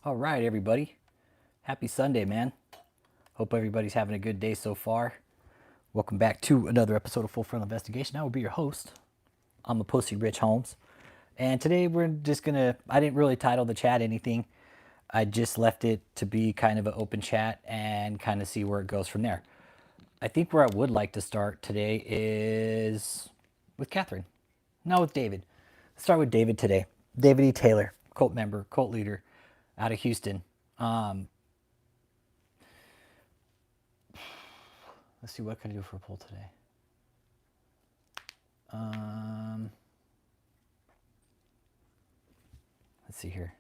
All right, everybody. Happy Sunday, man. Hope everybody's having a good day so far. Welcome back to another episode of Frontal Investigation. I will be your host. I'm a pussy, Rich Holmes. And today we're just going to, I didn't really title the chat anything. I just left it to be kind of an open chat and kind of see where it goes from there. I think where I would like to start today is with Katherine. No, with David. Let's start with David today. David E. Taylor, cult member, cult leader out of Houston. Let's see, what can I do for a poll today? Let's see here.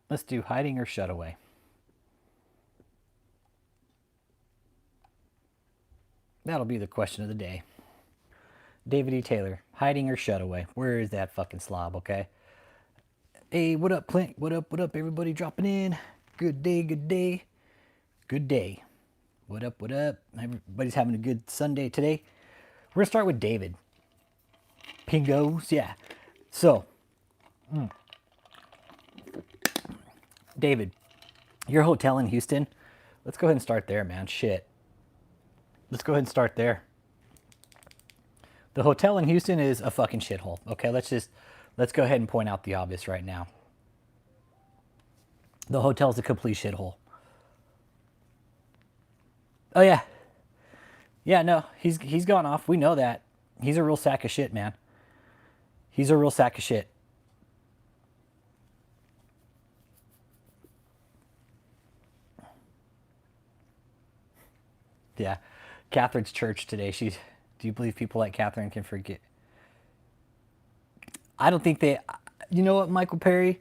Let's do hiding or shut away. That'll be the question of the day. David E. Taylor, hiding or shut away? Where is that fucking slob, okay? Hey, what up, Clint? What up, everybody dropping in? Good day, good day. Good day. What up, what up? Everybody's having a good Sunday today. We're going to start with David. Pingos, yeah. So, David, your hotel in Houston, let's go ahead and start there, man. Shit. Let's go ahead and start there. The hotel in Houston is a fucking shithole. Okay, let's go ahead and point out the obvious right now. The hotel's a complete shithole. Oh yeah. Yeah, no, he's gone off. We know that. He's a real sack of shit, man. He's a real sack of shit. Yeah. Catherine's church today. Do you believe people like Katherine can forget? I don't think they, you know what, Michael Perry?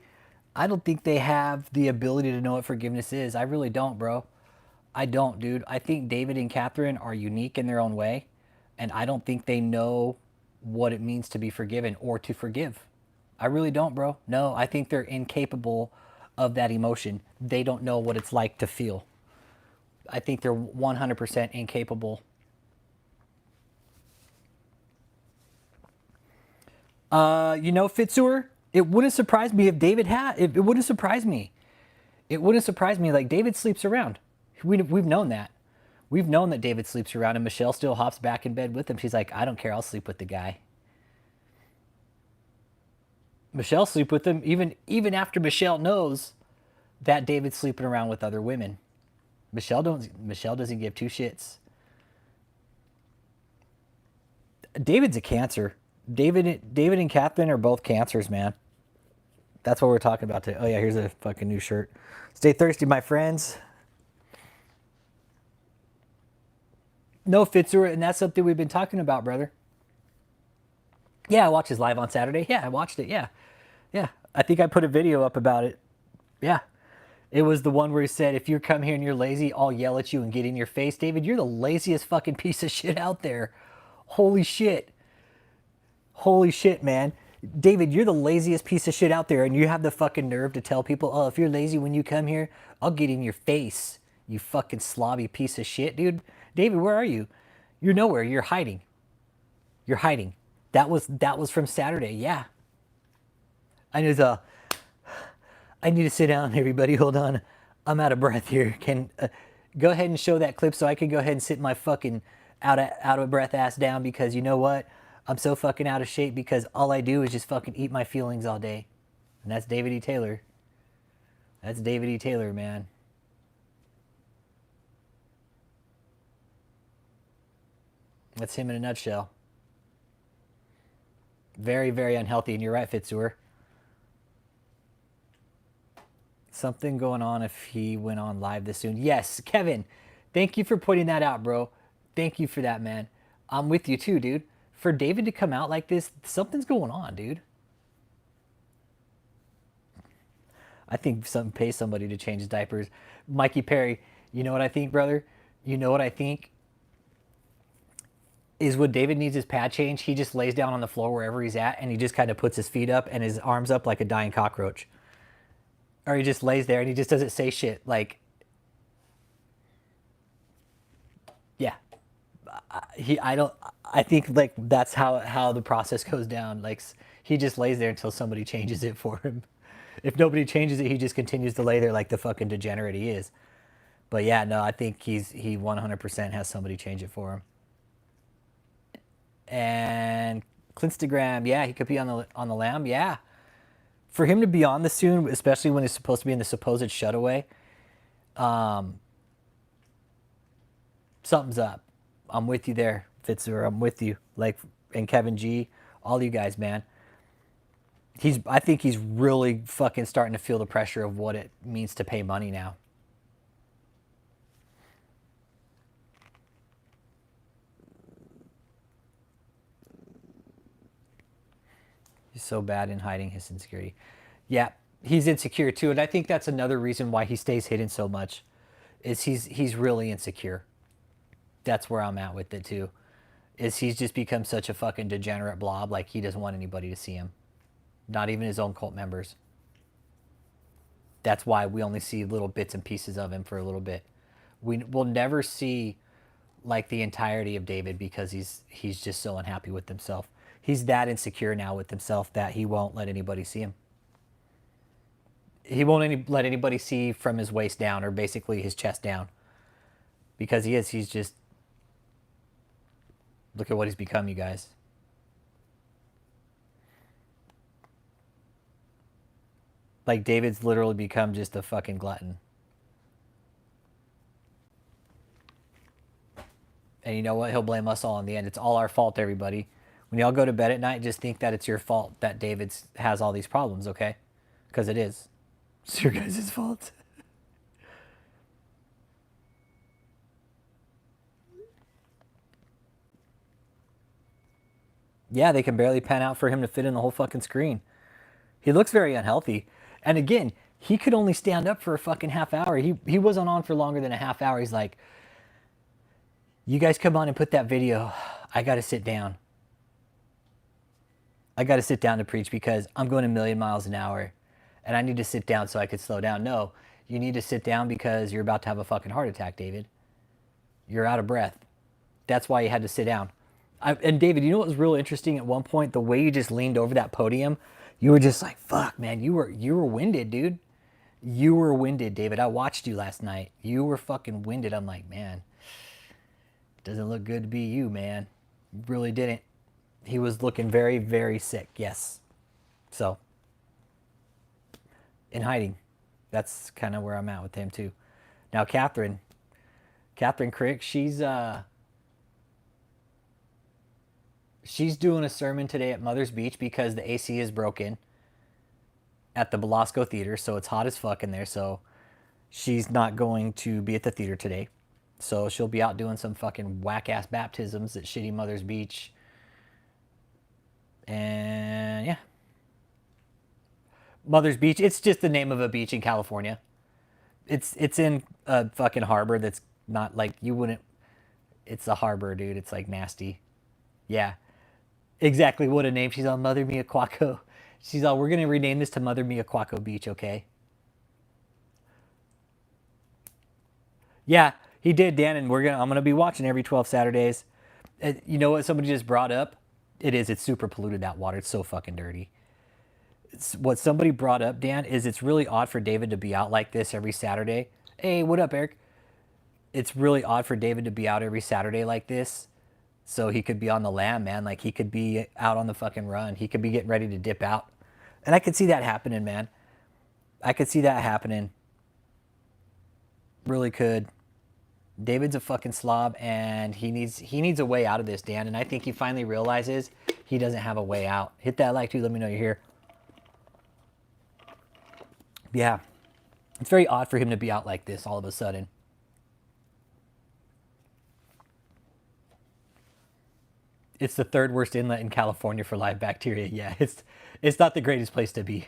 I don't think they have the ability to know what forgiveness is. I really don't, bro. I don't, dude. I think David and Katherine are unique in their own way, and I don't think they know what it means to be forgiven or to forgive. I really don't, bro. No, I think they're incapable of that emotion. They don't know what it's like to feel. I think they're 100% incapable. Fitzur, it wouldn't surprise me if David had. It wouldn't surprise me. It wouldn't surprise me. Like, David sleeps around. We've known that. We've known that David sleeps around, and Michelle still hops back in bed with him. She's like, I don't care. I'll sleep with the guy. Michelle sleep with him even after Michelle knows that David's sleeping around with other women. Michelle doesn't give two shits. David's a cancer. David and Katherine are both cancers, man. That's what we're talking about today. Oh yeah, here's a fucking new shirt. Stay thirsty, my friends. No, Fitzur, and that's something we've been talking about, brother. Yeah, I watched his live on Saturday. Yeah, I watched it. Yeah. Yeah. I think I put a video up about it. Yeah. It was the one where he said, if you come here and you're lazy, I'll yell at you and get in your face. David, you're the laziest fucking piece of shit out there. Holy shit. Holy shit, man. David, you're the laziest piece of shit out there, and you have the fucking nerve to tell people, oh, if you're lazy when you come here, I'll get in your face. You fucking slobby piece of shit, dude. David, where are you? You're nowhere. You're hiding. You're hiding. That was from Saturday. Yeah. I need to sit down, everybody. Hold on. I'm out of breath here. Can go ahead and show that clip so I can go ahead and sit my fucking out of breath ass down, because you know what? I'm so fucking out of shape because all I do is just fucking eat my feelings all day. And that's David E. Taylor. That's David E. Taylor, man. That's him in a nutshell. Very, very unhealthy. And you're right, Fitzur. Something going on if he went on live this soon. Yes, Kevin. Thank you for pointing that out, bro. Thank you for that, man. I'm with you too, dude. For David to come out like this, something's going on, dude. I think pay somebody to change his diapers. Mikey Perry, you know what I think, brother? You know what I think? Is when David needs his pad change, he just lays down on the floor wherever he's at, and he just kind of puts his feet up and his arms up like a dying cockroach. Or he just lays there and he just doesn't say shit. Like, yeah, I don't. I think like that's how the process goes down. Like he just lays there until somebody changes it for him. If nobody changes it, he just continues to lay there like the fucking degenerate he is. But yeah, no, I think he 100% has somebody change it for him. And Clintstagram, yeah, he could be on the lam, yeah. For him to be on this soon, especially when he's supposed to be in the supposed shutaway, something's up. I'm with you there, Fitzer. I'm with you. Like, and Kevin G, all you guys, man. I think he's really fucking starting to feel the pressure of what it means to pay money now. He's so bad in hiding his insecurity. Yeah, he's insecure too, and I think that's another reason why he stays hidden so much. Is he's really insecure. That's where I'm at with it too. Is he's just become such a fucking degenerate blob, like he doesn't want anybody to see him. Not even his own cult members. That's why we only see little bits and pieces of him for a little bit. We'll never see like the entirety of David because he's just so unhappy with himself. He's that insecure now with himself that he won't let anybody see him. He won't let anybody see from his waist down or basically his chest down. Because he's just, look at what he's become, you guys. Like David's literally become just a fucking glutton. And you know what? He'll blame us all in the end. It's all our fault, everybody. When y'all go to bed at night, just think that it's your fault that David has all these problems, okay? Because it is. It's your guys' fault. Yeah, they can barely pan out for him to fit in the whole fucking screen. He looks very unhealthy. And again, he could only stand up for a fucking half hour. He wasn't on for longer than a half hour. He's like, you guys come on and put that video. I got to sit down. I got to sit down to preach because I'm going a million miles an hour and I need to sit down so I could slow down. No, you need to sit down because you're about to have a fucking heart attack, David. You're out of breath. That's why you had to sit down. And David, you know what was real interesting at one point? The way you just leaned over that podium, you were just like, fuck, man, you were winded, dude. You were winded, David. I watched you last night. You were fucking winded. I'm like, man, doesn't look good to be you, man. Really didn't. He was looking very, very sick. Yes. So, in hiding. That's kind of where I'm at with him too. Now, Katherine Crick, she's doing a sermon today at Mother's Beach because the AC is broken at the Belasco Theater, so it's hot as fuck in there. So she's not going to be at the theater today. So she'll be out doing some fucking whack-ass baptisms at shitty Mother's Beach. And yeah. Mother's Beach, it's just the name of a beach in California. It's in a fucking harbor that's not like you wouldn't. It's a harbor, dude. It's like nasty. Yeah. Exactly what a name. She's on Mother Mia Quaco. She's all, we're going to rename this to Mother Mia Quaco Beach, okay? Yeah, he did, Dan, and I'm gonna be watching every 12 Saturdays. You know what somebody just brought up? It's super polluted, that water. It's so fucking dirty. What somebody brought up, Dan, is it's really odd for David to be out like this every Saturday. Hey, what up, Eric? It's really odd for David to be out every Saturday like this. So he could be on the lam, man. Like he could be out on the fucking run. He could be getting ready to dip out. And I could see that happening, man. I could see that happening. Really could. David's a fucking slob and he needs a way out of this, Dan. And I think he finally realizes he doesn't have a way out. Hit that like too. Let me know you're here. Yeah. It's very odd for him to be out like this all of a sudden. It's the third worst inlet in California for live bacteria. Yeah, it's not the greatest place to be.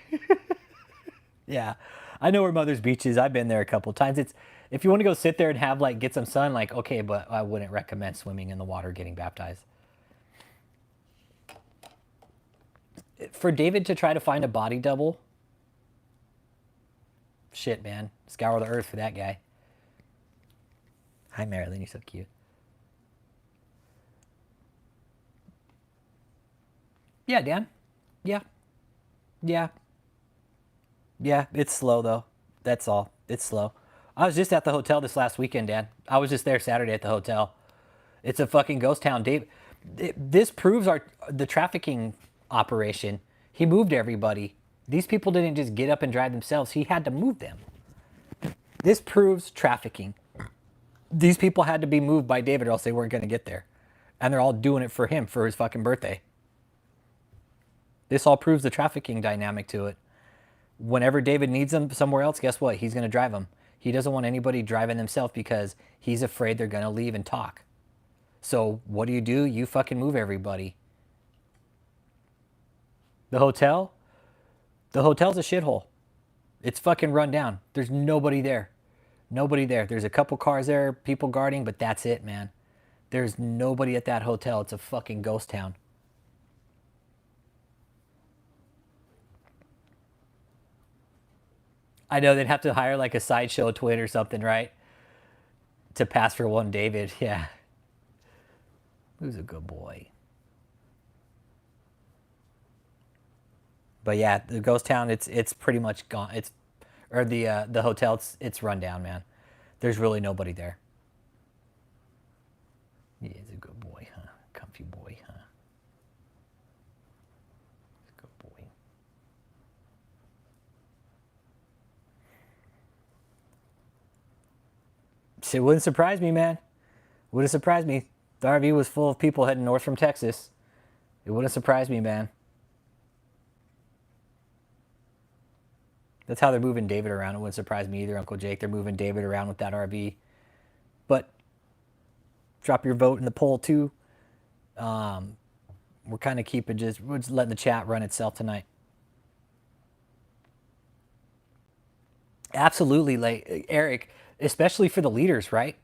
Yeah. I know where Mother's Beach is. I've been there a couple times. It's if you want to go sit there and have like get some sun, like okay, but I wouldn't recommend swimming in the water getting baptized. For David to try to find a body double, Shit, man. Scour the earth for that guy. Hi, Marilyn. You're so cute. Yeah, Dan. Yeah. Yeah. Yeah. It's slow, though. That's all. It's slow. I was just at the hotel this last weekend, Dan. I was just there Saturday at the hotel. It's a fucking ghost town, Dave. This proves the trafficking operation. He moved everybody. These people didn't just get up and drive themselves. He had to move them. This proves trafficking. These people had to be moved by David or else they weren't going to get there. And they're all doing it for him for his fucking birthday. This all proves the trafficking dynamic to it. Whenever David needs them somewhere else, guess what? He's going to drive them. He doesn't want anybody driving themselves because he's afraid they're going to leave and talk. So what do? You fucking move everybody. The hotel? The hotel's a shithole. It's fucking run down. There's nobody there. Nobody there. There's a couple cars there, people guarding, but that's it, man. There's nobody at that hotel. It's a fucking ghost town. I know they'd have to hire like a sideshow twin or something, right? To pass for one David. Yeah. Who's a good boy? But yeah, the ghost town, it's pretty much gone. Or the hotel, it's run down, man. There's really nobody there. Yeah, he's a good boy, huh? Comfy boy, huh? He's a good boy. It wouldn't surprise me, man. Wouldn't surprise me. The RV was full of people heading north from Texas. It wouldn't surprise me, man. That's how they're moving David around. It wouldn't surprise me either, Uncle Jake. They're moving David around with that RV. But drop your vote in the poll too. We're kind of we're just letting the chat run itself tonight. Absolutely, like Eric, especially for the leaders, right?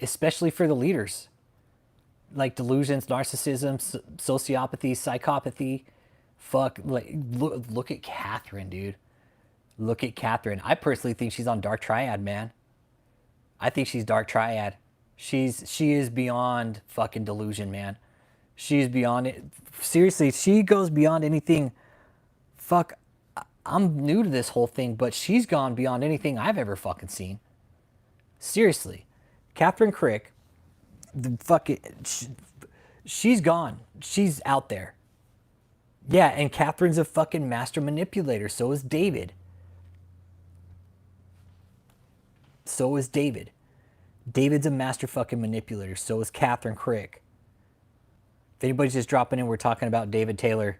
Especially for the leaders. Like delusions, narcissism, sociopathy, psychopathy. Fuck, like look at Katherine, dude. Look at Katherine. I personally think she's on dark triad, man. I think she's dark triad. She is beyond fucking delusion, man. She's beyond it. Seriously, she goes beyond anything. Fuck, I'm new to this whole thing, but she's gone beyond anything I've ever fucking seen. Seriously, Katherine Crick, the fucking, she's gone. She's out there. Yeah, and Katherine's a fucking master manipulator. So is David. So is David. David's a master fucking manipulator. So is Katherine Crick. If anybody's just dropping in, we're talking about David Taylor.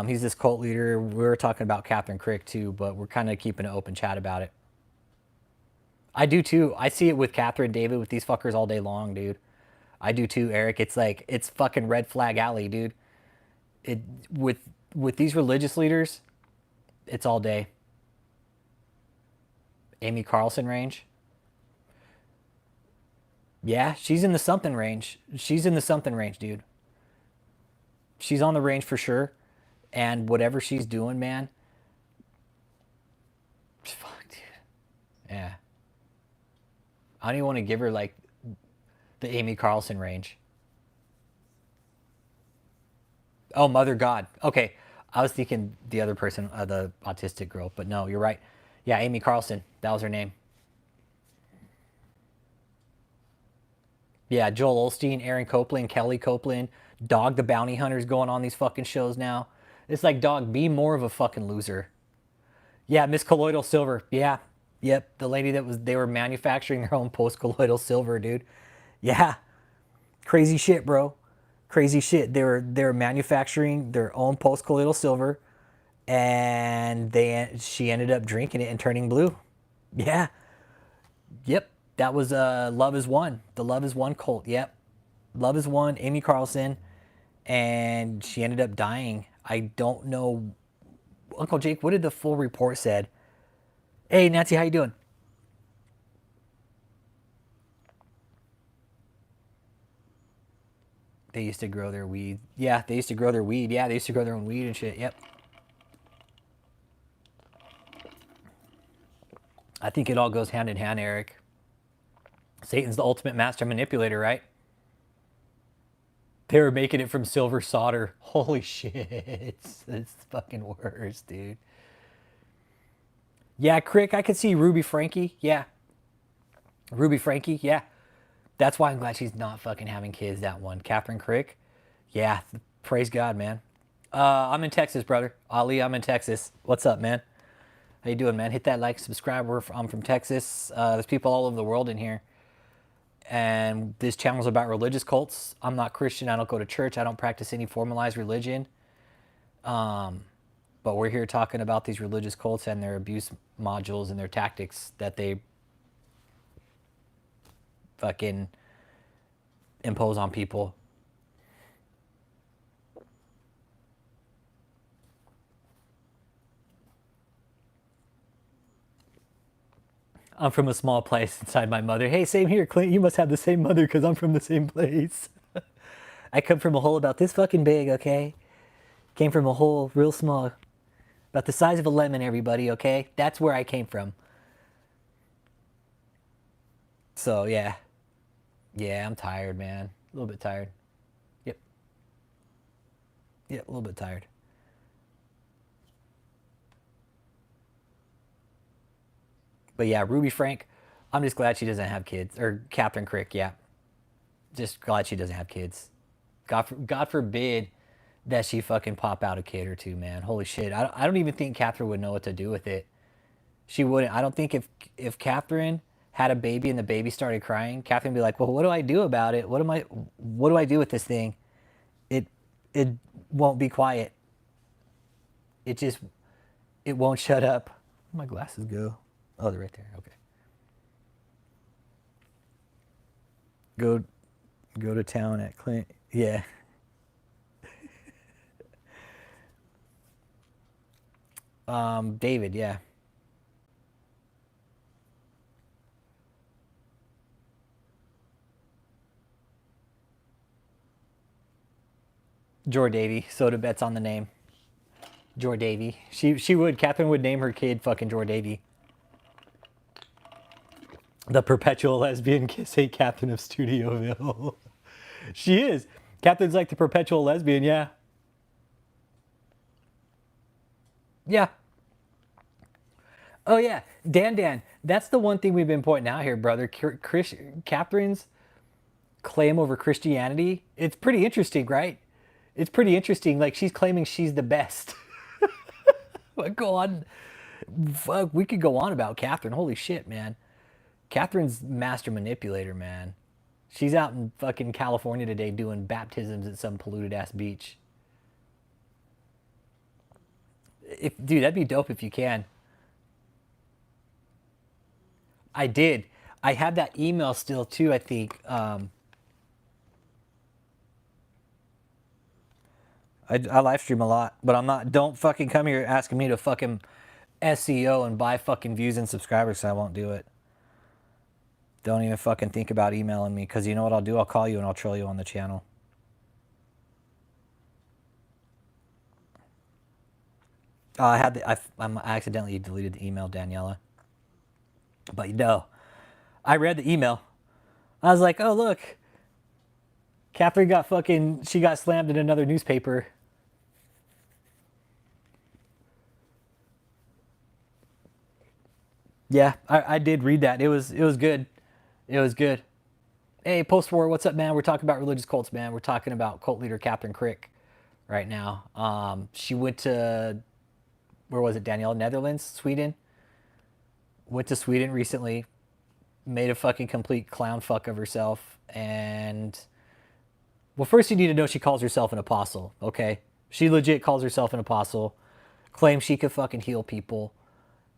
He's this cult leader. We're talking about Katherine Crick too, but we're kind of keeping an open chat about it. I do too. I see it with Katherine, David, with these fuckers all day long, dude. I do too, Eric. It's like, it's fucking red flag alley, dude. It with these religious leaders, it's all day. Amy Carlson range. Yeah, she's in the something range. She's in the something range, dude. She's on the range for sure. And whatever she's doing, man. Fuck, dude. Yeah. I don't even want to give her like the Amy Carlson range. Oh, Mother God. Okay. I was thinking the other person, the autistic girl, but no, you're right. Yeah, Amy Carlson. That was her name. Yeah, Joel Osteen, Aaron Copland, Kelly Copeland, Dog the Bounty Hunter's going on these fucking shows now. It's like, dog, be more of a fucking loser. Yeah, Miss Colloidal Silver. Yeah. Yep. The lady they were manufacturing their own post-colloidal silver, dude. Yeah. Crazy shit, bro. Crazy shit. They were manufacturing their own post-colloidal silver, and she ended up drinking it and turning blue. Yeah. Yep. That was Love Is One. The Love Is One cult. Yep. Love Is One, Amy Carlson, and she ended up dying. I don't know. Uncle Jake, what did the full report said? Hey, Nancy, how you doing? They used to grow their weed. Yeah, they used to grow their weed. Yeah, they used to grow their own weed and shit. Yep. I think it all goes hand in hand, Eric. Satan's the ultimate master manipulator, right? They were making it from silver solder. Holy shit. It's fucking worse, dude. Yeah, Crick, I could see Ruby Frankie. Yeah. Ruby Frankie, yeah. That's why I'm glad she's not fucking having kids, that one. Catherine Crick. Yeah, praise God, man. I'm in Texas, brother. Ali, I'm in Texas. What's up, man? How you doing, man? Hit that like, subscribe. I'm from Texas. There's people all over the world in here. And this channel is about religious cults. I'm not Christian. I don't go to church. I don't practice any formalized religion. But we're here talking about these religious cults and their abuse modules and their tactics that they fucking impose on people. I'm from a small place inside my mother. Hey, same here, Clint. You must have the same mother because I'm from the same place. I come from a hole about this fucking big, okay? Came from a hole real small. About the size of a lemon, everybody, okay? That's where I came from. So, yeah. Yeah, I'm tired, man. A little bit tired. Yep. Yep, a little bit tired. But yeah, Ruby Frank, I'm just glad she doesn't have kids. Or Catherine Crick, yeah. Just glad she doesn't have kids. God forbid that she fucking pop out a kid or two, man. Holy shit. I don't even think Catherine would know what to do with it. She wouldn't. I don't think if Catherine had a baby and the baby started crying, Catherine would be like, well, what do I do about it? What do I do with this thing? It won't be quiet. It won't shut up. Where'd my glasses go? Oh, they're right there. Okay. Go to town at Clint. Yeah. David, yeah. Jor Davy. Soda bets on the name. Jor Davy. She would. Catherine would name her kid fucking Jor Davy. The perpetual lesbian St. Catherine of Studioville. She is. Catherine's like the perpetual lesbian, yeah. Yeah. Oh, yeah. Dan. That's the one thing we've been pointing out here, brother. Catherine's claim over Christianity, it's pretty interesting, right? It's pretty interesting. Like, she's claiming she's the best. Go on. Fuck, we could go on about Catherine. Holy shit, man. Catherine's master manipulator, man. She's out in fucking California today doing baptisms at some polluted ass beach. Dude, that'd be dope if you can. I did. I have that email still too, I think. I live stream a lot, but I'm not. Don't fucking come here asking me to fucking SEO and buy fucking views and subscribers, so I won't do it. Don't even fucking think about emailing me, because you know what I'll do? I'll call you and I'll troll you on the channel. I accidentally deleted the email, Daniela. But no, I read the email. I was like, oh look, Catherine she got slammed in another newspaper. Yeah, I did read that. It was good. It was good. Hey, post-war, what's up, man? We're talking about religious cults, man. We're talking about cult leader Catherine Crick right now. She went to, where was it, Danielle? Netherlands? Sweden? Went to Sweden recently, made a fucking complete clown fuck of herself, and, well, first you need to know she calls herself an apostle, okay? She legit calls herself an apostle, claims she could fucking heal people.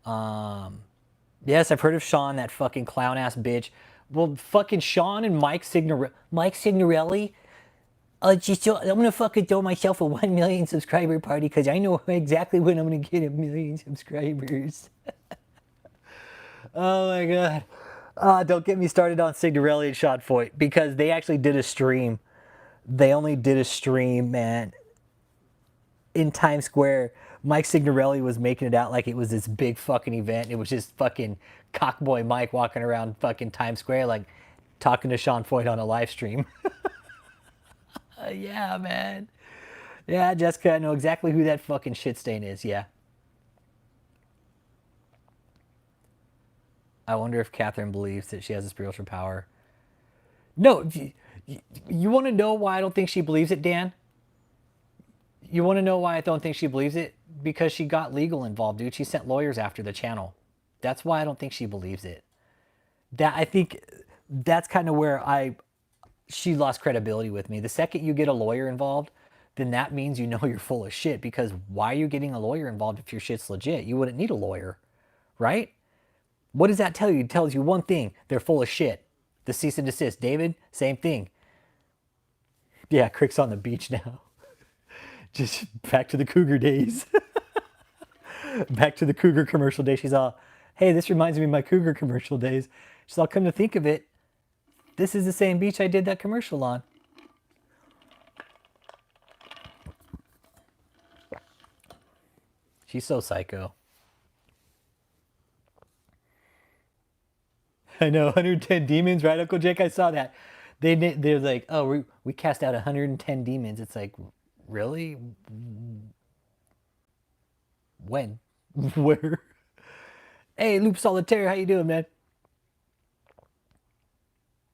Yes, I've heard of Sean, that fucking clown ass bitch. Well, fucking Sean and Mike Signorelli. I'm gonna fucking throw myself a 1 million subscriber party because I know exactly when I'm gonna get 1 million subscribers. Oh my god. Don't get me started on Signorelli and Sean Foyt, because they actually did a stream. They only did a stream, man, in Times Square Mike Signorelli was making it out like it was this big fucking event. It was just fucking cockboy Mike walking around fucking Times Square like talking to Sean Foyt on a live stream. Yeah, man. Yeah, Jessica, I know exactly who that fucking shit stain is. Yeah. I wonder if Katherine believes that she has a spiritual power. No, you want to know why I don't think she believes it, Dan? You want to know why I don't think she believes it? Because she got legal involved, dude. She sent lawyers after the channel. That's why I don't think she believes it. That I think that's kind of where she lost credibility with me. The second you get a lawyer involved, then that means you know you're full of shit, because why are you getting a lawyer involved if your shit's legit? You wouldn't need a lawyer, right? What does that tell you? It tells you one thing: they're full of shit. The cease and desist. David, same thing. Yeah, Crick's on the beach now. Just back to the cougar days. Back to the cougar commercial days. She's all, hey, this reminds me of my cougar commercial days. She's all, come to think of it, this is the same beach I did that commercial on. She's so psycho. I know, 110 demons, right, Uncle Jake? I saw that. They're like, oh, we cast out 110 demons. It's like, really? When? Where? Hey, Loop Solitaire, how you doing, man?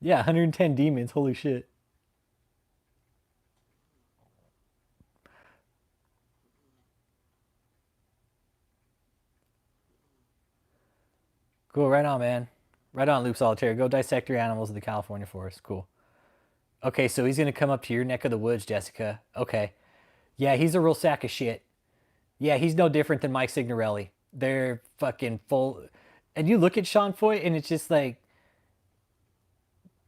Yeah, 110 demons. Holy shit. Cool, right on, man. Right on, Loop Solitaire. Go dissect your animals in the California forest. Cool. Okay, so he's gonna come up to your neck of the woods, Jessica. Okay. Yeah, he's a real sack of shit. Yeah, he's no different than Mike Signorelli. They're fucking full. And you look at Sean Foyt, and it's just like,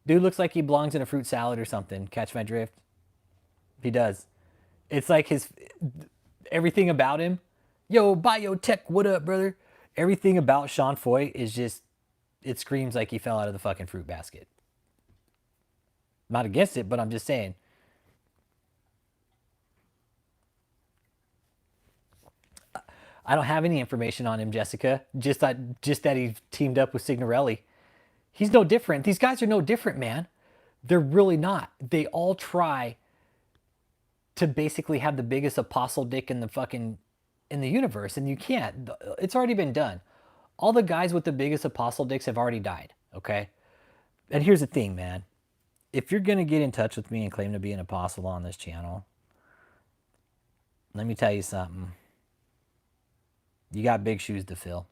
dude looks like he belongs in a fruit salad or something. Catch my drift? He does. It's like everything about him. Yo, biotech, what up, brother? Everything about Sean Foyt is just, it screams like he fell out of the fucking fruit basket. I'm not against it, but I'm just saying. I don't have any information on him, Jessica. Just that he teamed up with Signorelli. He's no different. These guys are no different, man. They're really not. They all try to basically have the biggest apostle dick in the fucking in the universe, and you can't. It's already been done. All the guys with the biggest apostle dicks have already died. Okay. And here's the thing, man. If you're gonna get in touch with me and claim to be an apostle on this channel, let me tell you something. You got big shoes to fill.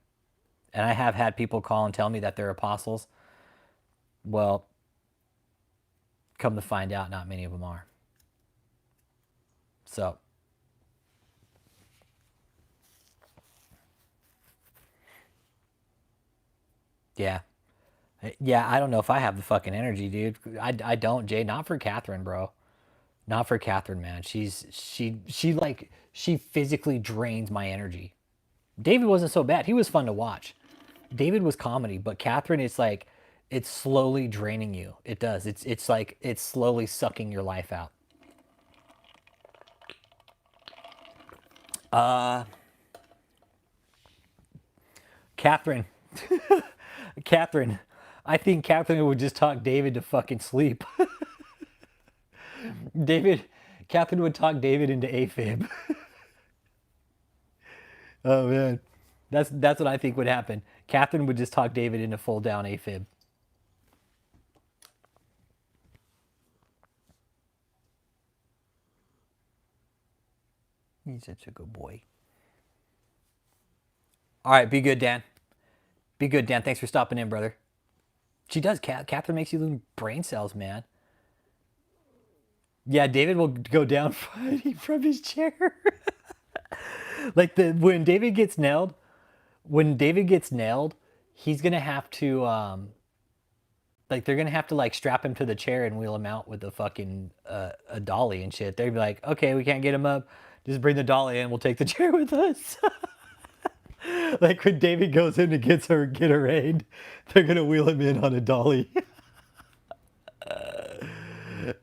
And I have had people call and tell me that they're apostles. Well, come to find out, not many of them are. So, yeah. Yeah, I don't know if I have the fucking energy, dude. I don't, Jay. Not for Katherine, bro. Not for Katherine, man. She physically drains my energy. David wasn't so bad. He was fun to watch. David was comedy, but Katherine, it's like, it's slowly draining you. It does. It's like it's slowly sucking your life out. Katherine, Katherine, I think Katherine would just talk David to fucking sleep. David, Katherine would talk David into AFib. Oh man, that's what I think would happen. Katherine would just talk David into full down AFib. He's such a good boy. All right, be good, Dan. Be good, Dan. Thanks for stopping in, brother. She does. Katherine makes you lose brain cells, man. Yeah, David will go down fighting from his chair. Like when David gets nailed, he's gonna have to like they're gonna have to like strap him to the chair and wheel him out with a fucking a dolly and shit. They'd be like, okay, we can't get him up. Just bring the dolly in. We'll take the chair with us. Like when David goes in to get her aid, they're gonna wheel him in on a dolly.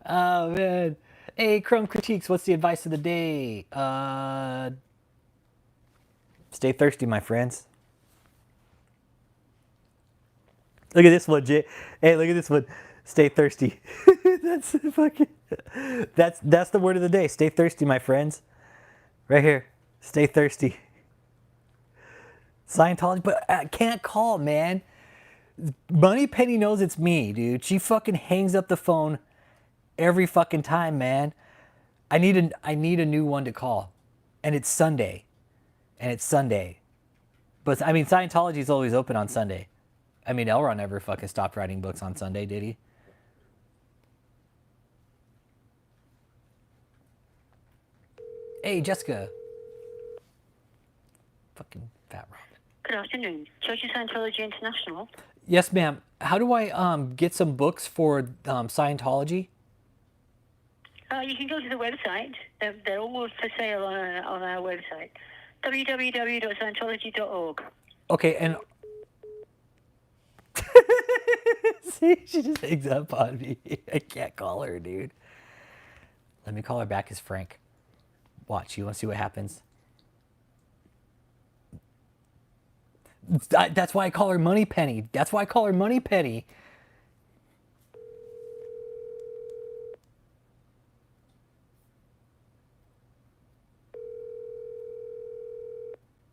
Oh man. Hey, Chrome Critiques, what's the advice of the day? Stay thirsty, my friends. Look at this one, Jay. Hey, look at this one. Stay thirsty. That's fucking. That's the word of the day. Stay thirsty, my friends. Right here. Stay thirsty. Scientology, but I can't call, man. Moneypenny knows it's me, dude. She fucking hangs up the phone every fucking time, man. I need a new one to call, and it's Sunday. But I mean, Scientology's always open on Sunday. I mean, Elron never fucking stopped writing books on Sunday, did he? Hey, Jessica. Fucking fat Robin. Good afternoon. Church of Scientology International. Yes, ma'am. How do I get some books for Scientology? You can go to the website. They're all for sale on our website. www.scientology.org. Okay, and... See, she just hangs up on me. I can't call her, dude. Let me call her back as Frank. Watch, you want to see what happens? That's why I call her Moneypenny. That's why I call her Moneypenny.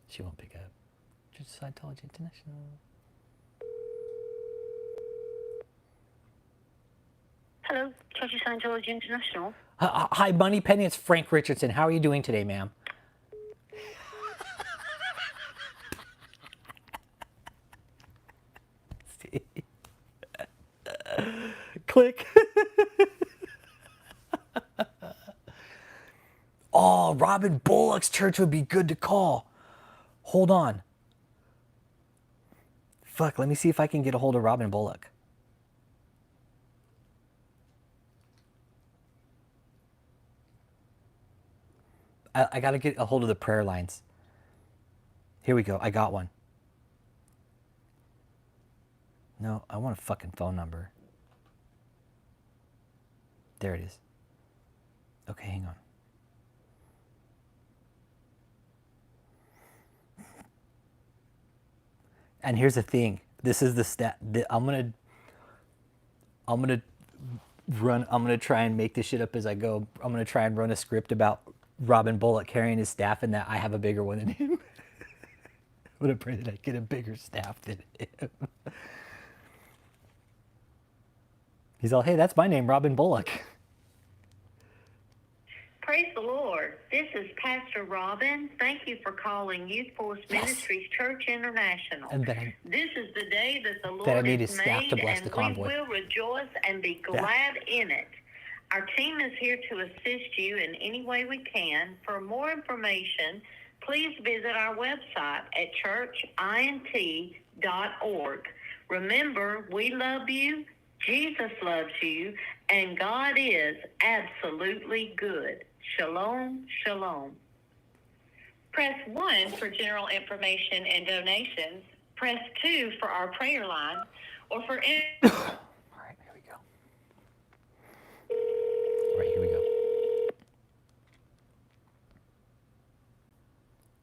She won't pick up. Just Scientology International. Hello, Church of Scientology International. Hi, Moneypenny. It's Frank Richardson. How are you doing today, ma'am? Click. Oh, Robin Bullock's church would be good to call. Hold on. Fuck, let me see if I can get a hold of Robin Bullock. I gotta get a hold of the prayer lines. Here we go. I got one. No, I want a fucking phone number. There it is. Okay, hang on. And here's the thing. This is the stat. I'm gonna try and make this shit up as I go. I'm gonna try and run a script about Robin Bullock carrying his staff, and that I have a bigger one than him. I'm gonna pray that I get a bigger staff than him. He's all, hey, that's my name, Robin Bullock. Praise the Lord. This is Pastor Robin. Thank you for calling Youth Force Ministries Church International. And then this is the day that the Lord I made has his staff made, to bless and the convoy. we will rejoice and be glad in it. Our team is here to assist you in any way we can. For more information, please visit our website at churchint.org. Remember, we love you, Jesus loves you, and God is absolutely good. Shalom, shalom. Press 1 for general information and donations. Press 2 for our prayer line, or for... All right, here we go. All right, here we go.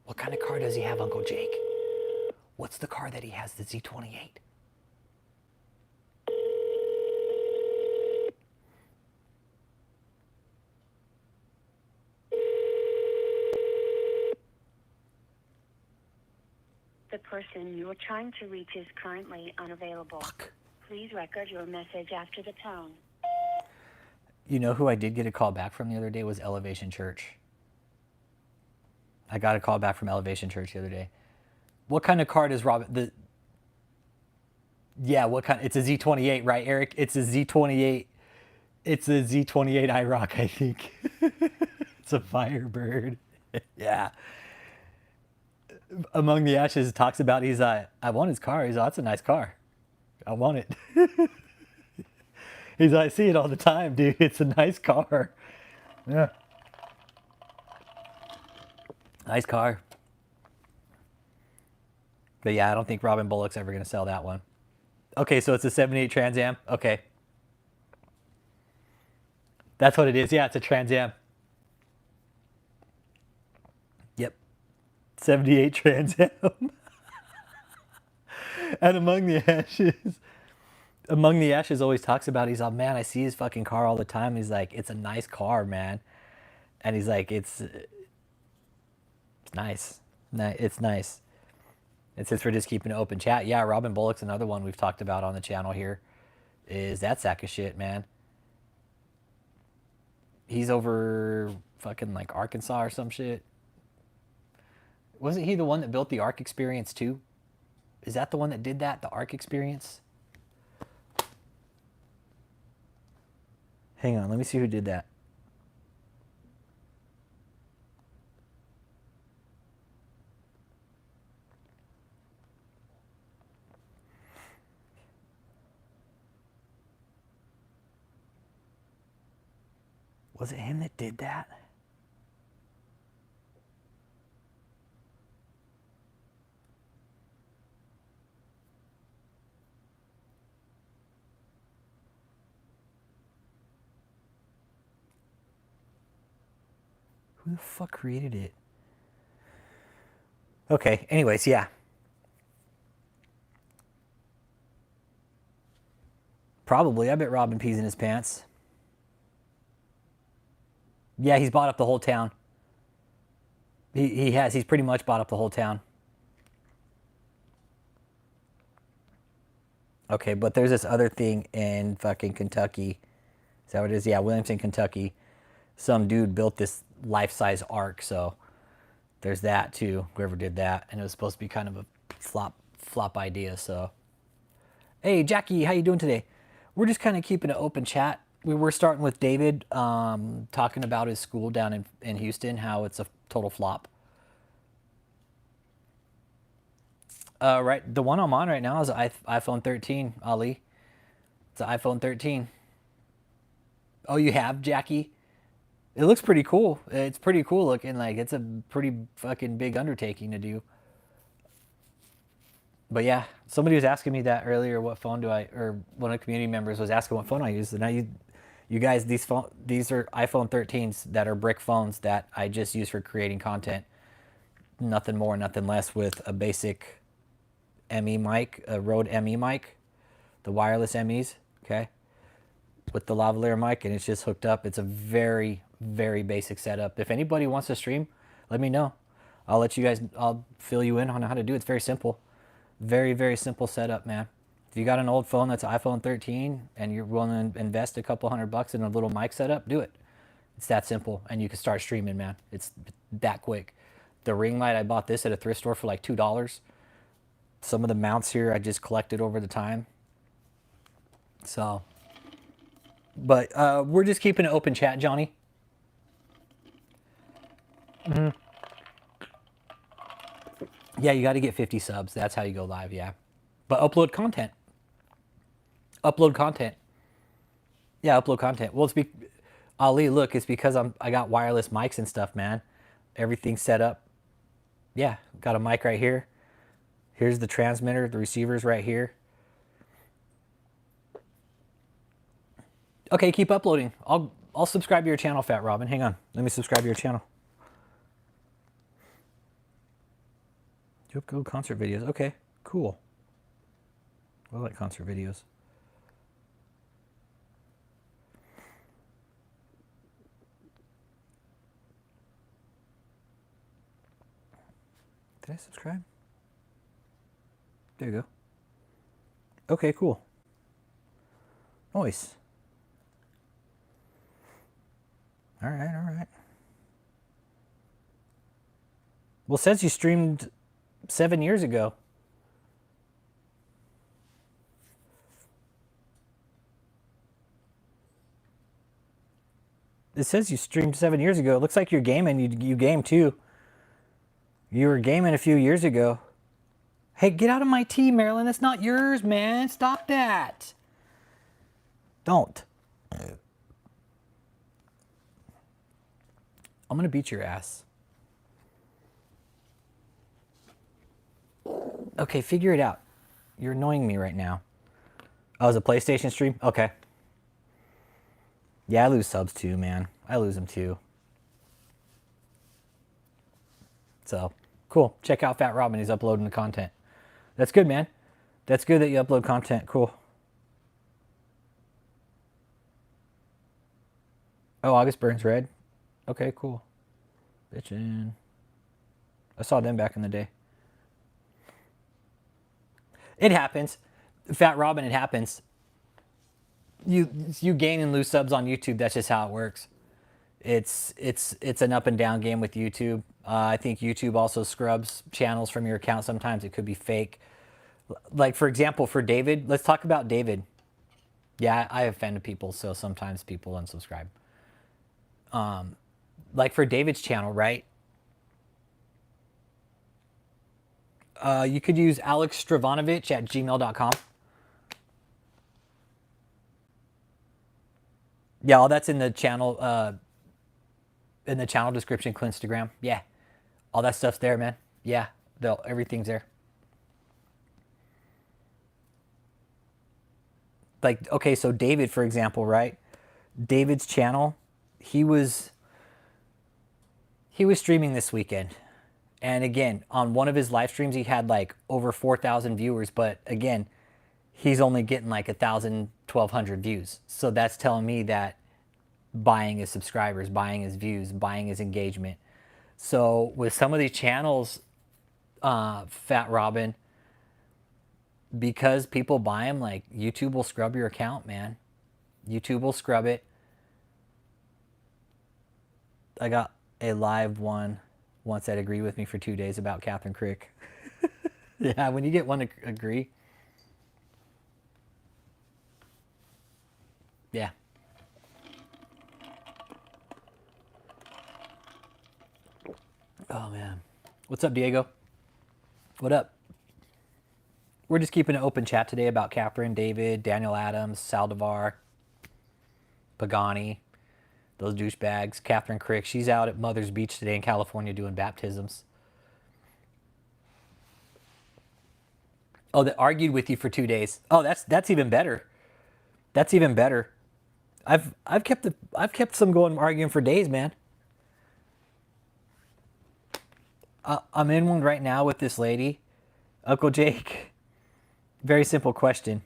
What kind of car does he have, Uncle Jake? What's the car that he has, the Z28? The person you're trying to reach is currently unavailable. Fuck. Please record your message after the tone. You know who I did get a call back from the other day was Elevation Church. I got a call back from Elevation Church the other day. What kind of car does Robin... Yeah, what kind... It's a Z28, right, Eric? It's a Z28. It's a Z28 IROC, I think. It's a Firebird. Yeah. Among the Ashes talks about, he's I want his car. He's that's a nice car. I want it. He's I see it all the time, dude. It's a nice car. Yeah. Nice car. But yeah, I don't think Robin Bullock's ever going to sell that one. Okay, so it's a 78 Trans Am. Okay. That's what it is. Yeah, it's a Trans Am. Yep. 78 Trans Am. And Among the Ashes always talks about, he's like, man, I see his fucking car all the time. He's like, it's a nice car, man. And he's like, it's nice. It's nice. And since we're just keeping an open chat, yeah, Robin Bullock's another one we've talked about on the channel here. Is that sack of shit, man. He's over fucking like Arkansas or some shit. Wasn't he the one that built the Ark Experience too? Is that the one that did that, the Ark Experience? Hang on, let me see who did that. Was it him that did that? Who the fuck created it? Okay, anyways, yeah. Probably. I bet Robin pees in his pants. Yeah, he's bought up the whole town. He has. He's pretty much bought up the whole town. Okay, but there's this other thing in fucking Kentucky. Is that what it is? Yeah, Williamson, Kentucky. Some dude built this life-size ark, so there's that too. Whoever did that, and it was supposed to be kind of a flop idea. So, hey Jackie, how you doing today? We're just kind of keeping an open chat. We were starting with David, talking about his school down in Houston, how it's a total flop. Right, the one I'm on right now is an iPhone 13, Ali. It's an iPhone 13. Oh, you have, Jackie? It looks pretty cool. It's pretty cool looking. Like, it's a pretty fucking big undertaking to do. But yeah, somebody was asking me that earlier. What phone do I? Or one of the community members was asking what phone I use. And you guys, these are iPhone 13s that are brick phones that I just use for creating content. Nothing more, nothing less, with a basic ME mic, a Rode ME mic, the wireless MEs. Okay, with the lavalier mic, and it's just hooked up. It's a very, very basic setup. If anybody wants to stream, let me know. I'll fill you in on how to do it. It's very simple. Very, very simple setup, man. If you got an old phone that's iPhone 13 and you're willing to invest a couple $100 in a little mic setup, do it. It's that simple, and you can start streaming, man. It's that quick. The ring light, I bought this at a thrift store for like $2. Some of the mounts here I just collected over the time. So, but we're just keeping an open chat, Johnny. Mm-hmm. Yeah, you got to get 50 subs. That's how you go live, yeah. But upload content. Upload content. Yeah, upload content. Well, Ali, look, it's because I got wireless mics and stuff, man. Everything's set up. Yeah, got a mic right here. Here's the transmitter, the receiver's right here. Okay, keep uploading. I'll subscribe to your channel, Fat Robin. Hang on. Let me subscribe to your channel. Go concert videos. Okay, cool. I like concert videos. Did I subscribe? There you go. Okay, cool. Nice. All right, all right. Well, it says you streamed 7 years ago. It says you streamed 7 years ago. It looks like you're gaming. You game too. You were gaming a few years ago. Hey, get out of my tea, Marilyn. That's not yours, man. Stop that. Don't. I'm gonna beat your ass. Okay, figure it out. You're annoying me right now. Oh, it's a PlayStation stream? Okay. Yeah, I lose subs too, man. I lose them too. So, cool. Cool. Check out Fat Robin. He's uploading the content. That's good, man. That's good that you upload content. Cool. Oh, August Burns Red. Okay, cool. Bitchin'. I saw them back in the day. It happens. Fat Robin, it happens. You gain and lose subs on YouTube. That's just how it works. It's an up and down game with YouTube. I think YouTube also scrubs channels from your account. Sometimes it could be fake. Like, for example, for David, let's talk about David. Yeah, I offended people, so sometimes people unsubscribe. Like for David's channel, right? You could use alexstravanovich@gmail.com. Yeah, all that's in the channel description, Instagram. Yeah. All that stuff's there, man. Yeah. Everything's there. Like, okay, so David, for example, right? David's channel, he was streaming this weekend. And again, on one of his live streams, he had like over 4,000 viewers. But again, he's only getting like 1,000, 1,200 views. So that's telling me that buying his subscribers, buying his views, buying his engagement. So with some of these channels, Fat Robin, because people buy them, like YouTube will scrub your account, man. YouTube will scrub it. I got a live one once that agreed with me for 2 days about Katherine Crick. Yeah, when you get one to agree. Yeah. Oh, man. What's up, Diego? What up? We're just keeping an open chat today about Katherine, David, Daniel Adams, Saldivar, Pagani, those douchebags. Katherine Crick, she's out at Mother's Beach today in California doing baptisms. Oh, that argued with you for 2 days. Oh, that's even better. That's even better. I've kept some going arguing for days, man. I'm in one right now with this lady, Uncle Jake. Very simple question.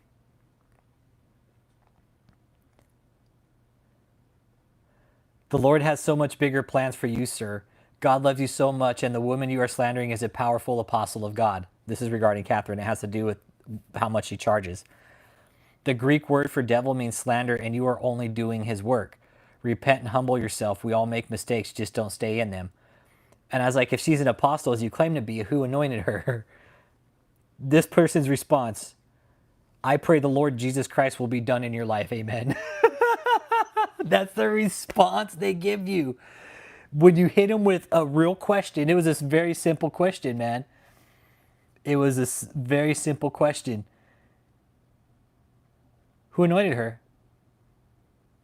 The Lord has so much bigger plans for you, sir. God loves you so much, and the woman you are slandering is a powerful apostle of God. This is regarding Katherine. It has to do with how much she charges. The Greek word for devil means slander, and you are only doing his work. Repent and humble yourself. We all make mistakes, just don't stay in them. And I was like, if she's an apostle, as you claim to be, who anointed her? This person's response, I pray the Lord Jesus Christ will be done in your life. Amen. That's the response they give you. When you hit them with a real question, it was this very simple question, man. It was this very simple question. Who anointed her?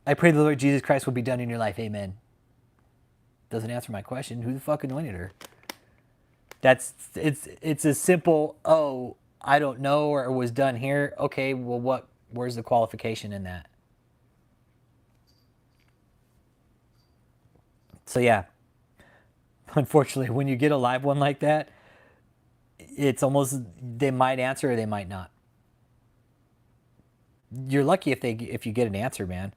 I pray the Lord Jesus Christ will be done in your life. Amen. Doesn't answer my question. Who the fuck anointed her? It's a simple, oh, I don't know, or it was done here. Okay, well, where's the qualification in that? So yeah, unfortunately, when you get a live one like that, it's almost, they might answer or they might not. You're lucky if you get an answer, man.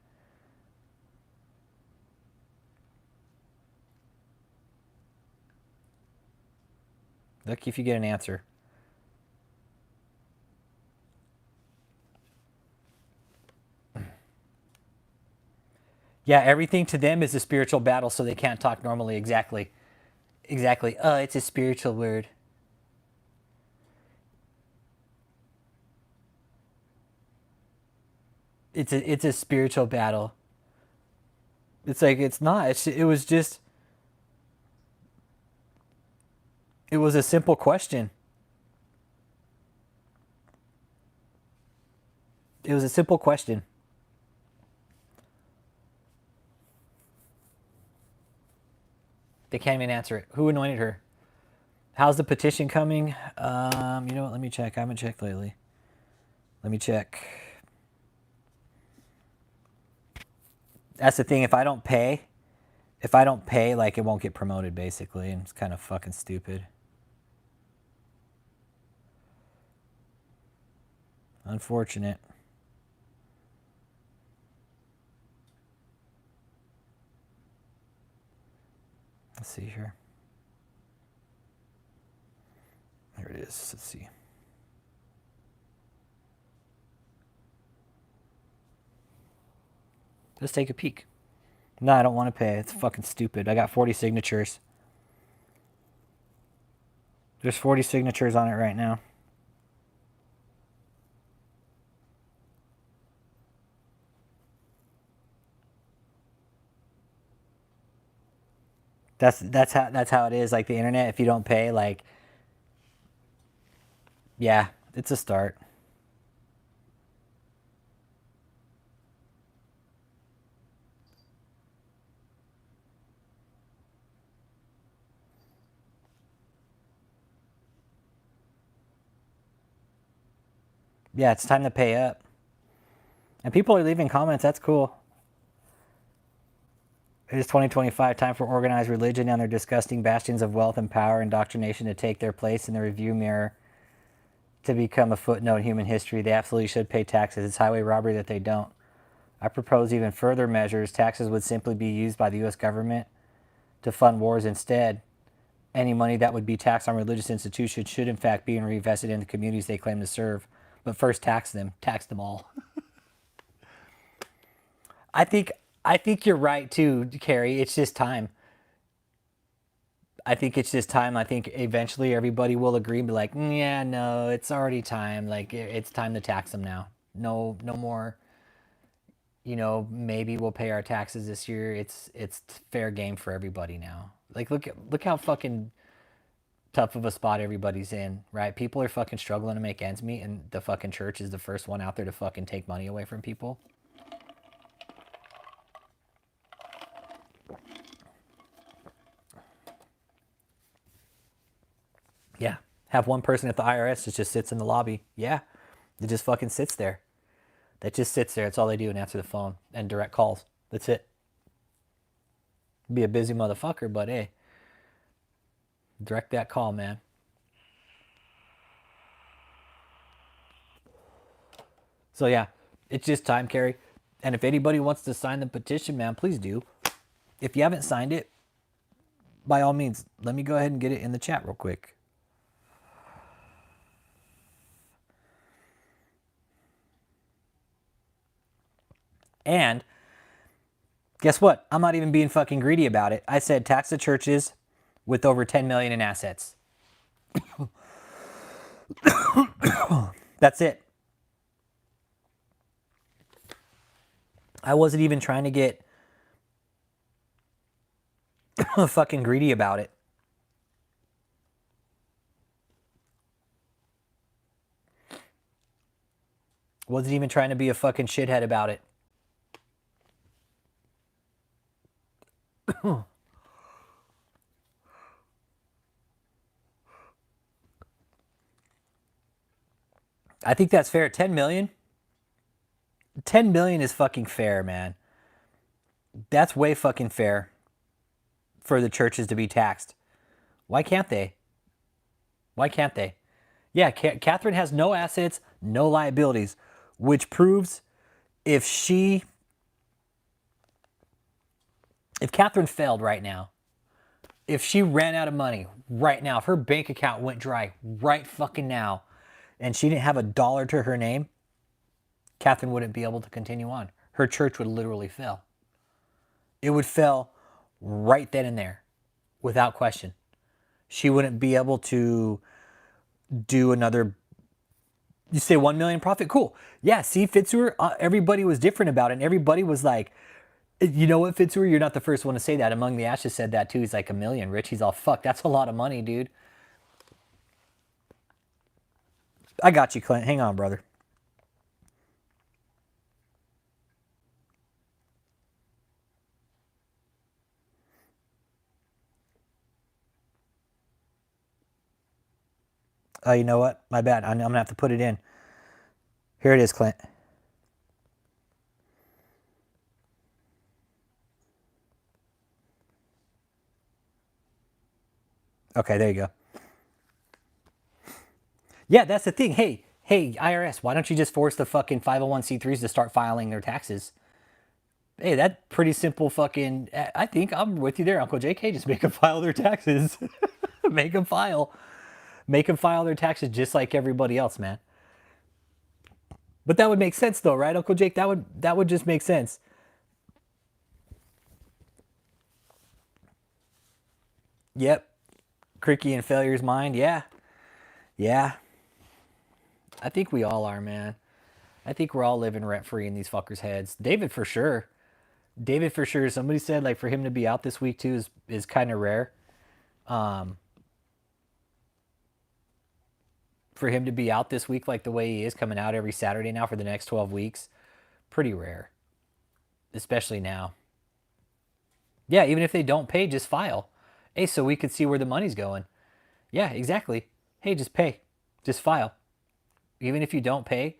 Lucky if you get an answer. Yeah, everything to them is a spiritual battle, so they can't talk normally. Exactly. Exactly. It's a spiritual word. It's a spiritual battle. It's like, it's not. It was just, it was a simple question. It was a simple question. They can't even answer it. Who anointed her? How's the petition coming? You know what? Let me check. I haven't checked lately. Let me check. That's the thing. If I don't pay, like, it won't get promoted, basically, and it's kind of fucking stupid. Unfortunate. Let's see here. There it is. Let's see. Let's take a peek. No, I don't want to pay. It's fucking stupid. I got 40 signatures. There's 40 signatures on it right now. That's how it is. Like the internet, if you don't pay, like, yeah, it's a start. Yeah, it's time to pay up. And people are leaving comments. That's cool. It is 2025, time for organized religion and their disgusting bastions of wealth and power indoctrination to take their place in the review mirror to become a footnote in human history. They absolutely should pay taxes. It's highway robbery that they don't. I propose even further measures. Taxes would simply be used by the U.S. government to fund wars instead. Any money that would be taxed on religious institutions should in fact be reinvested in the communities they claim to serve. But first tax them. Tax them all. I think you're right too, Carrie. It's just time. I think it's just time. I think eventually everybody will agree and be like, yeah, no, it's already time. Like it's time to tax them now. No, no more. Maybe we'll pay our taxes this year. It's fair game for everybody now. Like look how fucking tough of a spot everybody's in, right? People are fucking struggling to make ends meet, and the fucking church is the first one out there to fucking take money away from people. Yeah. Have one person at the IRS that just sits in the lobby. Yeah. It just fucking sits there. That just sits there. That's all they do and answer the phone and direct calls. That's it. Be a busy motherfucker, but hey, direct that call, man. So yeah, it's just time, Carrie. And if anybody wants to sign the petition, man, please do. If you haven't signed it, by all means, let me go ahead and get it in the chat real quick. And guess what? I'm not even being fucking greedy about it. I said tax the churches with over 10 million in assets. That's it. I wasn't even trying to get fucking greedy about it. Wasn't even trying to be a fucking shithead about it. I think that's fair. 10 million? 10 million is fucking fair, man. That's way fucking fair for the churches to be taxed. Why can't they? Why can't they? Yeah, Katherine has no assets, no liabilities, which proves if Katherine failed right now, if she ran out of money right now, if her bank account went dry right fucking now, and she didn't have a dollar to her name, Katherine wouldn't be able to continue on. Her church would literally fail. It would fail right then and there, without question. She wouldn't be able to do another. You say 1 million profit? Cool. Yeah, see, Fitzhugh, everybody was different about it. And everybody was like, you know what, Fitzhugh, you're not the first one to say that. Among the Ashes said that too. He's like, 1 million, Rich. He's all, fuck, that's a lot of money, dude. I got you, Clint. Hang on, brother. Oh, you know what? My bad. I'm going to have to put it in. Here it is, Clint. Okay, there you go. Yeah, that's the thing. Hey, Hey, IRS, why don't you just force the fucking 501c3s to start filing their taxes? Hey, that pretty simple fucking. I think I'm with you there, Uncle Jake. Hey, just make them file their taxes. Make them file. Make them file their taxes just like everybody else, man. But that would make sense, though, right, Uncle Jake? That would just make sense. Yep. Cricky and failure's mind. Yeah. Yeah. I think we all are, man. I think we're all living rent free in these fuckers' heads. David for sure. David for sure. Somebody said like for him to be out this week too is kind of rare. Um, for him to be out this week like the way he is, coming out every Saturday now for the next 12 weeks, pretty rare. Especially now. Yeah, even if they don't pay, just file. Hey, so we could see where the money's going. Yeah, exactly. Hey, just pay. Just file. Even if you don't pay,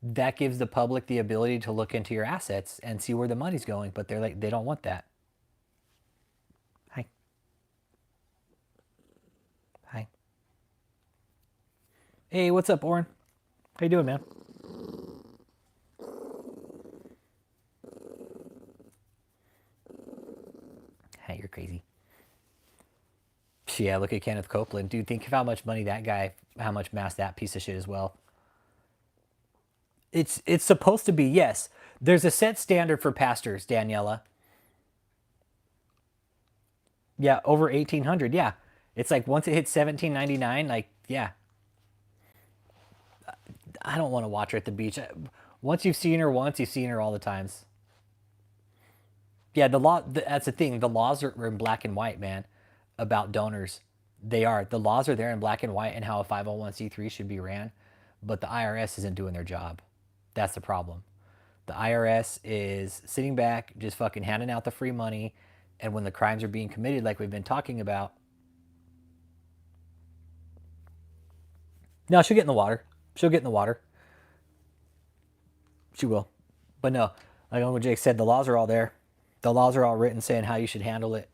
that gives the public the ability to look into your assets and see where the money's going, but they're like they don't want that. Hi. Hi. Hey, what's up, Oren? How you doing, man? Hey, you're crazy. Yeah, look at Kenneth Copeland. Dude, think of how much money that guy, how much mass that piece of shit as well. It's supposed to be, yes. There's a set standard for pastors, Daniela. Yeah, over 1800, yeah. It's like once it hits 1799, like, yeah. I don't want to watch her at the beach. Once you've seen her once, you've seen her all the times. Yeah, the law, that's the thing. The laws are in black and white, man, about donors. They are. The laws are there in black and white and how a 501c3 should be ran, but the IRS isn't doing their job. That's the problem. The IRS is sitting back, just fucking handing out the free money, and when the crimes are being committed, like we've been talking about, no, she'll get in the water. She'll get in the water. She will. But no, like Uncle Jake said, the laws are all there. The laws are all written saying how you should handle it.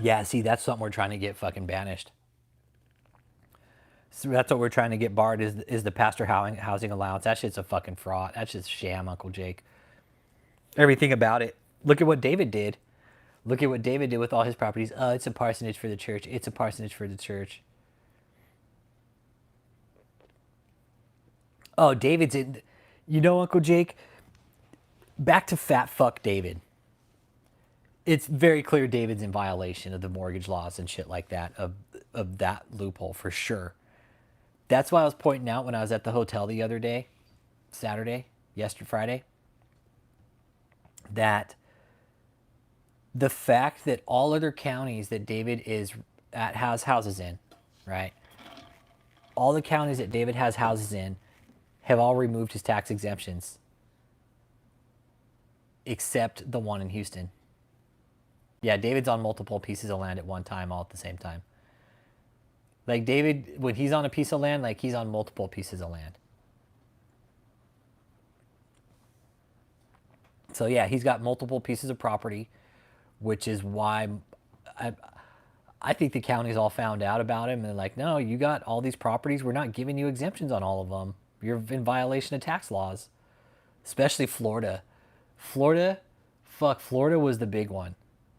Yeah, see, that's something we're trying to get fucking banished. So that's what we're trying to get barred is the pastor housing allowance. That shit's a fucking fraud. That's just sham, Uncle Jake. Everything about it. Look at what David did. Look at what David did with all his properties. Oh, it's a parsonage for the church. It's a parsonage for the church. Oh, David's in. You know, Uncle Jake, back to fat fuck David. It's very clear David's in violation of the mortgage laws and shit like that, of that loophole for sure. That's why I was pointing out when I was at the hotel the other day, Saturday, Friday, that the fact that all other counties that David has houses in, right? All the counties that David has houses in have all removed his tax exemptions, except the one in Houston. Yeah, David's on multiple pieces of land at one time, all at the same time. Like David, when he's on a piece of land, like he's on multiple pieces of land. So yeah, he's got multiple pieces of property, which is why I think the counties all found out about him and they're like, no, you got all these properties. We're not giving you exemptions on all of them. You're in violation of tax laws, especially Florida. Florida was the big one.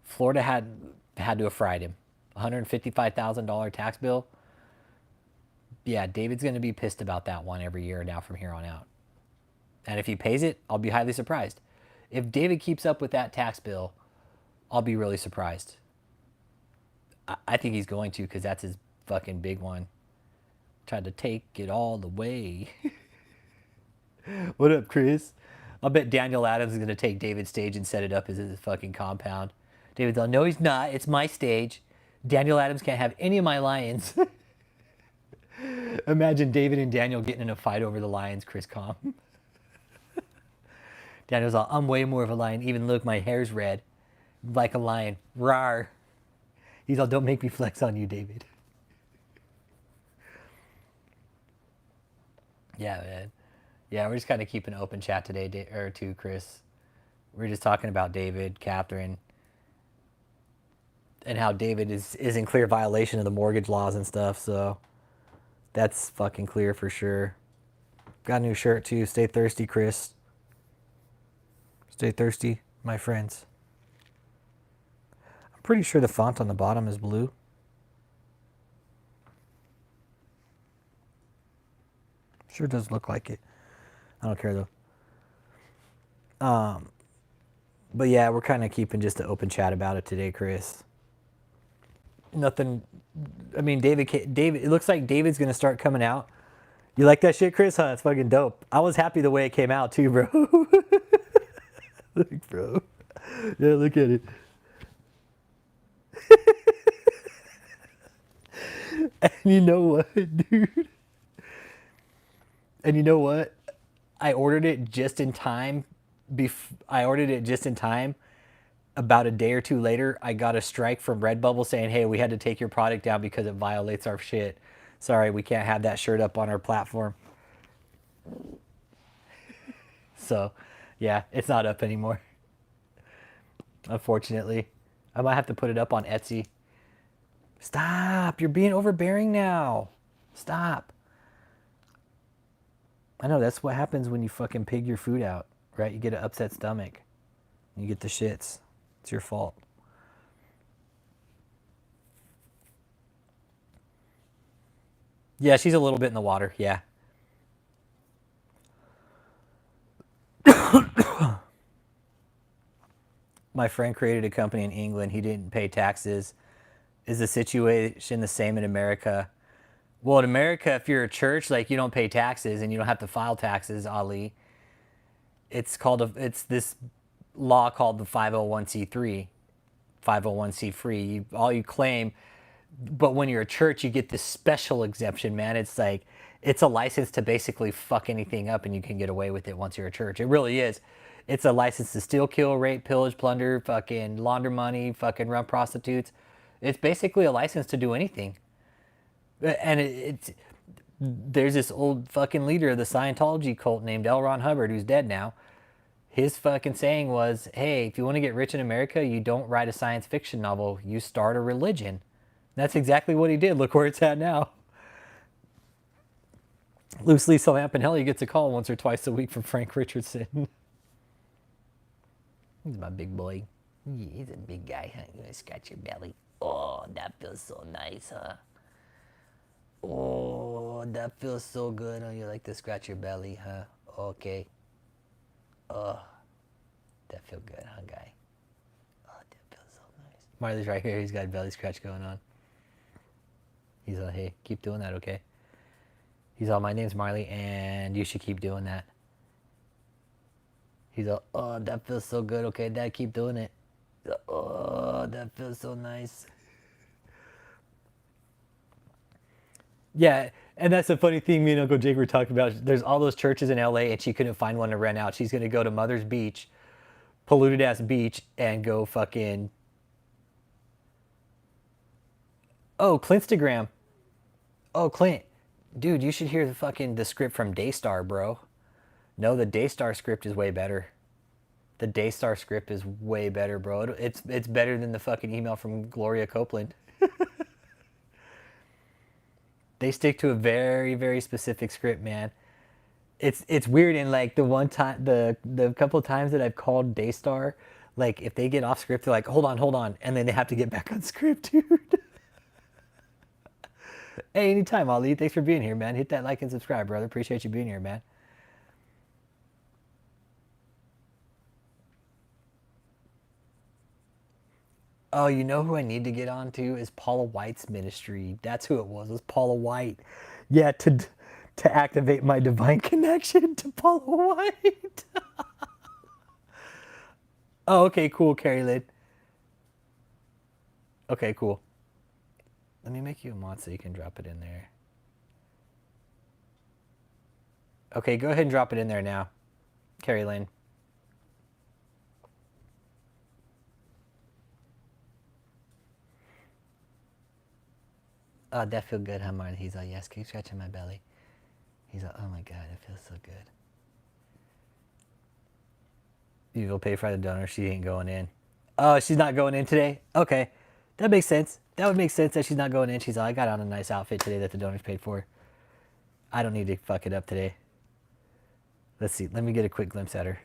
Florida had to have fried him. $155,000 tax bill. Yeah, David's going to be pissed about that one every year now from here on out. And if he pays it, I'll be highly surprised. If David keeps up with that tax bill, I'll be really surprised. I think he's going to because that's his fucking big one. Tried to take it all the way. What up, Chris? I'll bet Daniel Adams is going to take David's stage and set it up as his fucking compound. David's like, no, he's not. It's my stage. Daniel Adams can't have any of my lions. Imagine David and Daniel getting in a fight over the lions, Chris Com. Daniel's like, I'm way more of a lion. Even look, my hair's red. Like a lion. Rawr. He's all, don't make me flex on you, David. Yeah, man. Yeah, we're just kind of keeping an open chat today, or too, Chris. We're just talking about David, Katherine. and how David is in clear violation of the mortgage laws and stuff. So that's fucking clear for sure. Got a new shirt too. Stay thirsty, Chris. Stay thirsty, my friends. I'm pretty sure the font on the bottom is blue. Sure does look like it. I don't care though. But yeah, we're kind of keeping just an open chat about it today, Chris. Nothing. I mean, David. It looks like David's gonna start coming out. You like that shit, Chris? Huh? It's fucking dope. I was happy the way it came out too, bro. Look, bro. Yeah, look at it. And you know what, dude? And you know what? I ordered it just in time. I ordered it just in time. About a day or two later, I got a strike from Redbubble saying, "Hey, we had to take your product down because it violates our shit. Sorry, we can't have that shirt up on our platform." So, yeah, it's not up anymore. Unfortunately, I might have to put it up on Etsy. Stop! You're being overbearing now. Stop. I know that's what happens when you fucking pig your food out, right? You get an upset stomach. You get the shits. It's your fault. Yeah, she's a little bit in the water. Yeah. My friend created a company in England. He didn't pay taxes. Is the situation the same in America? Well, in America, if you're a church, like you don't pay taxes and you don't have to file taxes, Ali. It's this law called the 501c3, 501c3. All you claim, but when you're a church, you get this special exemption, man. It's like it's a license to basically fuck anything up, and you can get away with it once you're a church. It really is. It's a license to steal, kill, rape, pillage, plunder, fucking launder money, fucking run prostitutes. It's basically a license to do anything. And it's there's this old fucking leader of the Scientology cult named L. Ron Hubbard, who's dead now. His fucking saying was, "Hey, if you want to get rich in America, you don't write a science fiction novel. You start a religion." That's exactly what he did. Look where it's at now. Loose Leaf Lamp in Hell, he gets a call once or twice a week from Frank Richardson. He's my big boy. He's a big guy, huh? You want to scratch your belly? Oh, that feels so nice, huh? Oh, that feels so good. Oh, you like to scratch your belly, huh? Okay. Oh, that feels good, huh, guy? Oh, that feels so nice. Marley's right here. He's got a belly scratch going on. He's all, "Hey, keep doing that, okay?" He's all, "My name's Marley, and you should keep doing that." He's all, "Oh, that feels so good, okay, Dad, keep doing it." He's all, "Oh, that feels so nice." Yeah, and that's the funny thing me and Uncle Jake were talking about. There's all those churches in LA, and she couldn't find one to rent out. She's going to go to Mother's Beach, polluted ass beach, and go fucking. Oh, Clintstagram. Oh, Clint. Dude, you should hear the script from Daystar, bro. No, the Daystar script is way better. The Daystar script is way better, bro. It's better than the fucking email from Gloria Copeland. They stick to a very, very specific script, man. It's weird, and like the one time, the couple of times that I've called Daystar, like if they get off script, they're like, hold on, and then they have to get back on script, dude. Hey, anytime, Ali. Thanks for being here, man. Hit that like and subscribe, brother. Appreciate you being here, man. Oh, you know who I need to get on to is Paula White's ministry. That's who it was. It was Paula White. Yeah, to activate my divine connection to Paula White. Oh, okay, cool, Carrie Lynn. Okay, cool. Let me make you a mod so you can drop it in there. Okay, go ahead and drop it in there now, Carrie Lynn. Oh, that feel good, huh, Martin? He's like, yes, keep scratching my belly. He's like, oh my God, it feels so good. You will pay for the donor. She ain't going in. Oh, she's not going in today? Okay. That makes sense. That would make sense that she's not going in. She's like, I got on a nice outfit today that the donors paid for. I don't need to fuck it up today. Let's see. Let me get a quick glimpse at her.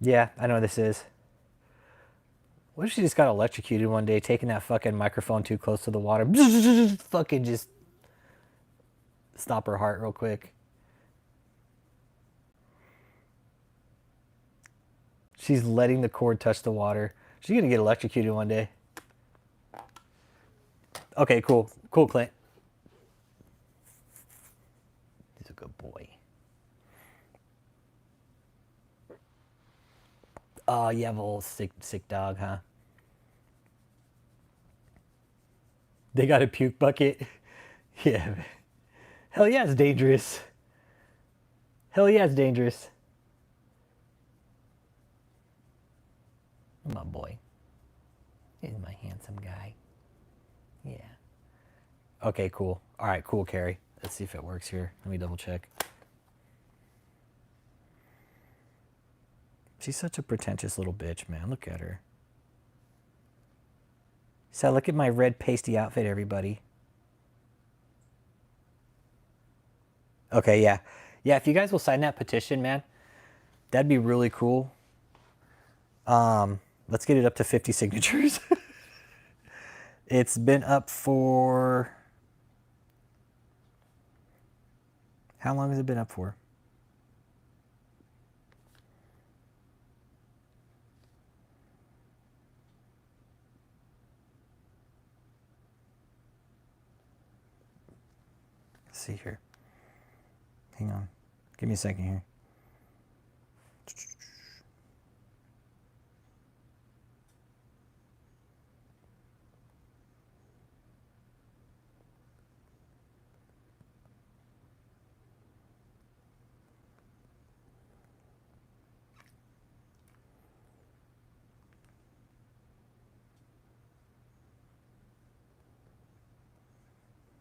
Yeah, I know what this is. What if she just got electrocuted one day, taking that fucking microphone too close to the water? Fucking just stop her heart real quick. She's letting the cord touch the water. She's gonna get electrocuted one day. Okay, cool. Cool, Clint. He's a good boy. Oh, you have a whole sick dog, huh? They got a puke bucket. Yeah. Hell yeah, it's dangerous. Hell yeah, it's dangerous. My boy. He's my handsome guy. Yeah. Okay, cool. All right, cool, Carrie. Let's see if it works here. Let me double check. She's such a pretentious little bitch, man. Look at her. So look at my red pasty outfit, everybody. Okay, yeah. Yeah, if you guys will sign that petition, man, that'd be really cool. Let's get it up to 50 signatures. It's been up for... How long has it been up for? Let's see here. Hang on. Give me a second here.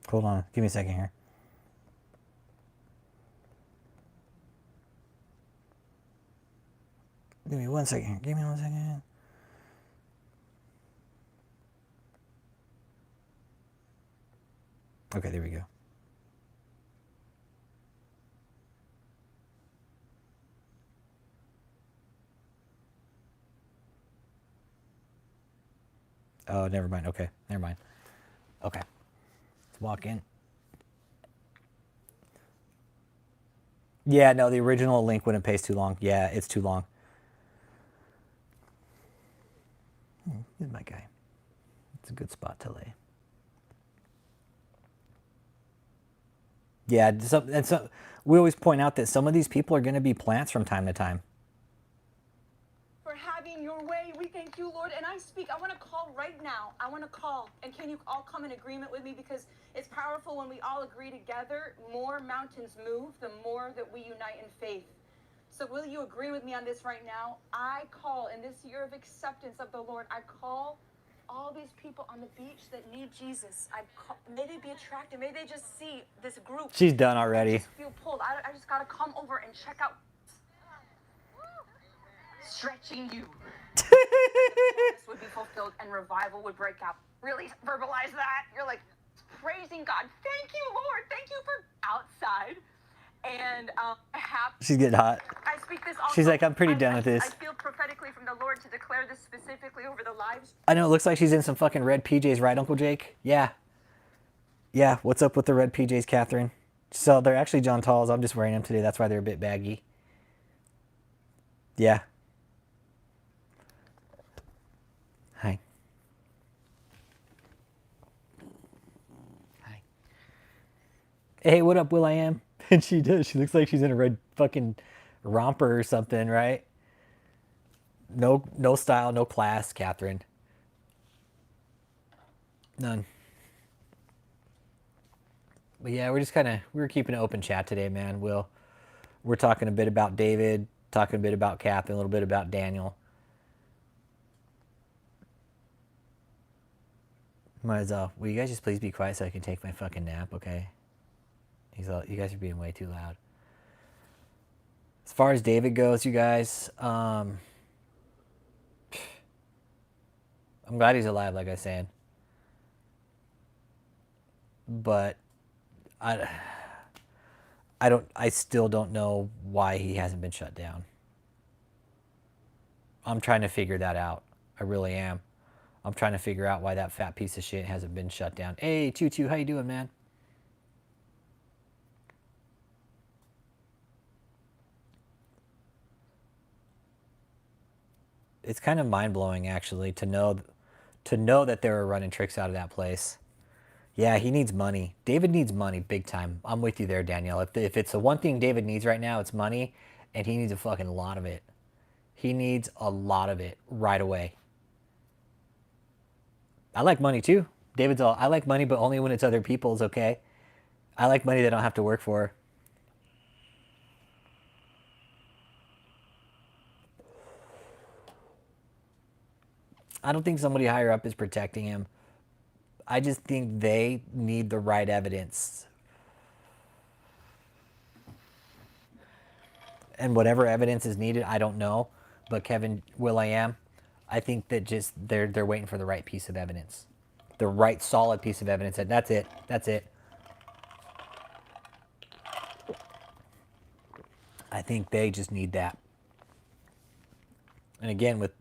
Hold on. Give me a second here. Give me 1 second here. Give me 1 second. Okay, there we go. Oh, never mind. Okay, never mind. Okay. Let's walk in. Yeah, no, the original link wouldn't paste too long. Yeah, it's too long. Here's my guy. It's a good spot to lay. Yeah, so we always point out that some of these people are going to be plants from time to time. For having your way, we thank you, Lord. And I want to call right now. I want to call. And can you all come in agreement with me? Because it's powerful when we all agree together. More mountains move, the more that we unite in faith. So will you agree with me on this right now? I call in this year of acceptance of the Lord, I call all these people on the beach that need Jesus. May they be attracted. May they just see this group. She's done already. Just feel pulled. I just got to come over and check out. Stretching you. This would be fulfilled and revival would break out. Really verbalize that. You're like praising God. Thank you, Lord. Thank you for outside. And she's getting hot. I speak this also. She's like, I'm pretty done with this. I feel prophetically from the Lord to declare this specifically over the lives. I know it looks like she's in some fucking red PJs, right, Uncle Jake? Yeah. Yeah, what's up with the red PJs, Catherine? So they're actually John Tall's. I'm just wearing them today. That's why they're a bit baggy. Yeah. Hi. Hi. Hey, what up, Will.i.am? And she does. She looks like she's in a red fucking romper or something, right? No style, no class, Catherine. None. But yeah, we're keeping an open chat today, man. We're talking a bit about David, talking a bit about Kath, and a little bit about Daniel. Might as well. Will you guys just please be quiet so I can take my fucking nap, okay? You guys are being way too loud. As far as David goes, you guys, I'm glad he's alive, like I said. But I still don't know why he hasn't been shut down. I'm trying to figure that out. I really am. I'm trying to figure out why that fat piece of shit hasn't been shut down. Hey, Choo, how you doing, man? It's kind of mind-blowing, actually, to know that they were running tricks out of that place. Yeah, he needs money. David needs money big time. I'm with you there, Danielle. If it's the one thing David needs right now, it's money, and he needs a fucking lot of it. He needs a lot of it right away. I like money too. David's all, I like money, but only when it's other people's, okay? I like money that I don't have to work for. I don't think somebody higher up is protecting him. I just think they need the right evidence. And whatever evidence is needed, I don't know. But Kevin, Will.i.am, I think that just they're waiting for the right piece of evidence. The right solid piece of evidence. And that's it. That's it. I think they just need that. And again, with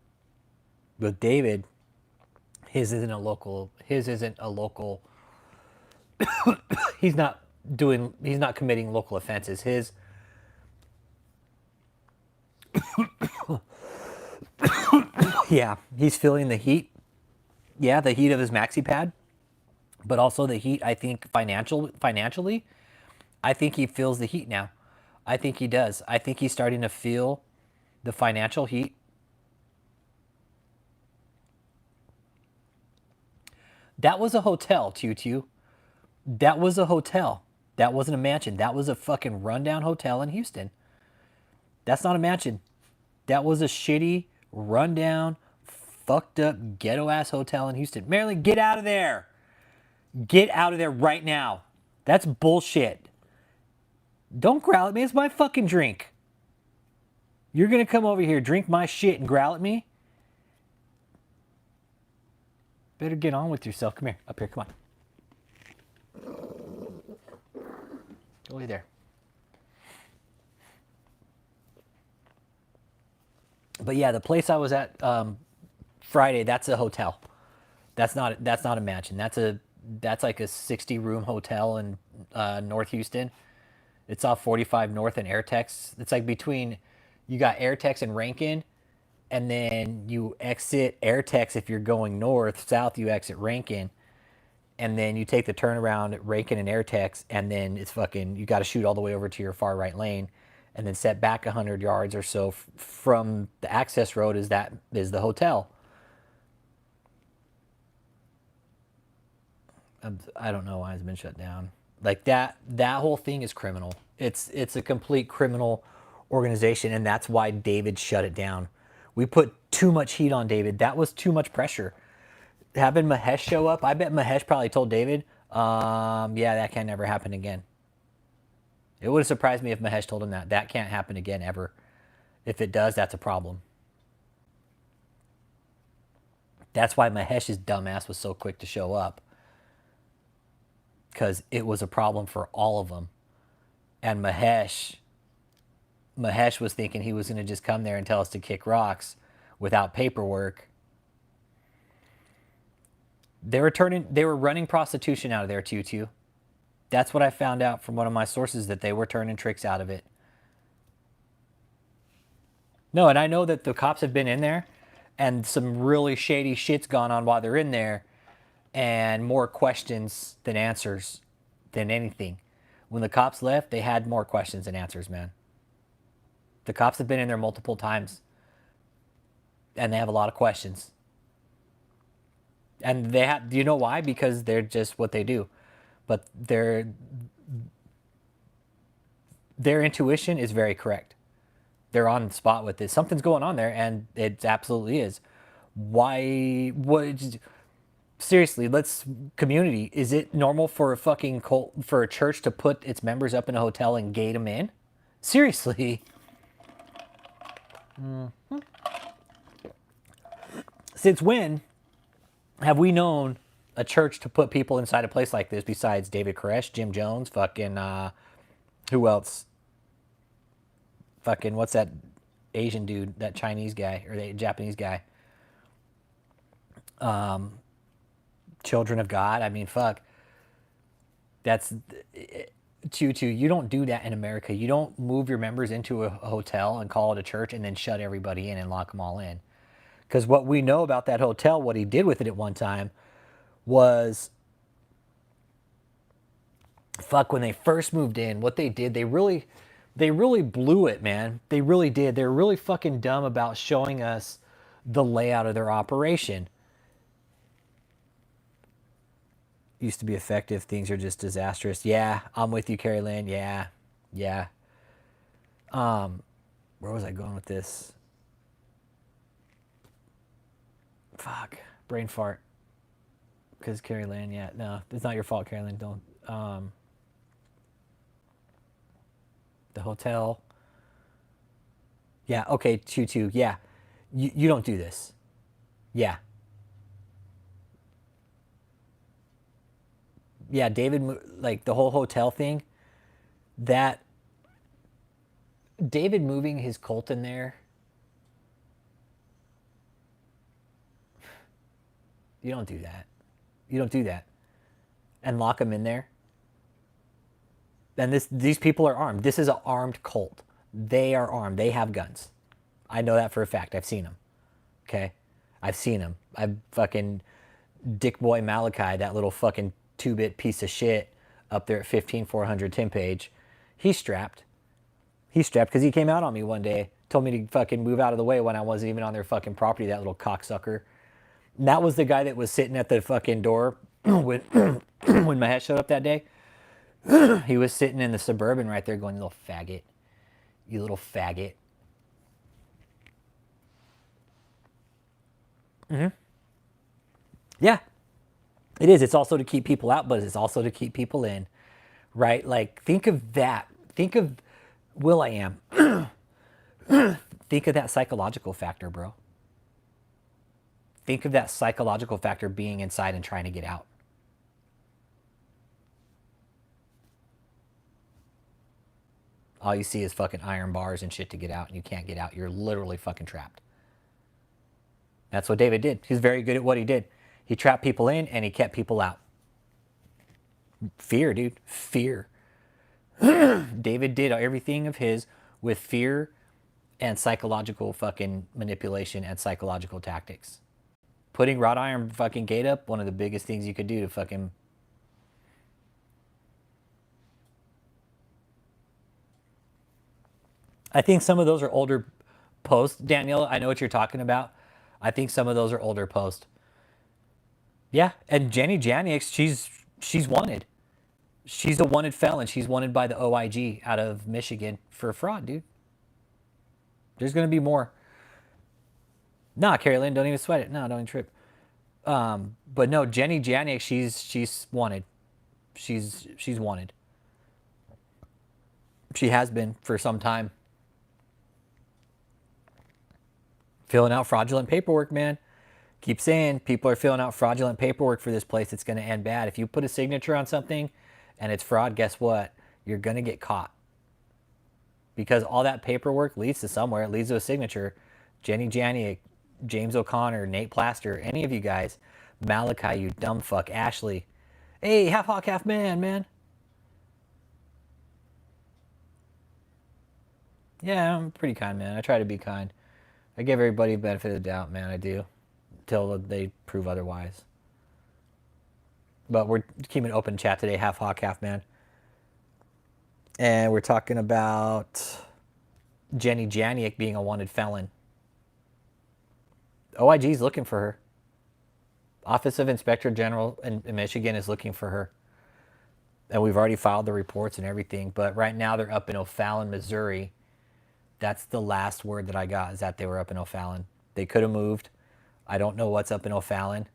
David, his isn't a local. He's not committing local offenses. His yeah, he's feeling the heat. Yeah, the heat of his maxi pad, but also the heat, I think, financially, I think he feels the heat now. I think he does. I think he's starting to feel the financial heat. That was a hotel, Tutu. That was a hotel. That wasn't a mansion. That was a fucking rundown hotel in Houston. That's not a mansion. That was a shitty, rundown, fucked up, ghetto-ass hotel in Houston. Marilyn, get out of there. Get out of there right now. That's bullshit. Don't growl at me. It's my fucking drink. You're going to come over here, drink my shit, and growl at me? Better get on with yourself. Come here. Up here. Come on. Go away there. But yeah, the place I was at Friday, that's a hotel. That's not a mansion. That's like a 60-room hotel in North Houston. It's off 45 North and Airtex. It's like between, you got Airtex and Rankin, and then you exit Airtex if you're going north. South, you exit Rankin, and then you take the turnaround at Rankin and Airtex, and then it's fucking, you got to shoot all the way over to your far right lane, and then set back 100 yards or so from the access road is the hotel. I don't know why it's been shut down. Like that whole thing is criminal. It's a complete criminal organization, and that's why David shut it down. We put too much heat on David. That was too much pressure. Having Mahesh show up, I bet Mahesh probably told David, yeah, that can never happen again. It would have surprised me if Mahesh told him that. That can't happen again ever. If it does, that's a problem. That's why Mahesh's dumbass was so quick to show up. Because it was a problem for all of them. And Mahesh was thinking he was going to just come there and tell us to kick rocks without paperwork. They were running prostitution out of there, Tutu. That's what I found out from one of my sources, that they were turning tricks out of it. No, and I know that the cops have been in there, and some really shady shit's gone on while they're in there, and more questions than answers than anything. When the cops left, they had more questions than answers, man. The cops have been in there multiple times, and they have a lot of questions. And they have, do you know why? Because they're just what they do. But their intuition is very correct. They're on the spot with this. Something's going on there, and it absolutely is. Why? What? Seriously, community. Is it normal for a fucking cult, for a church to put its members up in a hotel and gate them in? Seriously. Since when have we known a church to put people inside a place like this besides David Koresh, Jim Jones, fucking, who else? Fucking, what's that Asian dude, that Chinese guy, or the Japanese guy? Children of God. I mean, fuck. That's, you don't do that in America. You don't move your members into a hotel and call it a church and then shut everybody in and lock them all in. Because what we know about that hotel, what he did with it at one time was, fuck, when they first moved in, what they did, they really blew it, man. They really did. They're really fucking dumb about showing us the layout of their operation. Used to be effective. Things are just disastrous. Yeah, I'm with you, Carrie Lynn. Yeah. Where was I going with this? Fuck. Brain fart. Because Carrie Lynn, yeah. No, it's not your fault, Carrie Lynn. Don't. The hotel. Yeah, okay, Choo. Yeah. You don't do this. Yeah. Yeah, David, like the whole hotel thing, that David moving his cult in there, you don't do that. You don't do that. And lock them in there. And these people are armed. This is an armed cult. They are armed. They have guns. I know that for a fact. I've seen them. Okay? I've seen them. I've fucking Dick Boy Malachi, that little fucking 2-bit piece of shit up there at 15400 Tim Page. He's strapped. He's strapped because he came out on me one day. Told me to fucking move out of the way when I wasn't even on their fucking property, that little cocksucker. And that was the guy that was sitting at the fucking door when Mahesh showed up that day. He was sitting in the Suburban right there going, you little faggot. You little faggot. Yeah. It is. It's also to keep people out, but it's also to keep people in. Right? Like, think of that. Think of Will.i.am. Think of that psychological factor, bro. Think of that psychological factor being inside and trying to get out. All you see is fucking iron bars and shit to get out, and you can't get out. You're literally fucking trapped. That's what David did. He's very good at what he did. He trapped people in, and he kept people out. Fear, dude. Fear. David did everything of his with fear and psychological fucking manipulation and psychological tactics. Putting wrought iron fucking gate up, one of the biggest things you could do to fucking... I think some of those are older posts. Danielle, I know what you're talking about. I think some of those are older posts. Yeah, and Jenny Janiaks, she's wanted. She's a wanted felon. She's wanted by the OIG out of Michigan for fraud, dude. There's going to be more. Nah, Carrie Lynn, don't even sweat it. No, don't even trip. But no, Jenny Janiak, she's wanted. She's wanted. She has been for some time. Filling out fraudulent paperwork, man. Keep saying people are filling out fraudulent paperwork for this place. It's going to end bad. If you put a signature on something and it's fraud, guess what? You're going to get caught. Because all that paperwork leads to somewhere. It leads to a signature. Jenny Janiak, James O'Connor, Nate Plaster, any of you guys. Malachi, you dumb fuck. Ashley. Hey, half hawk, half man, man. Yeah, I'm pretty kind, man. I try to be kind. I give everybody the benefit of the doubt, man. I do. Until they prove otherwise. But we're keeping an open chat today. Half hawk, half man. And we're talking about Jenny Janiak being a wanted felon. OIG's looking for her. Office of Inspector General in Michigan is looking for her. And we've already filed the reports and everything. But right now they're up in O'Fallon, Missouri. That's the last word that I got, is that they were up in O'Fallon. They could have moved. I don't know what's up in O'Fallon.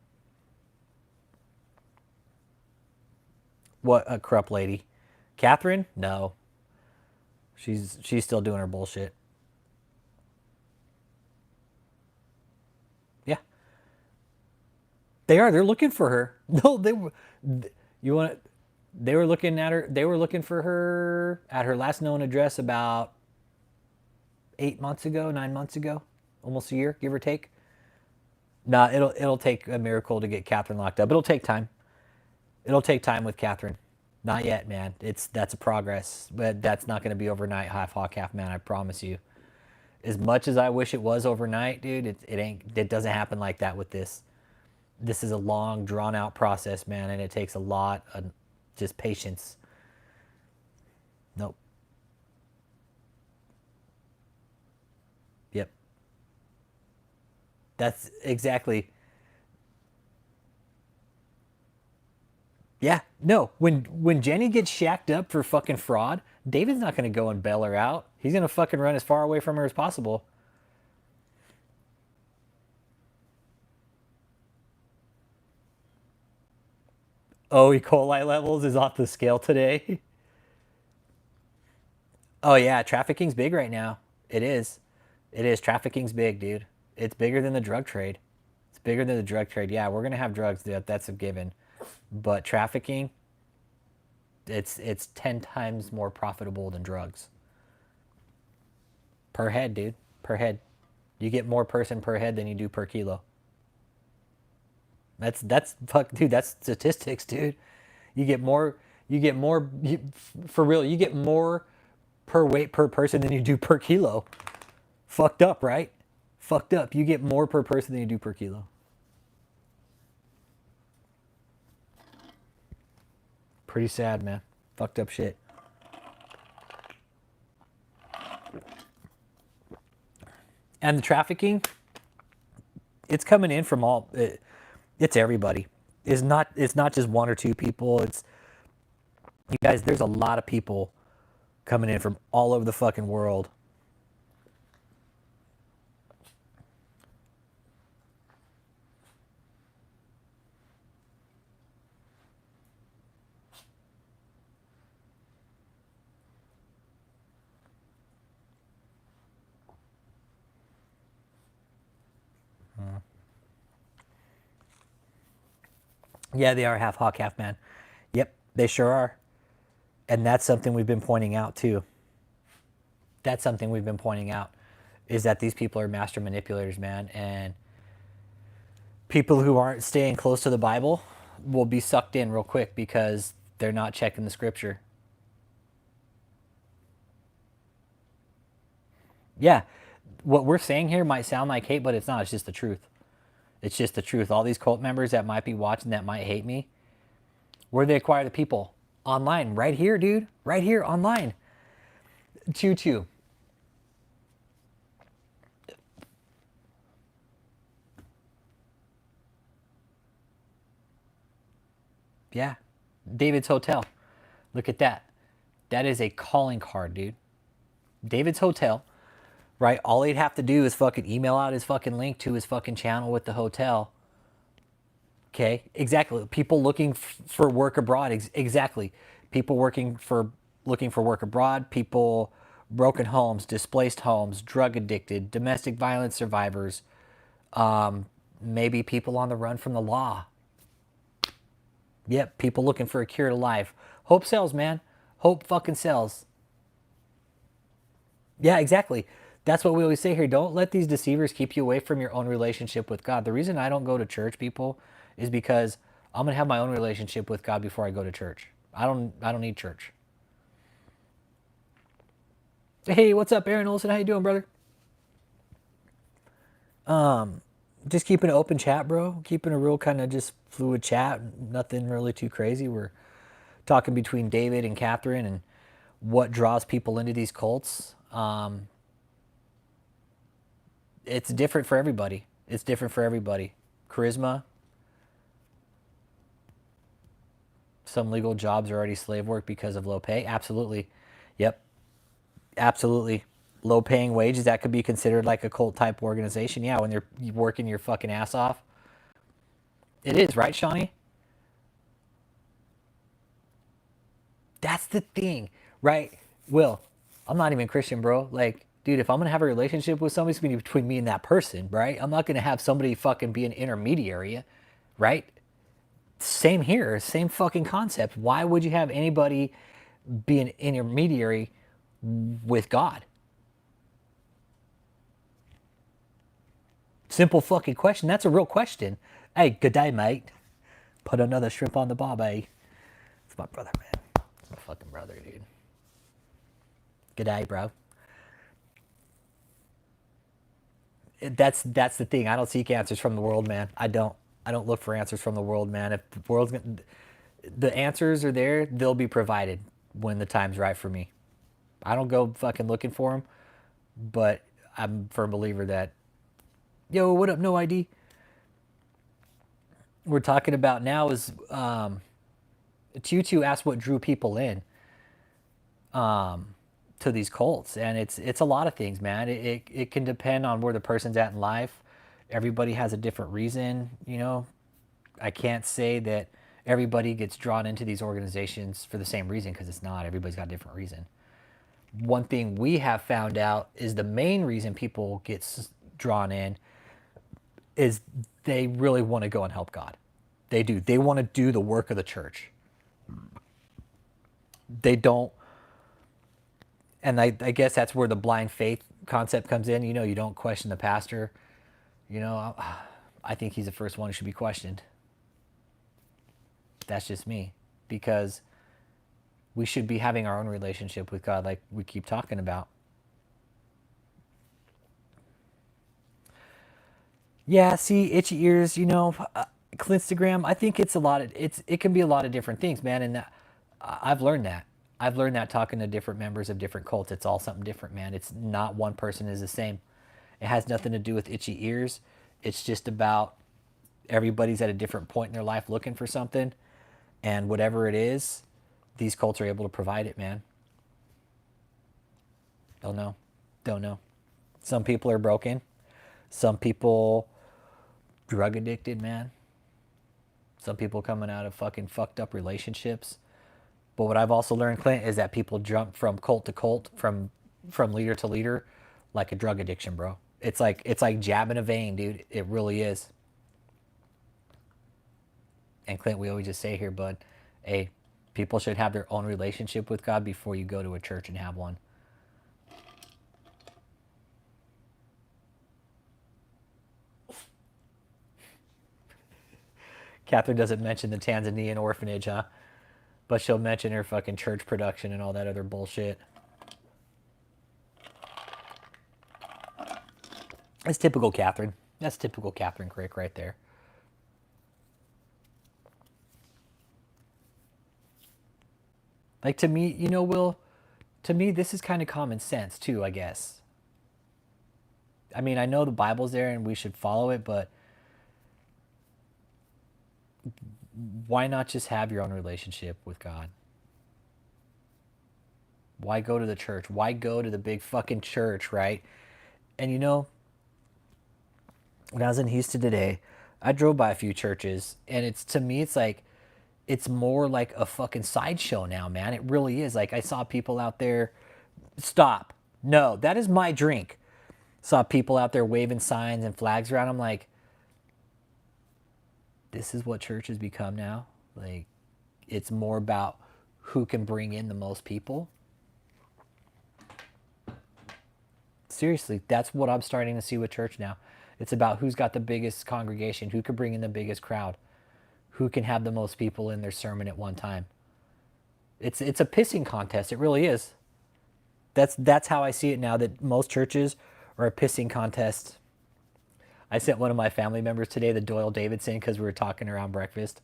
What a corrupt lady. Katherine? No. She's still doing her bullshit. They are. They're looking for her. No, they were. You want? They were looking at her. They were looking for her at her last known address about 8 months ago, 9 months ago, almost a year, give or take. Nah, it'll take a miracle to get Katherine locked up. It'll take time. It'll take time with Katherine. Not yet, man. That's a progress, but that's not going to be overnight. Half hawk, half man. I promise you. As much as I wish it was overnight, dude, it ain't. It doesn't happen like that with this. This is a long, drawn out process, man, and it takes a lot of just patience. Nope. Yep. That's exactly. Yeah. No. When Jenny gets shacked up for fucking fraud, David's not gonna go and bail her out. He's gonna fucking run as far away from her as possible. Oh, E. coli levels is off the scale today. Oh yeah, trafficking's big right now. It is. It is. Trafficking's big, dude. It's bigger than the drug trade. It's bigger than the drug trade. Yeah, we're gonna have drugs. That's a given. But trafficking, it's 10 times more profitable than drugs. Per head, dude. Per head. You get more person per head than you do per kilo. That's fuck, dude. That's statistics, dude. You get more. You get more. For real. You get more per weight per person than you do per kilo. Fucked up, right? Fucked up. You get more per person than you do per kilo. Pretty sad, man. Fucked up shit. And the trafficking, it's coming in from all. It's everybody. It's not just one or two people. It's you guys. There's a lot of people coming in from all over the fucking world. Yeah, they are half hawk, half man. Yep, they sure are. And that's something we've been pointing out too. That's something we've been pointing out is that these people are master manipulators, man. And people who aren't staying close to the Bible will be sucked in real quick because they're not checking the scripture. Yeah, what we're saying here might sound like hate, but it's not. It's just the truth. It's just the truth. All these cult members that might be watching that might hate me, where they acquire the people? Online, right here, dude. Right here, online. Choo-choo. Yeah. David's Hotel. Look at that. That is a calling card, dude. David's Hotel, right? All he'd have to do is fucking email out his fucking link to his fucking channel with the hotel. Okay, exactly. People looking for work abroad. Exactly. People looking for work abroad. People broken homes, displaced homes, drug addicted, domestic violence survivors. Maybe people on the run from the law. Yep, people looking for a cure to life. Hope sells, man. Hope fucking sells. Yeah, exactly. That's what we always say here. Don't let these deceivers keep you away from your own relationship with God. The reason I don't go to church, people, is because I'm gonna have my own relationship with God before I go to church. I don't need church. Hey, what's up, Aaron Olson? How you doing, brother? Just keeping an open chat, bro. Keeping a real kind of just fluid chat. Nothing really too crazy. We're talking between David and Katherine and what draws people into these cults. It's different for everybody. It's different for everybody. Charisma. Some legal jobs are already slave work because of low pay. Absolutely. Yep. Absolutely. Low paying wages, that could be considered like a cult type organization. Yeah, when you're working your fucking ass off. It is, right, Shawnee? That's the thing, right? Will, I'm not even Christian, bro. Like, dude, if I'm gonna have a relationship with somebody, it's gonna be between me and that person, right? I'm not gonna have somebody fucking be an intermediary, right? Same here, same fucking concept. Why would you have anybody be an intermediary with God? Simple fucking question. That's a real question. Hey, good day, mate. Put another shrimp on the barbie. It's my brother, man. It's my fucking brother, dude. Good day, bro. That's the thing. I don't seek answers from the world, man. I don't. I don't look for answers from the world, man. If the world's gonna, the answers are there, they'll be provided when the time's right for me. I don't go fucking looking for them, but I'm a firm believer that, yo, what up, no ID? We're talking about now is Tutu asked what drew people in to these cults, and it's a lot of things, man. It can depend on where the person's at in life. Everybody has a different reason, you know. I can't say that everybody gets drawn into these organizations for the same reason, because it's not. Everybody's got a different reason. One thing we have found out is the main reason people get drawn in is they really want to go and help God. They do. They want to do the work of the church. They don't, and I guess that's where the blind faith concept comes in. You know, you don't question the pastor. You know, I think he's the first one who should be questioned. That's just me, because we should be having our own relationship with God, like we keep talking about. Yeah, see, itchy ears, you know, Clintstagram. I think it's a lot of it can be a lot of different things, man. And I've learned that. I've learned that talking to different members of different cults. It's all something different, man. It's not one person is the same. It has nothing to do with itchy ears. It's just about everybody's at a different point in their life looking for something, and whatever it is, these cults are able to provide it, man. Don't know. Don't know. Some people are broken. Some people drug addicted, man. Some people coming out of fucking fucked up relationships. But what I've also learned, Clint, is that people jump from cult to cult, from leader to leader, like a drug addiction, bro. It's like jabbing a vein, dude. It really is. And Clint, we always just say here, bud, hey, people should have their own relationship with God before you go to a church and have one. Katherine doesn't mention the Tanzanian orphanage, huh? But she'll mention her fucking church production and all that other bullshit. That's typical Katherine. That's typical Katherine Crick right there. Like, to me, you know, Will, to me, this is kind of common sense too, I guess. I mean, I know the Bible's there and we should follow it, but why not just have your own relationship with God? Why go to the church? Why go to the big fucking church, right? And you know, when I was in Houston today, I drove by a few churches, and it's, to me, it's like, it's more like a fucking sideshow now, man. It really is. Like, I saw people out there, stop. No, that is my drink. Saw people out there waving signs and flags around. I'm like, this is what church has become now. Like, it's more about who can bring in the most people. Seriously, that's what I'm starting to see with church now. It's about who's got the biggest congregation, who can bring in the biggest crowd, who can have the most people in their sermon at one time. It's a pissing contest. It really is. That's how I see it now, that most churches are a pissing contest. I sent one of my family members today the Doyle Davidson, because we were talking around breakfast,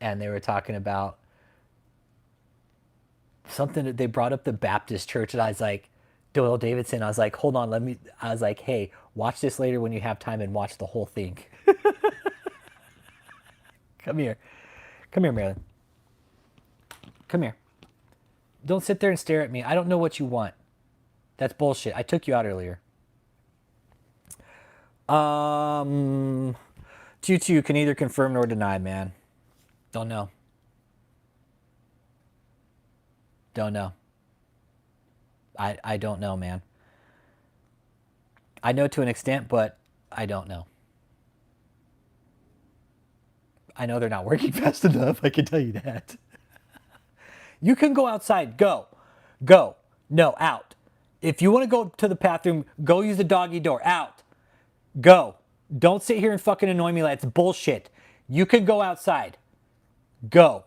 and they were talking about something that they brought up, the Baptist church, and I was like, Doyle Davidson, I was like, hold on, I was like, hey, watch this later when you have time and watch the whole thing. Come here. Come here, Marilyn. Come here. Don't sit there and stare at me. I don't know what you want. That's bullshit. I took you out earlier. Tutu can neither confirm nor deny, man. Don't know. Don't know. I don't know, man. I know to an extent, but I don't know. I know they're not working fast enough. I can tell you that. You can go outside. Go. Go. No, out. If you want to go to the bathroom, go use the doggy door. Out. Go. Don't sit here and fucking annoy me like it's bullshit. You can go outside. Go.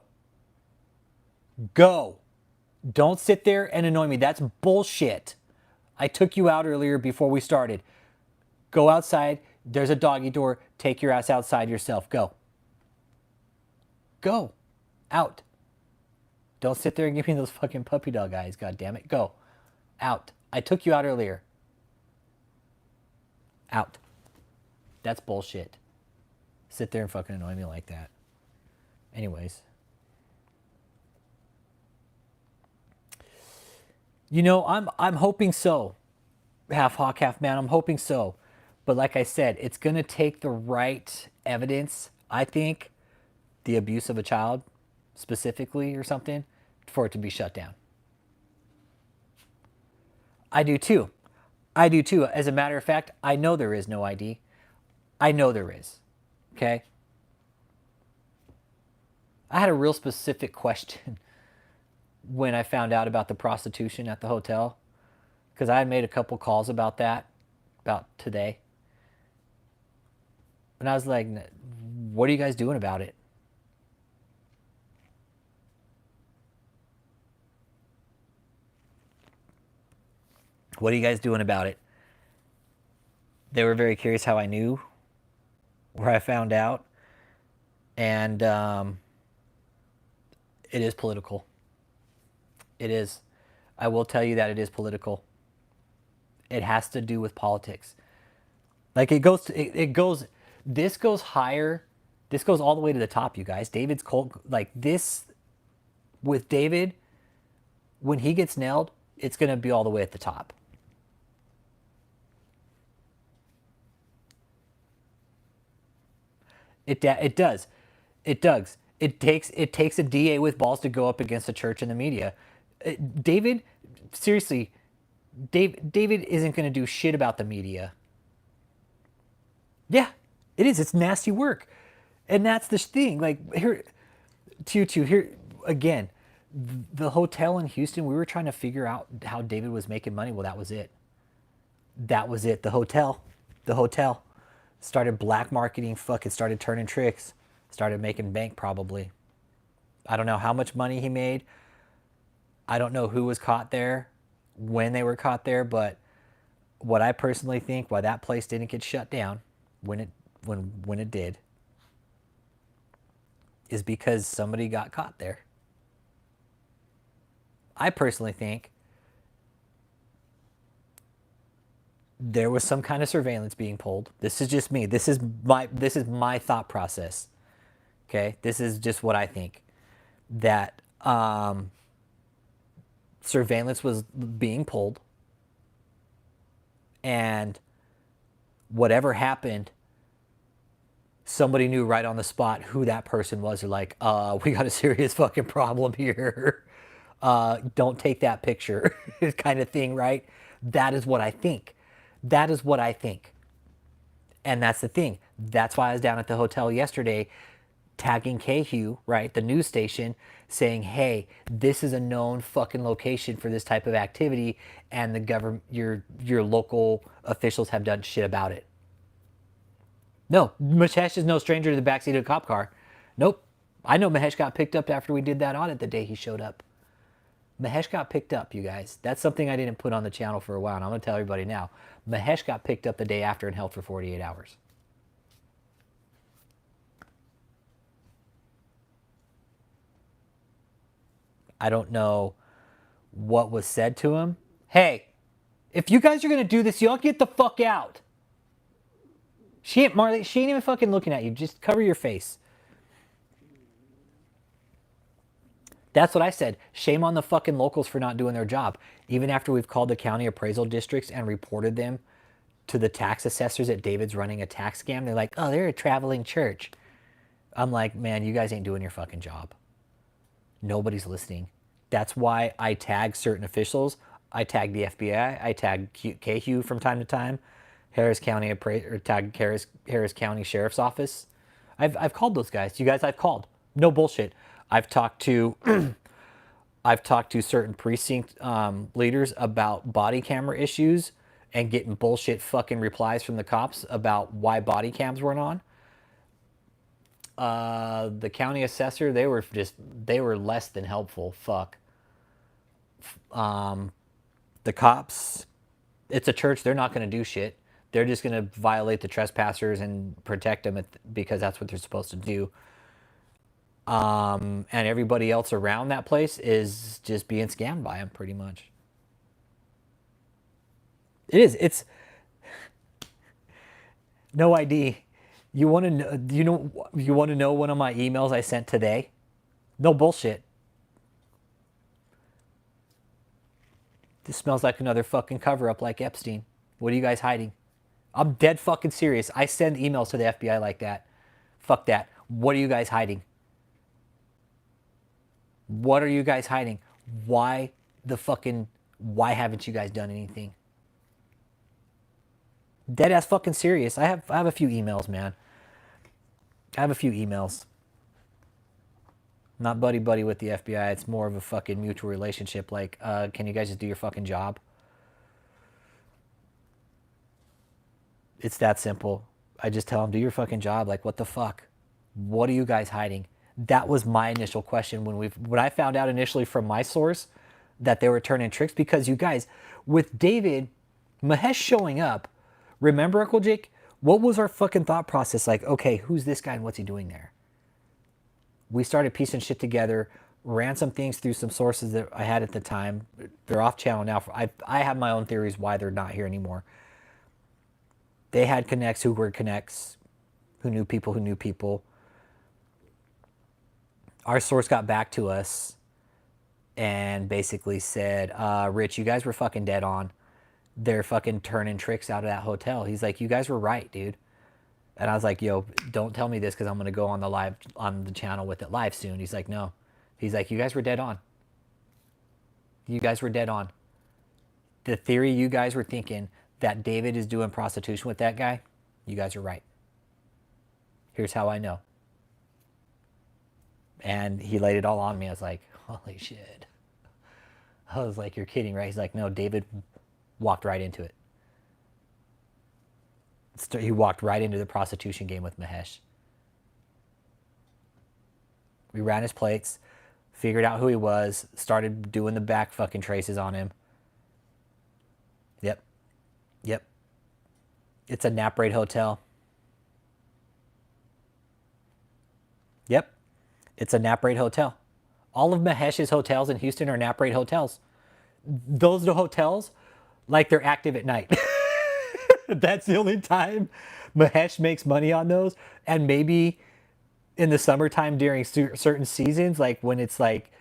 Go. Don't sit there and annoy me. That's bullshit. I took you out earlier before we started. Go outside. There's a doggy door. Take your ass outside yourself. Go. Go. Out. Don't sit there and give me those fucking puppy dog eyes. God damn it. Go. Out. I took you out earlier. Out. That's bullshit. Sit there and fucking annoy me like that. Anyways. You know, I'm hoping so. Half hawk, half man. I'm hoping so. But like I said, it's going to take the right evidence, I think, the abuse of a child specifically or something, for it to be shut down. I do too. I do too. As a matter of fact, I know there is no ID. I know there is. Okay? I had a real specific question when I found out about the prostitution at the hotel, because I had made a couple calls about that, about today. And I was like, what are you guys doing about it? What are you guys doing about it? They were very curious how I knew, where I found out. And it is political. It is. I will tell you that it is political. It has to do with politics. Like it goes, this goes higher. This goes all the way to the top, you guys. David's cold, like this, with David, when he gets nailed, it's going to be all the way at the top. It does. It does. It takes a DA with balls to go up against the church and the media. David, seriously, David isn't going to do shit about the media. Yeah, it is. It's nasty work. And that's the thing. Like, here, here again, the hotel in Houston, we were trying to figure out how David was making money. Well, that was it. That was it. The hotel started black marketing, fucking started turning tricks, started making bank probably. I don't know how much money he made. I don't know who was caught there, when they were caught there, but what I personally think why that place didn't get shut down when it did is because somebody got caught there. I personally think there was some kind of surveillance being pulled. This is just me. This is my thought process. Okay? This is just what I think. That surveillance was being pulled, and whatever happened, somebody knew right on the spot who that person was. They're like, we got a serious fucking problem here. Don't take that picture kind of thing, right? That is what I think. That is what I think. And that's the thing. That's why I was down at the hotel yesterday tagging KHU, right, the news station, saying, hey, this is a known fucking location for this type of activity, and the government, your local officials have done shit about it. No, Mahesh is no stranger to the backseat of a cop car. Nope. I know Mahesh got picked up after we did that audit the day he showed up. Mahesh got picked up, you guys. That's something I didn't put on the channel for a while, and I'm going to tell everybody now. Mahesh got picked up the day after and held for 48 hours. I don't know what was said to him. Hey, if you guys are going to do this, y'all get the fuck out. Marley, she ain't even fucking looking at you. Just cover your face. That's what I said. Shame on the fucking locals for not doing their job. Even after we've called the county appraisal districts and reported them to the tax assessors that David's running a tax scam, they're like, oh, they're a traveling church. I'm like, man, you guys ain't doing your fucking job. Nobody's listening. That's why I tag certain officials. I tag the FBI. I tag KHU from time to time. Harris County tag Harris County Sheriff's Office. I've called those guys. You guys, I've called. No bullshit. I've talked to I've talked to certain precinct leaders about body camera issues and getting bullshit fucking replies from the cops about why body cams weren't on. The county assessor, they were less than helpful. Fuck. The cops, it's a church. They're not going to do shit. They're just going to violate the trespassers and protect them because that's what they're supposed to do. And everybody else around that place is just being scammed by them, pretty much. It is. It's no ID. You want to know? You want to know one of my emails I sent today? No bullshit. This smells like another fucking cover up, like Epstein. What are you guys hiding? I'm dead fucking serious. I send emails to the FBI like that. Fuck that. What are you guys hiding? What are you guys hiding? Why haven't you guys done anything? Dead ass fucking serious. I have a few emails, man. I have a few emails. Not buddy with the FBI. It's more of a fucking mutual relationship. Like, can you guys just do your fucking job? It's that simple. I just tell them, do your fucking job. Like, what the fuck? What are you guys hiding? That was my initial question when I found out initially from my source that they were turning tricks. Because you guys, with David, Mahesh showing up, remember, Uncle Jake, what was our fucking thought process? Like, okay, who's this guy and what's he doing there? We started piecing shit together, ran some things through some sources that I had at the time. They're off channel now. I have my own theories why they're not here anymore. They had connects who were connects, who knew people who knew people. Our source got back to us and basically said, Rich, you guys were fucking dead on. They're fucking turning tricks out of that hotel. He's like, you guys were right, dude. And I was like, yo, don't tell me this because I'm going to go on the channel with it live soon. He's like, no. He's like, you guys were dead on. You guys were dead on. The theory you guys were thinking that David is doing prostitution with that guy, you guys are right. Here's how I know. And he laid it all on me. I was like, holy shit. I was like, you're kidding, right? He's like, no, David walked right into it. He walked right into the prostitution game with Mahesh. We ran his plates, figured out who he was, started doing the back fucking traces on him. Yep. It's a nap rate hotel. Yep. It's a nap rate hotel. All of Mahesh's hotels in Houston are nap rate hotels. Those are hotels like they're active at night. That's the only time Mahesh makes money on those. And maybe in the summertime during certain seasons, like when it's like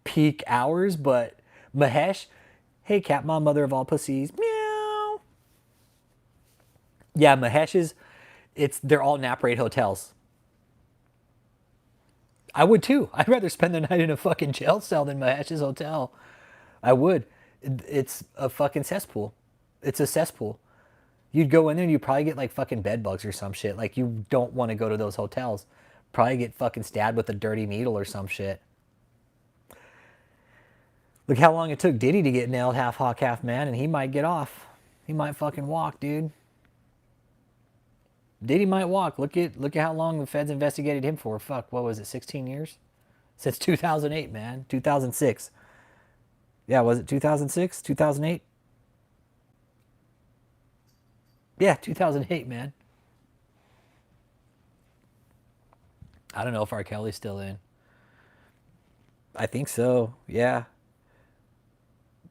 peak hours. But Mahesh, hey, cat mom, mother of all pussies, meow. Yeah, Mahesh's, they're all nap rate hotels. I would too. I'd rather spend the night in a fucking jail cell than Mahesh's hotel. I would. It's a fucking cesspool. It's a cesspool. You'd go in there and you'd probably get like fucking bed bugs or some shit. Like you don't want to go to those hotels. Probably get fucking stabbed with a dirty needle or some shit. Look how long it took Diddy to get nailed half hawk, half man, and he might get off. He might fucking walk, dude. Diddy might walk. Look at how long the feds investigated him for. Fuck, what was it, 16 years? Since 2008, man. 2006. Yeah, was it 2006? 2008? Yeah, 2008, man. I don't know if R. Kelly's still in. I think so, yeah.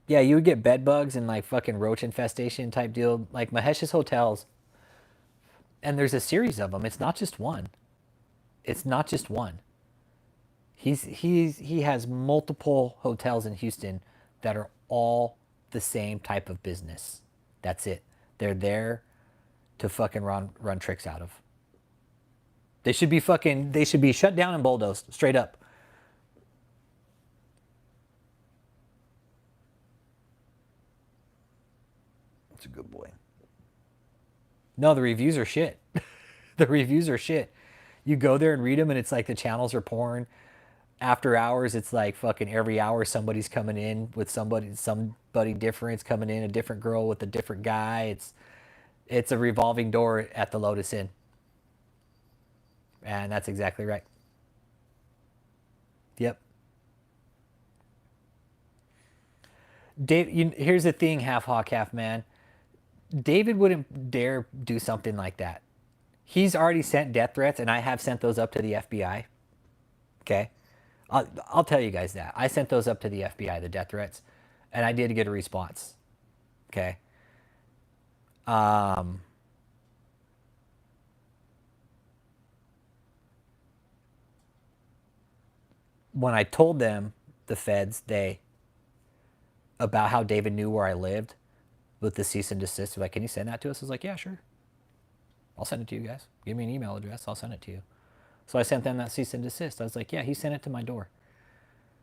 Yeah, you would get bed bugs and like fucking roach infestation type deal. Like Mahesh's hotels. And there's a series of them. It's not just one. It's not just one. He has multiple hotels in Houston that are all the same type of business. That's it. They're there to fucking run tricks out of. They should be shut down and bulldozed straight up. That's a good boy. No, the reviews are shit. The reviews are shit. You go there and read them, and it's like the channels are porn. After hours, it's like fucking every hour somebody's coming in with somebody different. It's coming in a different girl with a different guy. It's a revolving door at the Lotus Inn, and that's exactly right. Yep. Dave, here's the thing, half hawk, half man. David wouldn't dare do something like that. He's already sent death threats, and I have sent those up to the FBI. Okay, I'll tell you guys that I sent those up to the FBI, the death threats, and I did get a response. Okay. Um, when I told them, the feds, about how David knew where I lived with the cease and desist, like, can you send that to us? I was like, yeah, sure. I'll send it to you guys. Give me an email address. I'll send it to you. So I sent them that cease and desist. I was like, yeah, he sent it to my door.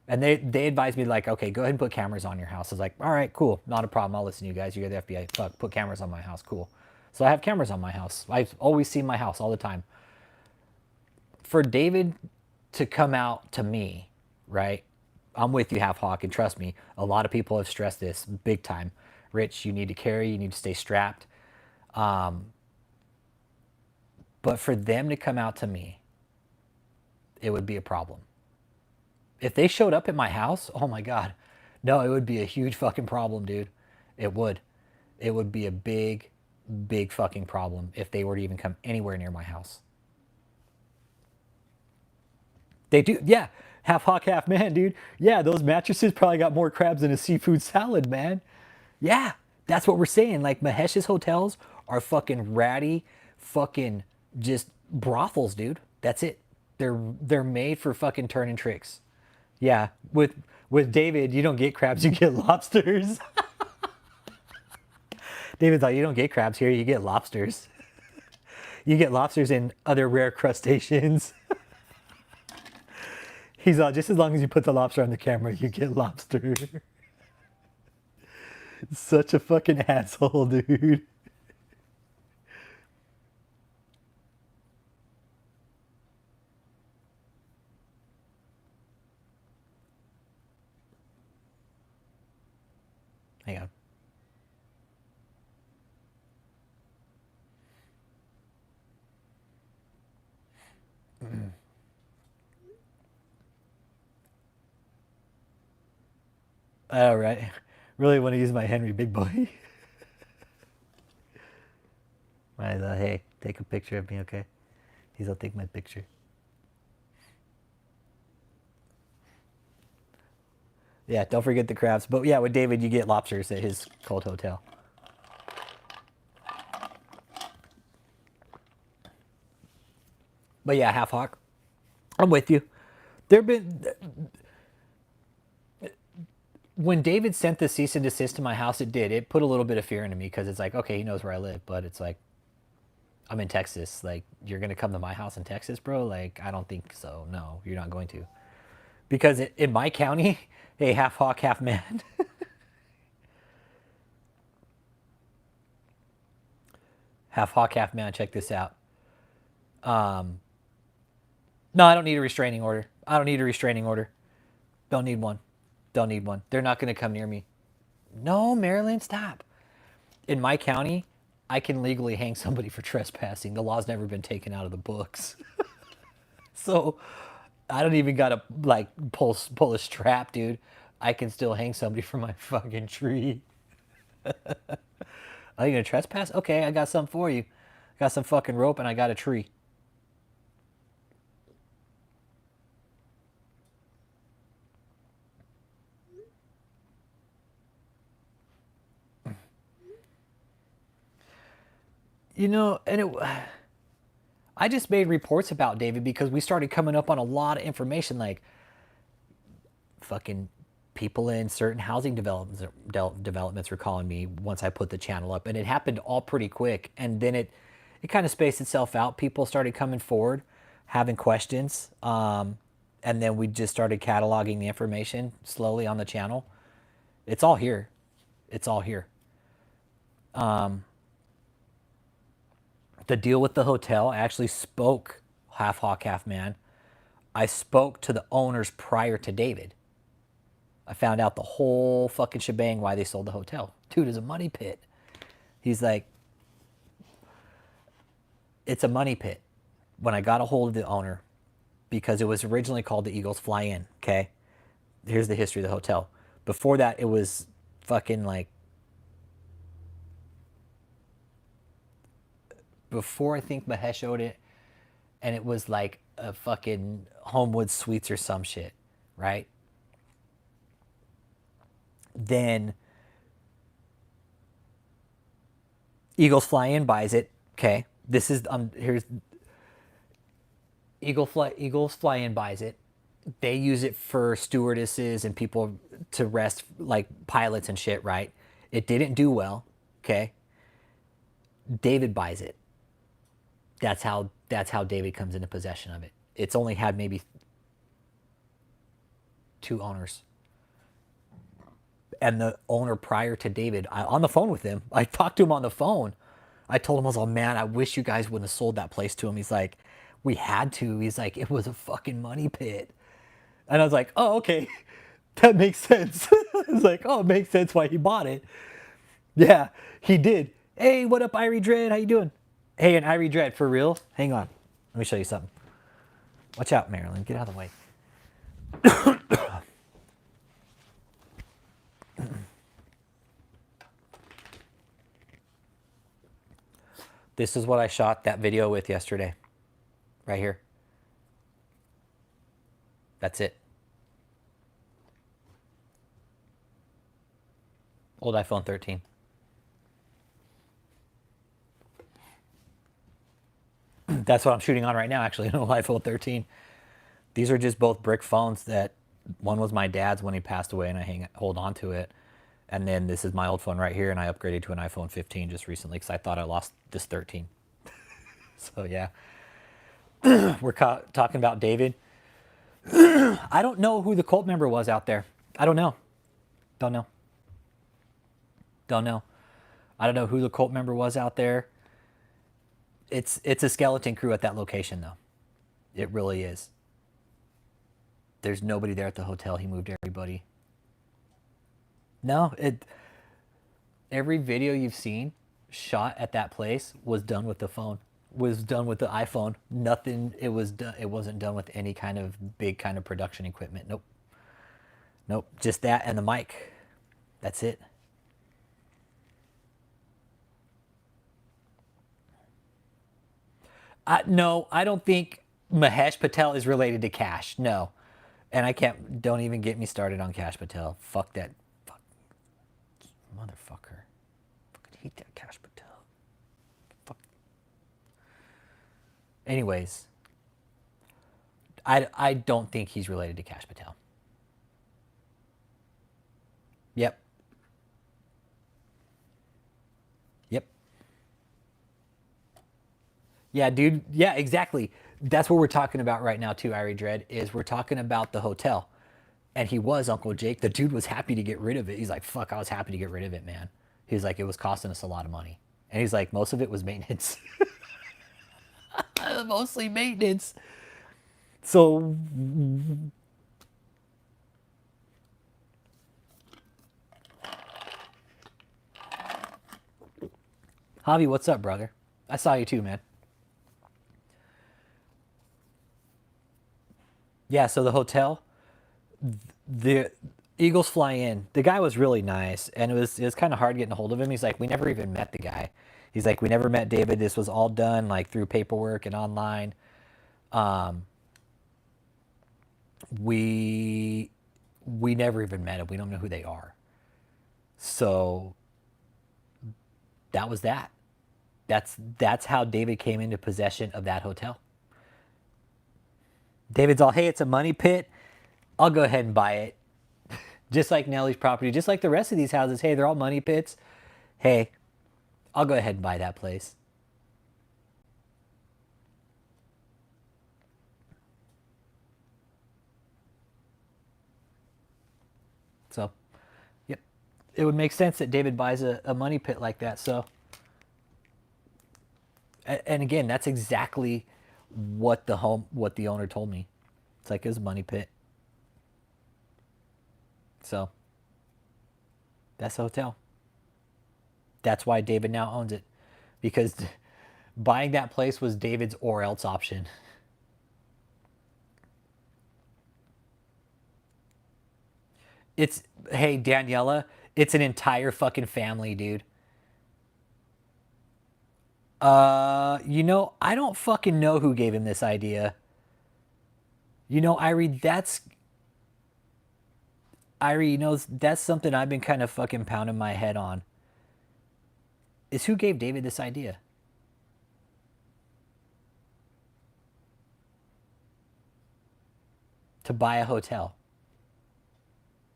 And they advised me, like, okay, go ahead and put cameras on your house. I was like, all right, cool. Not a problem. I'll listen to you guys. You're the FBI. Fuck, put cameras on my house. Cool. So I have cameras on my house. I've always seen my house all the time. For David to come out to me, right? I'm with you, half hawk, and trust me, a lot of people have stressed this big time. Rich, you need to carry, you need to stay strapped. But for them to come out to me, it would be a problem. If they showed up at my house, oh my God. No, it would be a huge fucking problem, dude. It would. It would be a big, big fucking problem if they were to even come anywhere near my house. They do, yeah. Half hawk, half man, dude. Yeah, those mattresses probably got more crabs than a seafood salad, man. Yeah, that's what we're saying. Like, Mahesh's hotels are fucking ratty, fucking just brothels, dude. That's it. They're made for fucking turning tricks. Yeah, with David, you don't get crabs, you get lobsters. David's like, you don't get crabs here, you get lobsters. You get lobsters and other rare crustaceans. He's like, just as long as you put the lobster on the camera, you get lobster. Such a fucking asshole, dude. Hang on. All right. Really want to use my Henry Big Boy. I thought, hey, take a picture of me, okay? He's will take my picture. Yeah, don't forget the crabs. But yeah, with David, you get lobsters at his cold hotel. But yeah, half hawk, I'm with you. There been when David sent the cease and desist to my house, it did. It put a little bit of fear into me because it's like, okay, he knows where I live, but it's like, I'm in Texas. Like, you're gonna come to my house in Texas, bro? Like, I don't think so. No, you're not going to. Because in my county, hey, half hawk, half man. Half hawk, half man. Check this out. No, I don't need a restraining order. I don't need a restraining order. Don't need one. Don't need one. They're not going to come near me. No, Maryland, stop. In my county, I can legally hang somebody for trespassing. The law's never been taken out of the books. So I don't even got to like pull a strap, dude. I can still hang somebody from my fucking tree. Are you going to trespass? Okay, I got something for you. Got some fucking rope and I got a tree. You know, and I just made reports about David because we started coming up on a lot of information, like fucking people in certain housing developments were calling me once I put the channel up, and it happened all pretty quick. And then it kind of spaced itself out. People started coming forward, having questions, and then we just started cataloging the information slowly on the channel. It's all here. It's all here. The deal with the hotel, I actually spoke half hawk, half man. I spoke to the owners prior to David. I found out the whole fucking shebang why they sold the hotel. Dude is a money pit. He's like, it's a money pit. When I got a hold of the owner, because it was originally called the Eagles Fly In, okay? Here's the history of the hotel. Before that, it was fucking like, before I think Mahesh owned it, and it was like a fucking Homewood Suites or some shit, right? Then Eagles Fly In buys it, okay? This is, here's, Eagles Fly In buys it. They use it for stewardesses and people to rest, like pilots and shit, right? It didn't do well, okay? David buys it. That's how David comes into possession of it. It's only had maybe 2 owners. And the owner prior to David, on the phone with him, I talked to him on the phone. I told him, I was like, man, I wish you guys wouldn't have sold that place to him. He's like, we had to. He's like, it was a fucking money pit. And I was like, oh, okay. That makes sense. I was like, oh, it makes sense why he bought it. Yeah, he did. Hey, what up, Irie Dread? How you doing? Hey, and Irie Dread, for real? Hang on. Let me show you something. Watch out, Marilyn. Get out of the way. This is what I shot that video with yesterday. Right here. That's it. Old iPhone 13. That's what I'm shooting on right now, actually, an old iPhone 13. These are just both brick phones that, one was my dad's when he passed away and I hold on to it. And then this is my old phone right here, and I upgraded to an iPhone 15 just recently because I thought I lost this 13. So yeah. We're talking about David. I don't know who the cult member was out there. I don't know. Don't know. Don't know. I don't know who the cult member was out there. It's a skeleton crew at that location, though. It really is. There's nobody there at the hotel. He moved everybody. No, every video you've seen shot at that place was done with the phone. Was done with the iPhone. Nothing. It wasn't done with any kind of big kind of production equipment. Nope. Nope. Just that and the mic. That's it. No, I don't think Mahesh Patel is related to Cash. No. And don't even get me started on Cash Patel. Fuck that. Fuck. Motherfucker. Fucking hate that Cash Patel. Fuck. Anyways. I don't think he's related to Cash Patel. Yep. Yep. Yeah, dude. Yeah, exactly. That's what we're talking about right now too, Irie Dread, is we're talking about the hotel. And he was Uncle Jake. The dude was happy to get rid of it. He's like, fuck, I was happy to get rid of it, man. He's like, it was costing us a lot of money. And he's like, most of it was maintenance. Mostly maintenance. So Javi, what's up, brother? I saw you too, man. Yeah, so the hotel, the Eagles Fly In. The guy was really nice, and it was kind of hard getting a hold of him. He's like, we never even met the guy. He's like, we never met David. This was all done like through paperwork and online. We never even met him. We don't know who they are. So that was that. That's how David came into possession of that hotel. David's all, hey, it's a money pit. I'll go ahead and buy it. Just like Nellie's property, just like the rest of these houses. Hey, they're all money pits. Hey, I'll go ahead and buy that place. So, yep. It would make sense that David buys a money pit like that. So, and again, that's exactly what the owner told me. It's like it was a money pit. So that's the hotel. That's why David now owns it, because buying that place was David's or else option. It's, hey, Daniela, it's an entire fucking family, dude. I don't fucking know who gave him this idea. Irie, that's something I've been kind of fucking pounding my head on. Is who gave David this idea? To buy a hotel.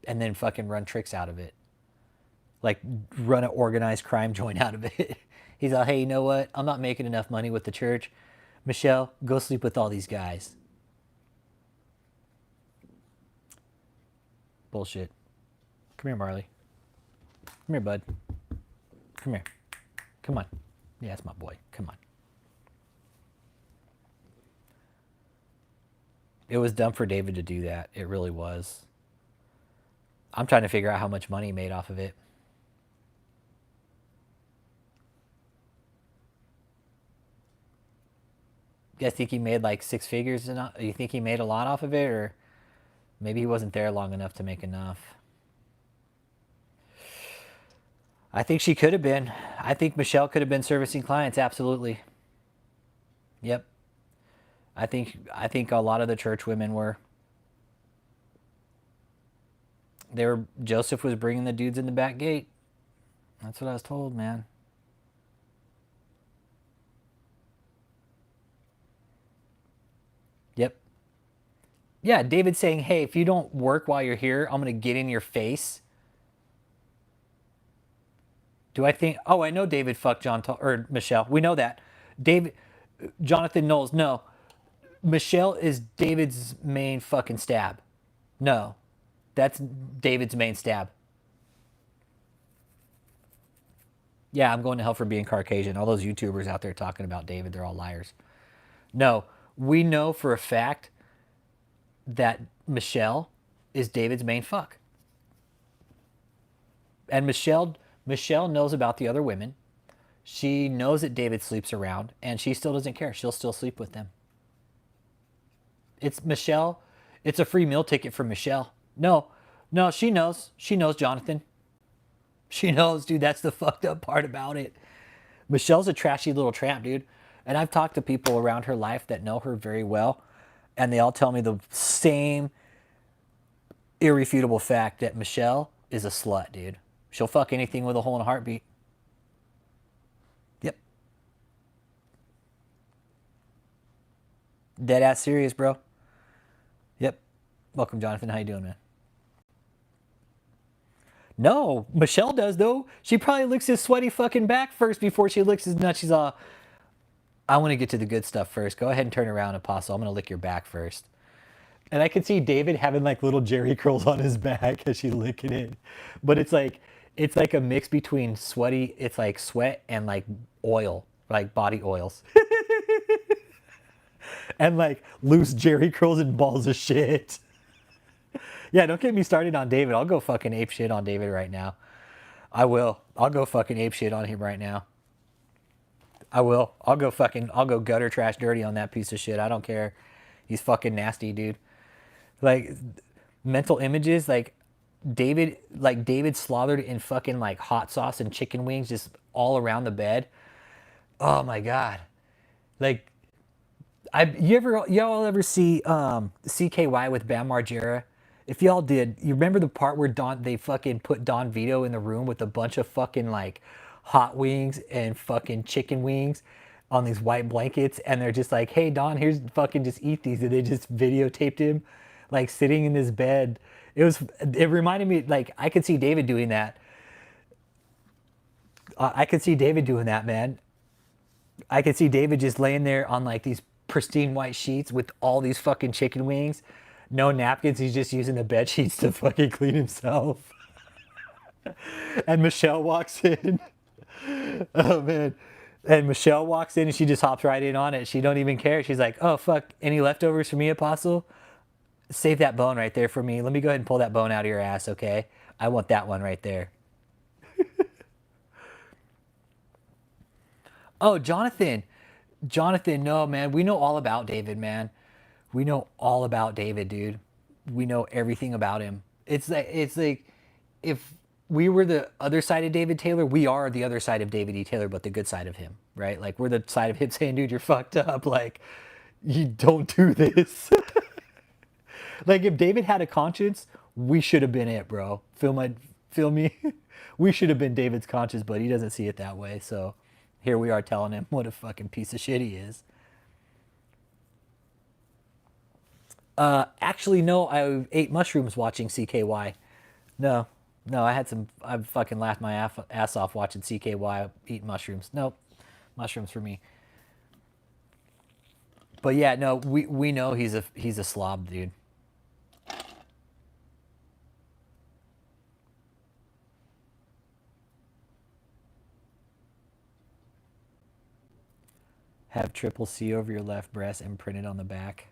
And then fucking run tricks out of it. Like, run an organized crime joint out of it. He's like, hey, you know what? I'm not making enough money with the church. Michelle, go sleep with all these guys. Bullshit. Come here, Marley. Come here, bud. Come here. Come on. Yeah, that's my boy. Come on. It was dumb for David to do that. It really was. I'm trying to figure out how much money he made off of it. You guys think he made like 6 figures? You think he made a lot off of it? Or maybe he wasn't there long enough to make enough? I think she could have been. I think Michelle could have been servicing clients. Absolutely. Yep. I think a lot of the church women were. Joseph was bringing the dudes in the back gate. That's what I was told, man. Yep. Yeah, David saying, hey, if you don't work while you're here, I'm going to get in your face. Do I think... Oh, I know David fucked or Michelle. We know that. Jonathan Knowles, no. Michelle is David's main fucking stab. No. That's David's main stab. Yeah, I'm going to hell for being Caucasian. All those YouTubers out there talking about David, they're all liars. No, we know for a fact that Michelle is David's main fuck. And Michelle knows about the other women. She knows that David sleeps around, and she still doesn't care. She'll still sleep with them. It's Michelle. It's a free meal ticket for Michelle. No, she knows. She knows, Jonathan. She knows, dude. That's the fucked up part about it. Michelle's a trashy little tramp, dude. And I've talked to people around her life that know her very well, and they all tell me the same irrefutable fact that Michelle is a slut, dude. She'll fuck anything with a hole in a heartbeat. Yep. Dead ass serious, bro. Yep. Welcome, Jonathan. How you doing, man? No, Michelle does, though. She probably licks his sweaty fucking back first before she licks his nuts. She's all, I want to get to the good stuff first. Go ahead and turn around, Apostle. I'm going to lick your back first. And I could see David having like little Jerry curls on his back as she's licking it. But it's like a mix between sweaty, it's like sweat and like oil, like body oils. And like loose Jerry curls and balls of shit. Yeah, don't get me started on David. I'll go fucking ape shit on David right now. I will. I'll go fucking ape shit on him right now. I will. I'll go gutter trash dirty on that piece of shit. I don't care. He's fucking nasty, dude. Like, mental images, like David slathered in fucking like hot sauce and chicken wings just all around the bed. Oh my God. Like, y'all ever see CKY with Bam Margera? If y'all did, you remember the part where they fucking put Don Vito in the room with a bunch of fucking like hot wings and fucking chicken wings on these white blankets, and they're just like, hey Don, here's fucking just eat these, and they just videotaped him like sitting in his bed. It reminded me, like, I could see David doing that. I could see David doing that, man. I could see David just laying there on like these pristine white sheets with all these fucking chicken wings. No napkins, he's just using the bed sheets to fucking clean himself. And Michelle walks in. Oh man. And Michelle walks in and she just hops right in on it. She don't even care. She's like, oh, fuck, any leftovers for me, Apostle? Save that bone right there for me. Let me go ahead and pull that bone out of your ass, okay? I want that one right there. Oh, Jonathan. Jonathan, no, man. We know all about David, man. We know all about David, dude. We know everything about him. It's like if we were the other side of David Taylor, we are the other side of David E. Taylor, but the good side of him, right? Like we're the side of him saying, dude, you're fucked up. Like, you don't do this. Like if David had a conscience, we should have been it, bro. Feel me? We should have been David's conscience, but he doesn't see it that way. So here we are telling him what a fucking piece of shit he is. Actually, no, I ate mushrooms watching CKY. No, no, I fucking laughed my ass off watching CKY eating mushrooms. Nope, mushrooms for me. But yeah, no, we know he's a slob, dude. Have triple C over your left breast and print it on the back.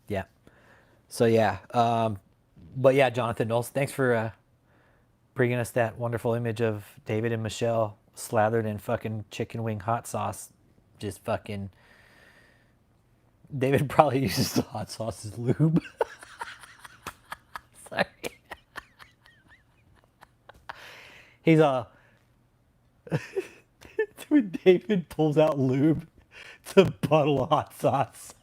Yeah. So yeah, but yeah, Jonathan Knowles, thanks for bringing us that wonderful image of David and Michelle slathered in fucking chicken wing hot sauce. Just fucking. David probably uses the hot sauce as lube. Sorry. He's when David pulls out lube, it's a bottle of hot sauce.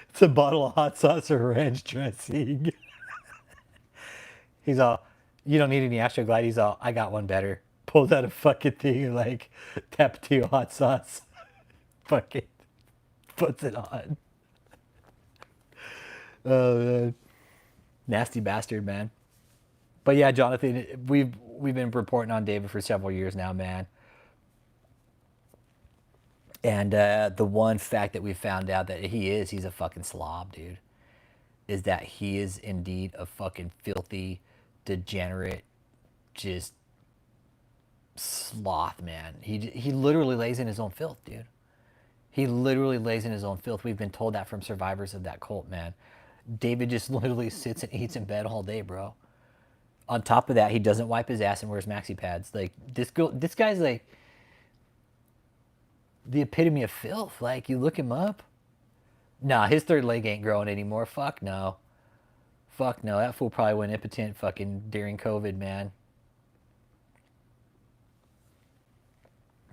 It's a bottle of hot sauce or ranch dressing. He's all, you don't need any Astroglide. He's all, I got one better. Pulls out a fucking thing and like Tapatio hot sauce. Fucking puts it on. Oh man, nasty bastard, man. But yeah, Jonathan, we've been reporting on David for several years now, man. And the one fact that we found out that he's a fucking slob, dude, is that he is indeed a fucking filthy, degenerate, just sloth, man. He literally lays in his own filth, dude. He literally lays in his own filth. We've been told that from survivors of that cult, man. David just literally sits and eats in bed all day, bro. On top of that, he doesn't wipe his ass and wears maxi pads. Like this guy's like the epitome of filth. Like you look him up. Nah, his third leg ain't growing anymore. Fuck no. Fuck no. That fool probably went impotent fucking during COVID, man.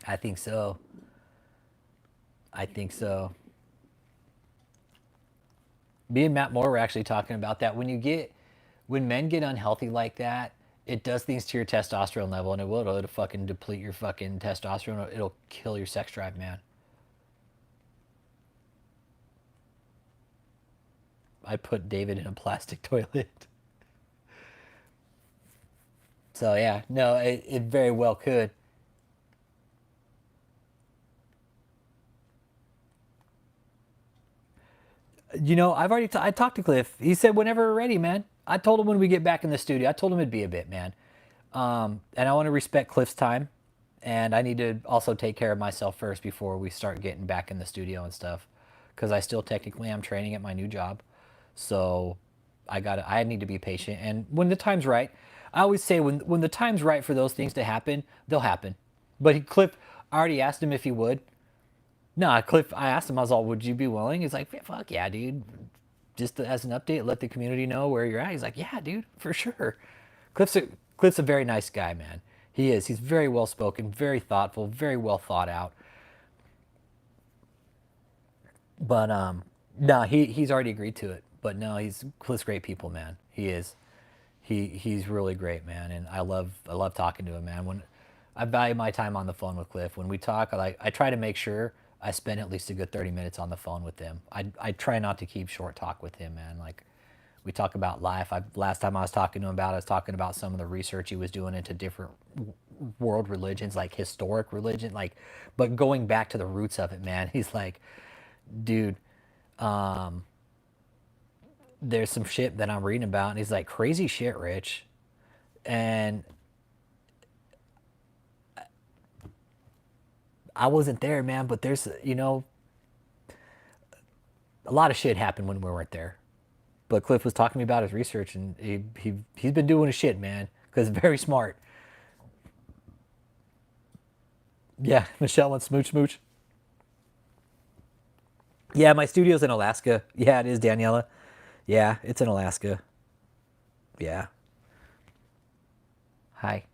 I think so. I think so. Me and Matt Moore were actually talking about that. When men get unhealthy like that, it does things to your testosterone level, and it'll fucking deplete your fucking testosterone. It'll kill your sex drive, man. I put David in a plastic toilet. So yeah, no, it very well could. You know, I talked to Cliff. He said whenever we're ready, man. I told him when we get back in the studio. I told him it'd be a bit, man. And I want to respect Cliff's time, and I need to also take care of myself first before we start getting back in the studio and stuff, because I still technically am training at my new job, so I need to be patient. And when the time's right, I always say when the time's right for those things to happen, they'll happen. But Cliff, I already asked him if he would. No, Cliff, I asked him, I was all, would you be willing? He's like, fuck yeah, dude. Just as an update, let the community know where you're at. He's like, yeah, dude, for sure. Cliff's a very nice guy, man. He is. He's very well spoken, very thoughtful, very well thought out. But no, he's already agreed to it. But no, Cliff's great people, man. He is. He's really great, man, and I love talking to him, man. When I value my time on the phone with Cliff. When we talk, I try to make sure I spend at least a good 30 minutes on the phone with him. I try not to keep short talk with him, man. Like we talk about life. Last time I was talking to him I was talking about some of the research he was doing into different world religions, like historic religion, like, but going back to the roots of it, man. He's like, dude, there's some shit that I'm reading about, and he's like, crazy shit, Rich. And I wasn't there, man, but there's, you know, a lot of shit happened when we weren't there. But Cliff was talking to me about his research, and he's been doing his shit, man, because very smart. Yeah, Michelle wants smooch smooch. Yeah, my studio's in Alaska. Yeah, it is, Daniela. Yeah, it's in Alaska. Yeah. Hi.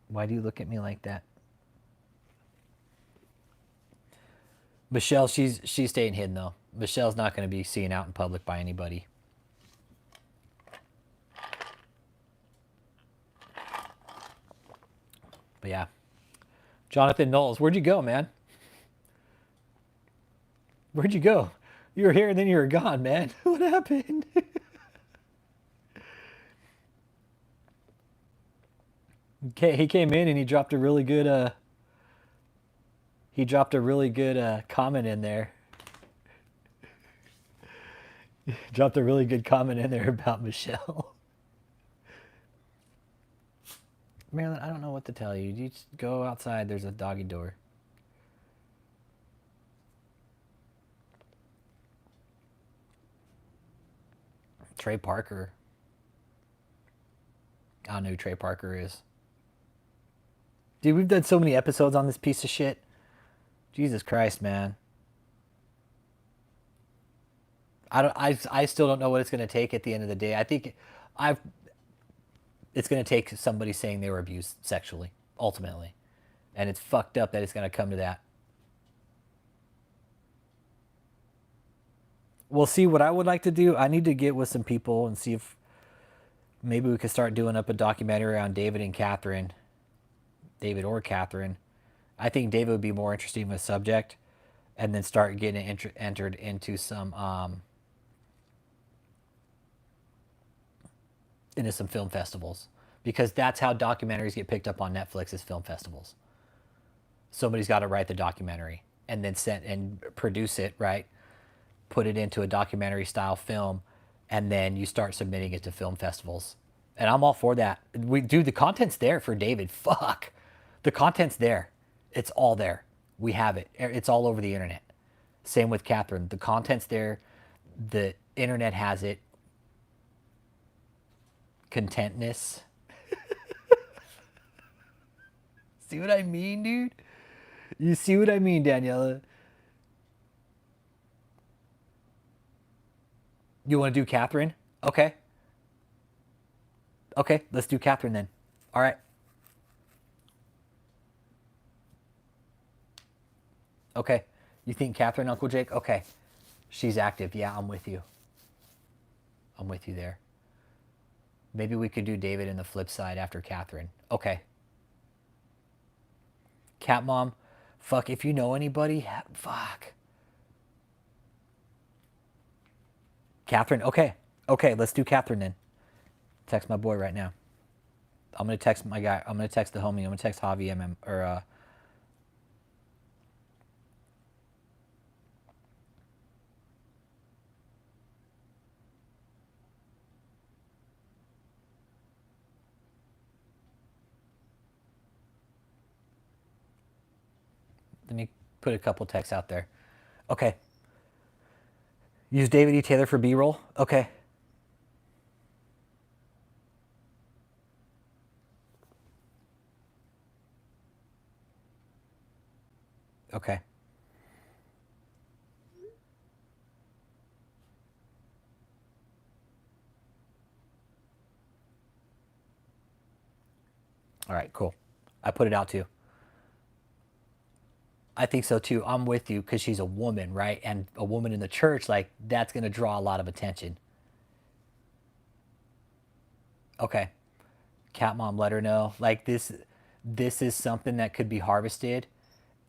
Why do you look at me like that? Michelle, she's staying hidden though. Michelle's not going to be seen out in public by anybody. But yeah. Jonathan Knowles, where'd you go, man? Where'd you go? You were here and then you were gone, man. What happened? Okay, he came in and he dropped a really good comment in there. Dropped a really good comment in there about Michelle. Marilyn, I don't know what to tell you. You just go outside. There's a doggy door. Trey Parker. I don't know who Trey Parker is. Dude, we've done so many episodes on this piece of shit. Jesus Christ, man. I still don't know what it's going to take at the end of the day. I think it's going to take somebody saying they were abused sexually, ultimately. And it's fucked up that it's going to come to that. We'll see. What I would like to do, I need to get with some people and see if maybe we could start doing up a documentary on David and Katherine. David or Katherine. I think David would be more interesting with subject, and then start getting it entered into some film festivals, because that's how documentaries get picked up on Netflix, is film festivals. Somebody's got to write the documentary and then send and produce it, right? Put it into a documentary style film, and then you start submitting it to film festivals. And I'm all for that. The content's there for David. Fuck. The content's there. It's all there. We have it. It's all over the internet. Same with Katherine. The content's there. The internet has it. Contentness. See what I mean, dude? You see what I mean, Daniela? You want to do Katherine? Okay. Okay, let's do Katherine then. All right. Okay. You think Katherine, Uncle Jake? Okay. She's active. Yeah, I'm with you. I'm with you there. Maybe we could do David in the flip side after Katherine. Okay. Cat Mom, fuck, if you know anybody, fuck. Katherine, okay. Okay, let's do Katherine then. Text my boy right now. I'm going to text my guy. I'm going to text the homie. I'm going to text Javi or let me put a couple texts out there. Okay. Use David E. Taylor for B-roll? Okay. Okay. All right, cool. I put it out too. I think so too. I'm with you, because she's a woman, right? And a woman in the church, like, that's going to draw a lot of attention. Okay. Cat Mom, let her know. Like, this is something that could be harvested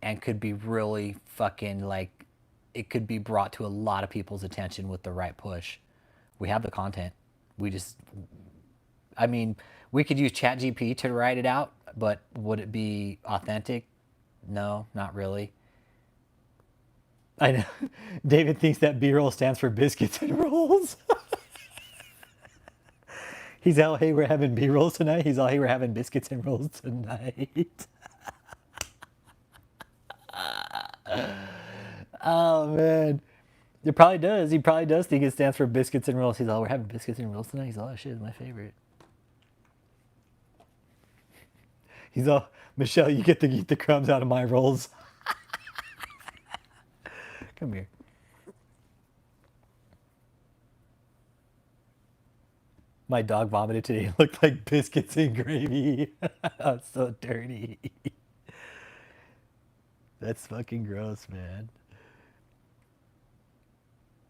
and could be really fucking, like, it could be brought to a lot of people's attention with the right push. We have the content. We just, I mean, we could use ChatGPT to write it out, but would it be authentic? No, not really. I know. David thinks that B-roll stands for biscuits and rolls. He's all, hey, we're having B-rolls tonight. He's all, hey, we're having biscuits and rolls tonight. Oh, man. It probably does. He probably does think it stands for biscuits and rolls. He's all, we're having biscuits and rolls tonight. He's all, oh, shit, it's my favorite. He's all, Michelle, you get to eat the crumbs out of my rolls. Come here. My dog vomited today. It looked like biscuits and gravy. I'm so dirty. That's fucking gross, man.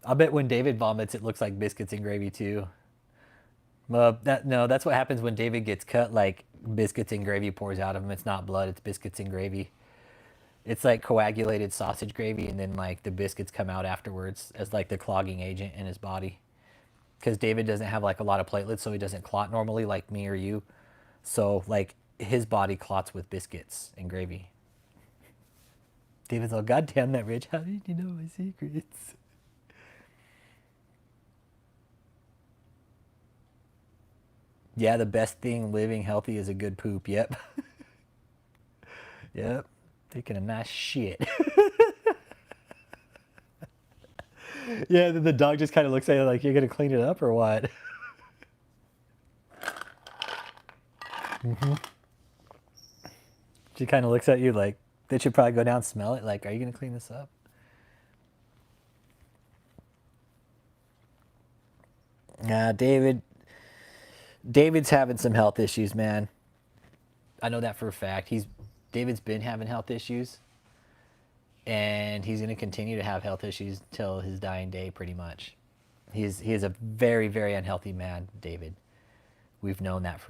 I bet when David vomits, it looks like biscuits and gravy too. No, that's what happens when David gets cut. Like biscuits and gravy pours out of him. It's not blood. It's biscuits and gravy. It's like coagulated sausage gravy, and then like the biscuits come out afterwards as like the clogging agent in his body. Because David doesn't have like a lot of platelets, so he doesn't clot normally like me or you. So like his body clots with biscuits and gravy. David's all, God damn that, Rich. How did you know my secrets? Yeah, the best thing living healthy is a good poop. Yep. Yep. Taking a nice shit. Yeah, then the dog just kind of looks at you like, you're going to clean it up or what? She kind of looks at you like, they should probably go down and smell it. Like, are you going to clean this up? Nah, David's having some health issues, man. I know that for a fact. David's been having health issues, and he's going to continue to have health issues till his dying day, pretty much. He is a very, very unhealthy man, David. We've known that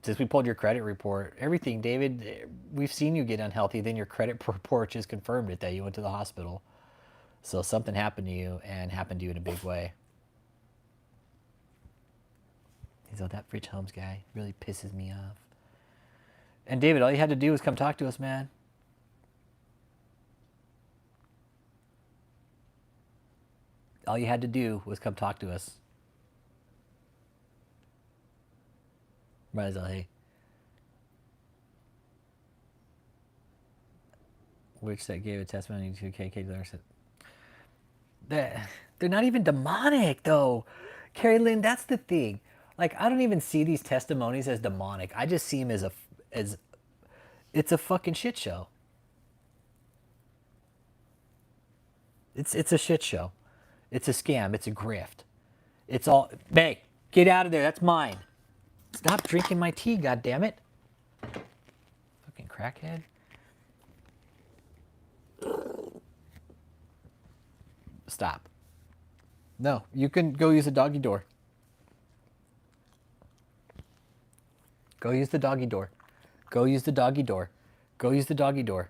since we pulled your credit report. Everything, David, we've seen you get unhealthy. Then your credit report just confirmed it that you went to the hospital. So something happened to you, and happened to you in a big way. He's like, that Rich Holmes guy really pisses me off. And David, all you had to do was come talk to us, man. All you had to do was come talk to us. Might as well, hey. Which that gave a testimony to KK Larson. They're not even demonic, though. Carrie Lynn, that's the thing. Like, I don't even see these testimonies as demonic. I just see them as it's a fucking shit show. It's a shit show. It's a scam. It's a grift. It's all, hey, get out of there. That's mine. Stop drinking my tea, goddammit. Fucking crackhead. Stop. No, you can go use the doggy door. Go use the doggy door. Go use the doggy door. Go use the doggy door.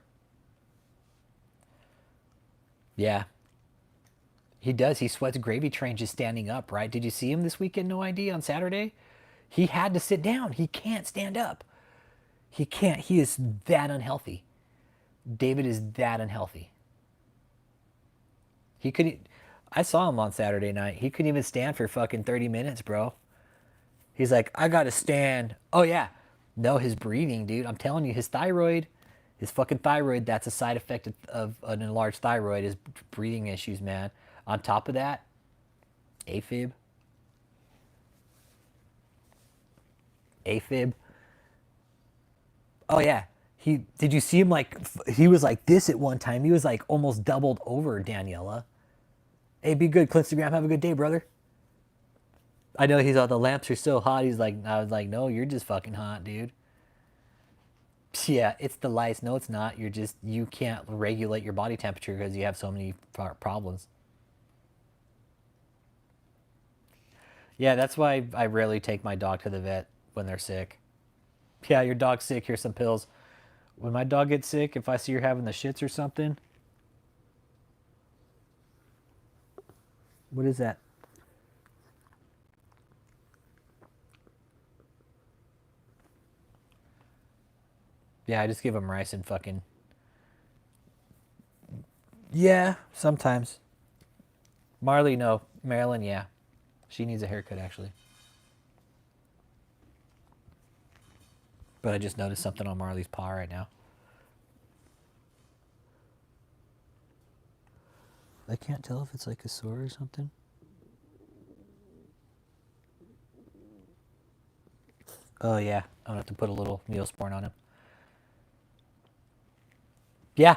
Yeah. He does. He sweats gravy train just standing up, right? Did you see him this weekend, No ID, on Saturday? He had to sit down. He can't stand up. He can't. He is that unhealthy. David is that unhealthy. He couldn't. I saw him on Saturday night. He couldn't even stand for fucking 30 minutes, bro. He's like, I gotta stand. Oh, yeah. No, his breathing, dude. I'm telling you, his fucking thyroid, that's a side effect of an enlarged thyroid, is breathing issues, man. On top of that, AFib. Oh, yeah. Did you see him like, he was like this at one time. He was like almost doubled over, Daniela. Hey, be good, Clintstagram. Have a good day, brother. I know he's all, the lamps are so hot. I was like, no, you're just fucking hot, dude. Yeah, it's the lights. No, it's not. You can't regulate your body temperature because you have so many problems. Yeah, that's why I rarely take my dog to the vet when they're sick. Yeah, your dog's sick. Here's some pills. When my dog gets sick, if I see her having the shits or something. What is that? Yeah, I just give him rice and fucking Yeah, sometimes. Marley, no. Marilyn, yeah. She needs a haircut, actually. But I just noticed something on Marley's paw right now. I can't tell if it's like a sore or something. Oh, yeah. I'm going to have to put a little Neosporin on him. Yeah,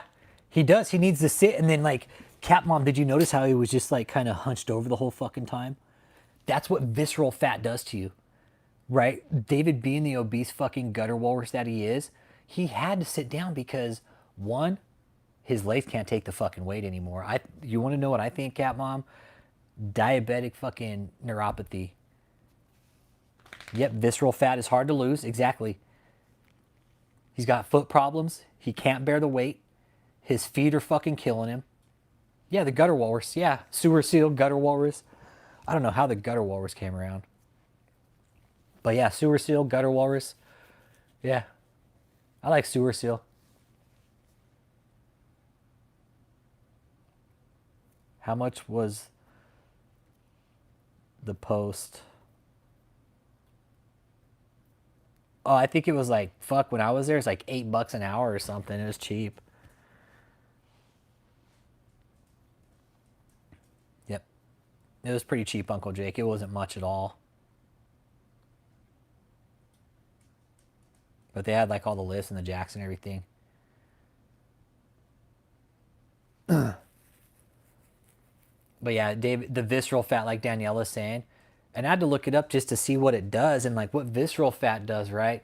he does. He needs to sit. And then, like, Cat Mom, did you notice how he was just, like, kind of hunched over the whole fucking time? That's what visceral fat does to you, right? David, being the obese fucking gutter walrus that he is, he had to sit down because, one, his legs can't take the fucking weight anymore. You want to know what I think, Cat Mom? Diabetic fucking neuropathy. Yep, visceral fat is hard to lose. Exactly. He's got foot problems. He can't bear the weight. His feet are fucking killing him. Yeah, the gutter walrus. Yeah, sewer seal, gutter walrus. I don't know how the gutter walrus came around. But yeah, sewer seal, gutter walrus. Yeah, I like sewer seal. How much was the post? Oh, I think it was like, fuck, when I was there, it's like $8 an hour or something. It was cheap. Yep. It was pretty cheap, Uncle Jake. It wasn't much at all. But they had like all the lifts and the jacks and everything. But yeah, David, the visceral fat, like Daniela's saying, and I had to look it up just to see what it does and like what visceral fat does, right?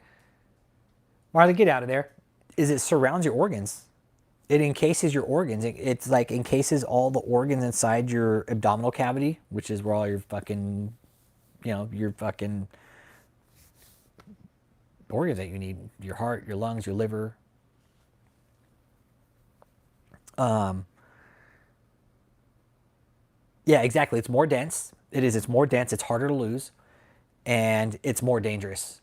Marley, get out of there. Is it surrounds your organs. It encases your organs. It's like encases all the organs inside your abdominal cavity, which is where all your fucking, your fucking organs that you need. Your heart, your lungs, your liver. Yeah, exactly. It's more dense. It is. It's more dense. It's harder to lose. And it's more dangerous.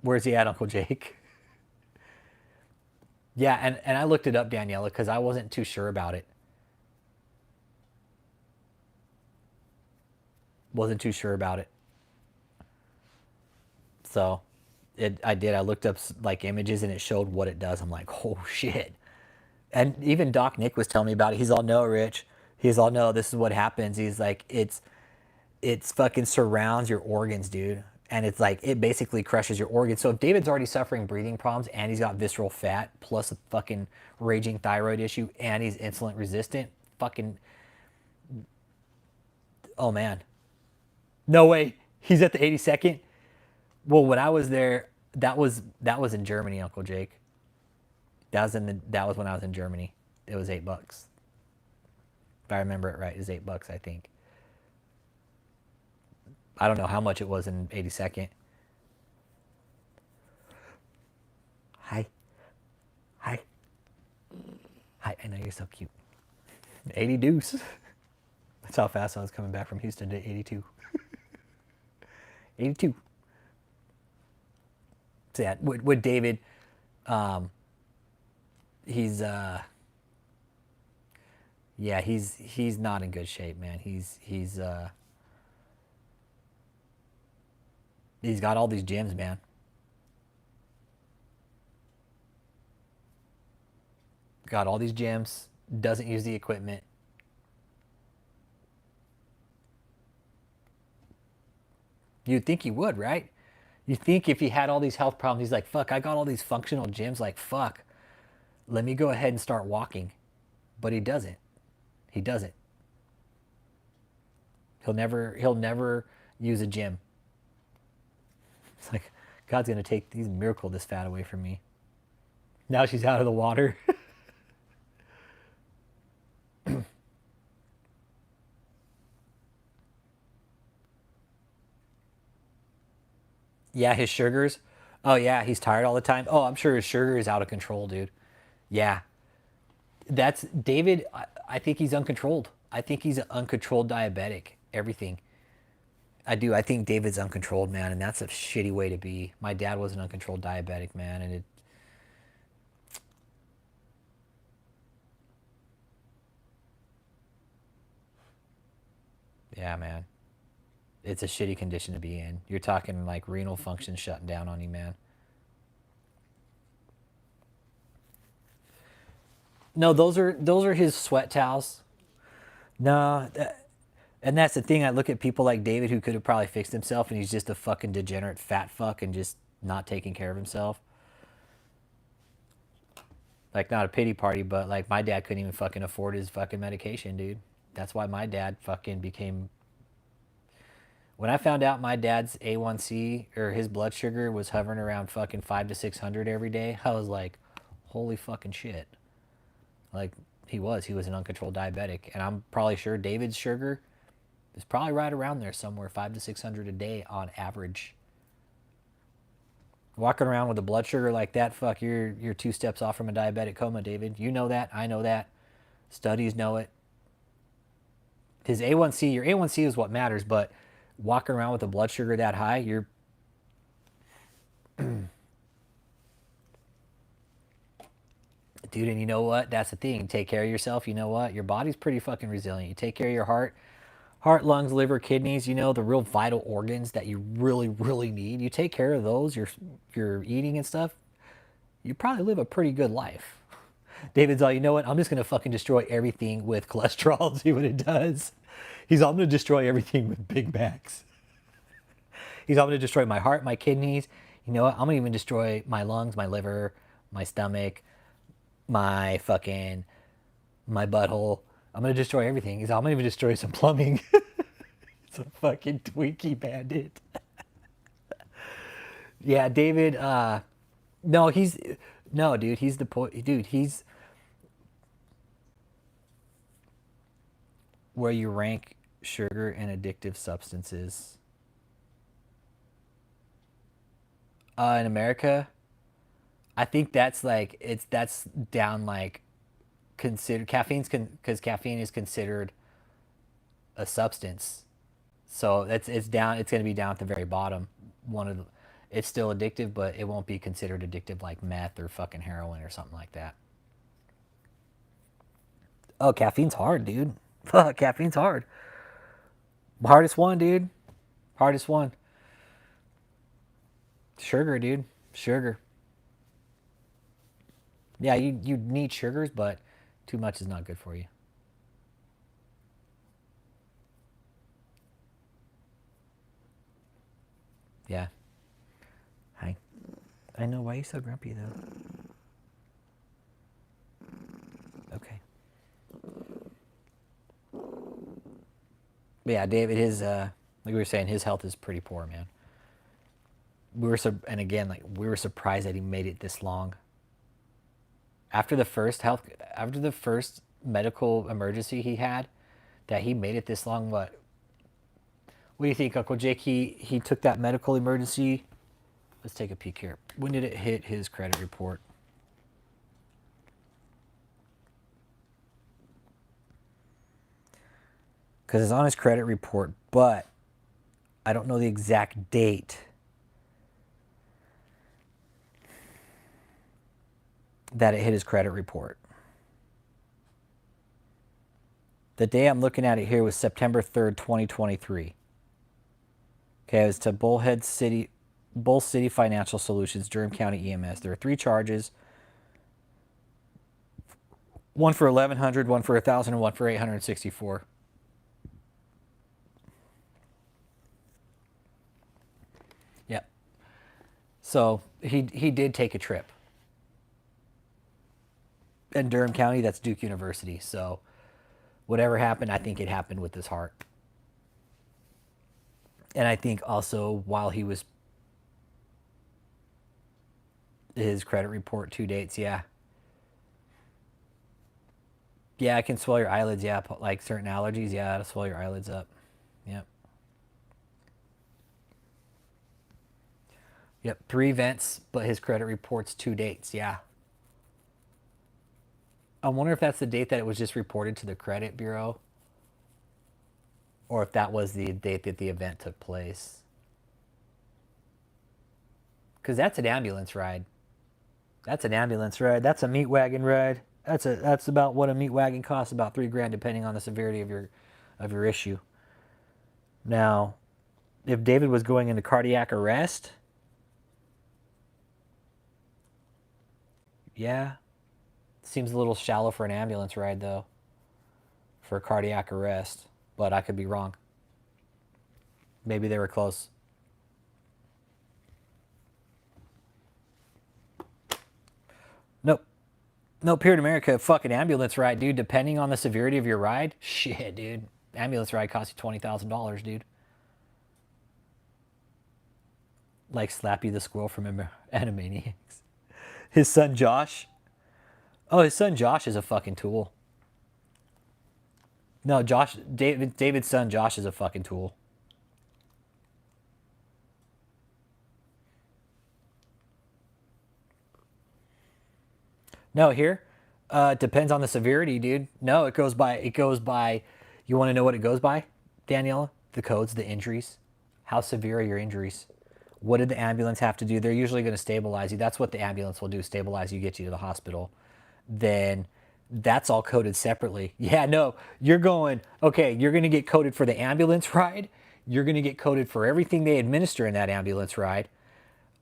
Where's he at, Uncle Jake? Yeah, and I looked it up, Daniela, because I wasn't too sure about it. Wasn't too sure about it. So I did. I looked up like images and it showed what it does. I'm like, oh shit. And even Doc Nick was telling me about it. He's all, no, Rich. He's all, no, this is what happens. He's like, it's fucking surrounds your organs, dude. And it's like, it basically crushes your organs. So if David's already suffering breathing problems and he's got visceral fat plus a fucking raging thyroid issue and he's insulin resistant, fucking, oh man. No way. He's at the 82nd. Well, when I was there, that was in Germany, Uncle Jake. That was when I was in Germany. It was $8. If I remember it right, it was $8, I think. I don't know how much it was in 82nd. Hi. Hi. Hi. I know you're so cute. 80 deuce. That's how fast I was coming back from Houston to 82. 82. So yeah, with David, he's he's not in good shape, man. He's got all these gyms, man. Got all these gyms, doesn't use the equipment. You'd think he would, right? You think if he had all these health problems, he's like, fuck, I got all these functional gyms, like, fuck, let me go ahead and start walking. But he doesn't. He doesn't. He'll never use a gym. It's like, God's going to take these miracle this fat away from me. Now she's out of the water. Yeah, his sugars. Oh yeah, he's tired all the time. Oh, I'm sure his sugar is out of control, dude. Yeah. That's David. I think he's uncontrolled. I think he's an uncontrolled diabetic. Everything. I do. I think David's uncontrolled, man, and that's a shitty way to be. My dad was an uncontrolled diabetic, man, and it. Yeah, man. It's a shitty condition to be in. You're talking like renal function shutting down on you, man. No, those are his sweat towels. No, and that's the thing. I look at people like David who could have probably fixed himself, and he's just a fucking degenerate fat fuck and just not taking care of himself. Like, not a pity party, but like my dad couldn't even fucking afford his fucking medication, dude. That's why my dad fucking became. When I found out my dad's A1C or his blood sugar was hovering around fucking 5 to 600 every day, I was like, holy fucking shit. Like, he was an uncontrolled diabetic, and I'm probably sure David's sugar is probably right around there somewhere, 5 to 600 a day on average. Walking around with a blood sugar like that, fuck, you're 2 steps off from a diabetic coma, David. You know that. I know that. Studies know it. His A1C, your A1C is what matters, but walking around with a blood sugar that high, you're dude, and you know what? That's the thing. Take care of yourself. You know what? Your body's pretty fucking resilient. You take care of your heart, lungs, liver, kidneys, the real vital organs that you really, really need. You take care of those, your eating and stuff, you probably live a pretty good life. David's all, you know what? I'm just going to fucking destroy everything with cholesterol and see what it does. I'm going to destroy everything with Big Macs. I'm going to destroy my heart, my kidneys. You know what? I'm going to even destroy my lungs, my liver, my stomach, my butthole. I'm going to destroy everything. I'm going to even destroy some plumbing. It's a fucking Twinkie bandit. Yeah, David, no, dude, he's the dude, he's where you rank sugar and addictive substances. In America, I think that's down like considered because caffeine is considered a substance. So it's down. It's going to be down at the very bottom. It's still addictive, but it won't be considered addictive like meth or fucking heroin or something like that. Oh, caffeine's hard, dude. Fuck, caffeine's hard. Hardest one, dude. Hardest one. Sugar, dude. Sugar. Yeah, you need sugars, but too much is not good for you. Yeah. Hi. I know. Why are you so grumpy, though? Okay. But yeah, David, like we were saying, his health is pretty poor, man. And again, like, we were surprised that he made it this long. After the first medical emergency he had, that he made it this long. What do you think, Uncle Jake? He took that medical emergency. Let's take a peek here. When did it hit his credit report? Because it's on his credit report, but I don't know the exact date that it hit his credit report. The day I'm looking at it here was September 3rd, 2023. Okay, it was to Bull City Financial Solutions, Durham County EMS. There are 3 charges. One for $1,100, one for $1,000, and one for $864. Yep. So he did take a trip. In Durham County, that's Duke University. So whatever happened, I think it happened with his heart. And I think also while he was his credit report 2 dates, yeah. Yeah, it can swell your eyelids, yeah. Like certain allergies, yeah, it'll swell your eyelids up. Yep. Yep, 3 vents, but his credit report's 2 dates, yeah. I wonder if that's the date that it was just reported to the credit bureau. or if that was the date that the event took place. Because that's an ambulance ride. That's an ambulance ride. That's a meat wagon ride. That's about what a meat wagon costs, about $3,000, depending on the severity of your issue. Now, if David was going into cardiac arrest, yeah, seems a little shallow for an ambulance ride though, for cardiac arrest. But I could be wrong. Maybe they were close. Nope. Nope, here in America, fucking ambulance ride, dude, depending on the severity of your ride, shit, dude. Ambulance ride costs you $20,000, dude. Like Slappy the squirrel from Animaniacs. His son Josh. Oh, his son Josh is a fucking tool. No, David's son Josh is a fucking tool. No, here, depends on the severity, dude. No, it goes by, you want to know what it goes by, Daniela? The codes, the injuries. How severe are your injuries? What did the ambulance have to do? They're usually going to stabilize you. That's what the ambulance will do, stabilize you, get you to the hospital. Then that's all coded separately. Yeah, no, you're going, okay, you're going to get coded for the ambulance ride. You're going to get coded for everything they administer in that ambulance ride.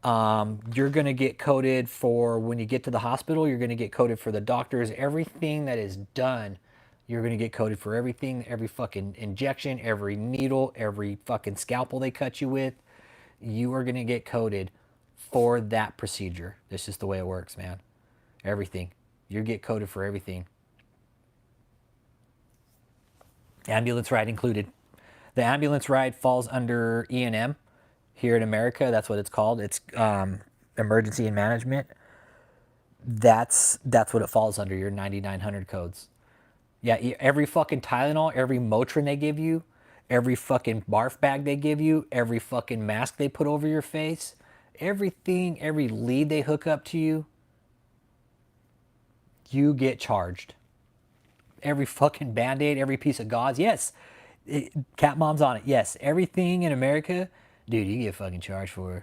You're going to get coded for when you get to the hospital. You're going to get coded for the doctors. Everything that is done, you're going to get coded for everything, every fucking injection, every needle, every fucking scalpel they cut you with. You are going to get coded for that procedure. That's just the way it works, man. Everything. You get coded for everything. Ambulance ride included. The ambulance ride falls under E&M here in America. That's what it's called. It's emergency and management. That's what it falls under, your 9900 codes. Yeah, every fucking Tylenol, every Motrin they give you, every fucking barf bag they give you, every fucking mask they put over your face, everything, every lead they hook up to you, you get charged. Every fucking Band-Aid, every piece of gauze, yes. Cat Mom's on it, yes. Everything in America, dude, you get fucking charged for it.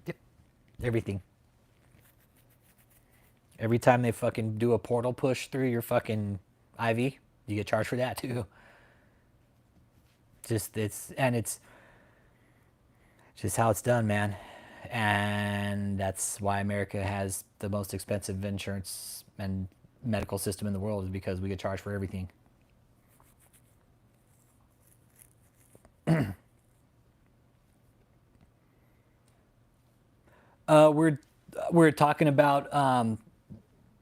Yep. Everything. Every time they fucking do a portal push through your fucking IV, you get charged for that too. It's just how it's done, man. And that's why America has the most expensive insurance and medical system in the world, is because we get charged for everything. We're talking about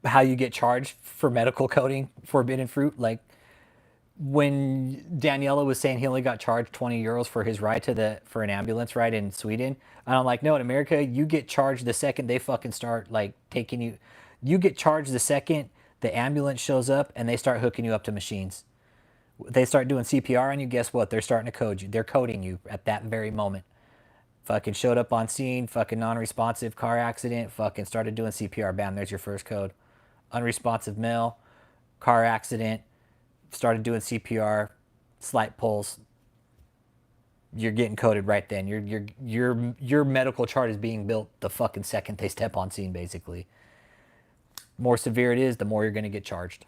how you get charged for medical coding, forbidden fruit. Like when Daniela was saying he only got charged 20 euros for his ride for an ambulance ride in Sweden. And I'm like, no, in America, you get charged the second they fucking start like taking you. You get charged the second the ambulance shows up and they start hooking you up to machines. They start doing CPR on you. Guess what? They're starting to code you. They're coding you at that very moment. Fucking showed up on scene, fucking non-responsive, car accident, fucking started doing CPR. Bam, there's your first code. Unresponsive male, car accident, started doing CPR, slight pulse. You're getting coded right then. Your medical chart is being built the fucking second they step on scene, basically. More severe it is, the more you're going to get charged.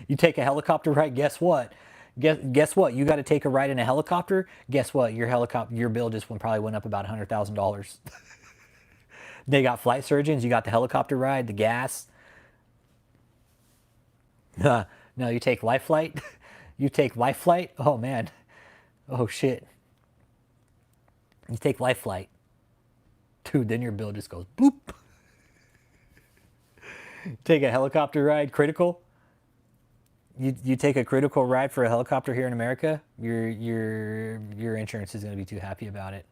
You take a helicopter ride, guess what? Guess what? You got to take a ride in a helicopter. Guess what? Your bill just probably went up about $100,000. They got flight surgeons. You got the helicopter ride, the gas. No, you take life flight. You take life flight. Oh man. Oh shit. You take life flight. Dude, then your bill just goes boop. Take a helicopter ride, critical. You take a critical ride for a helicopter here in America, your insurance is going to be too happy about it.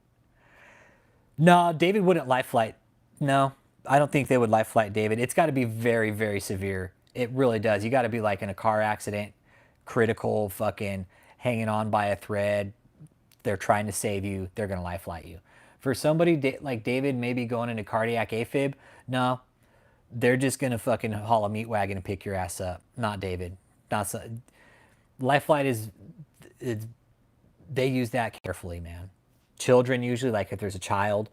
No, David wouldn't life flight. No, I don't think they would life flight David. It's got to be very, very severe. It really does. You got to be like in a car accident, critical fucking hanging on by a thread. They're trying to save you. They're going to life flight you. For somebody like David, maybe going into cardiac AFib, no, they're just going to fucking haul a meat wagon and pick your ass up. Not David. Not so, life flight is, they use that carefully, man. Children usually, like if there's a child,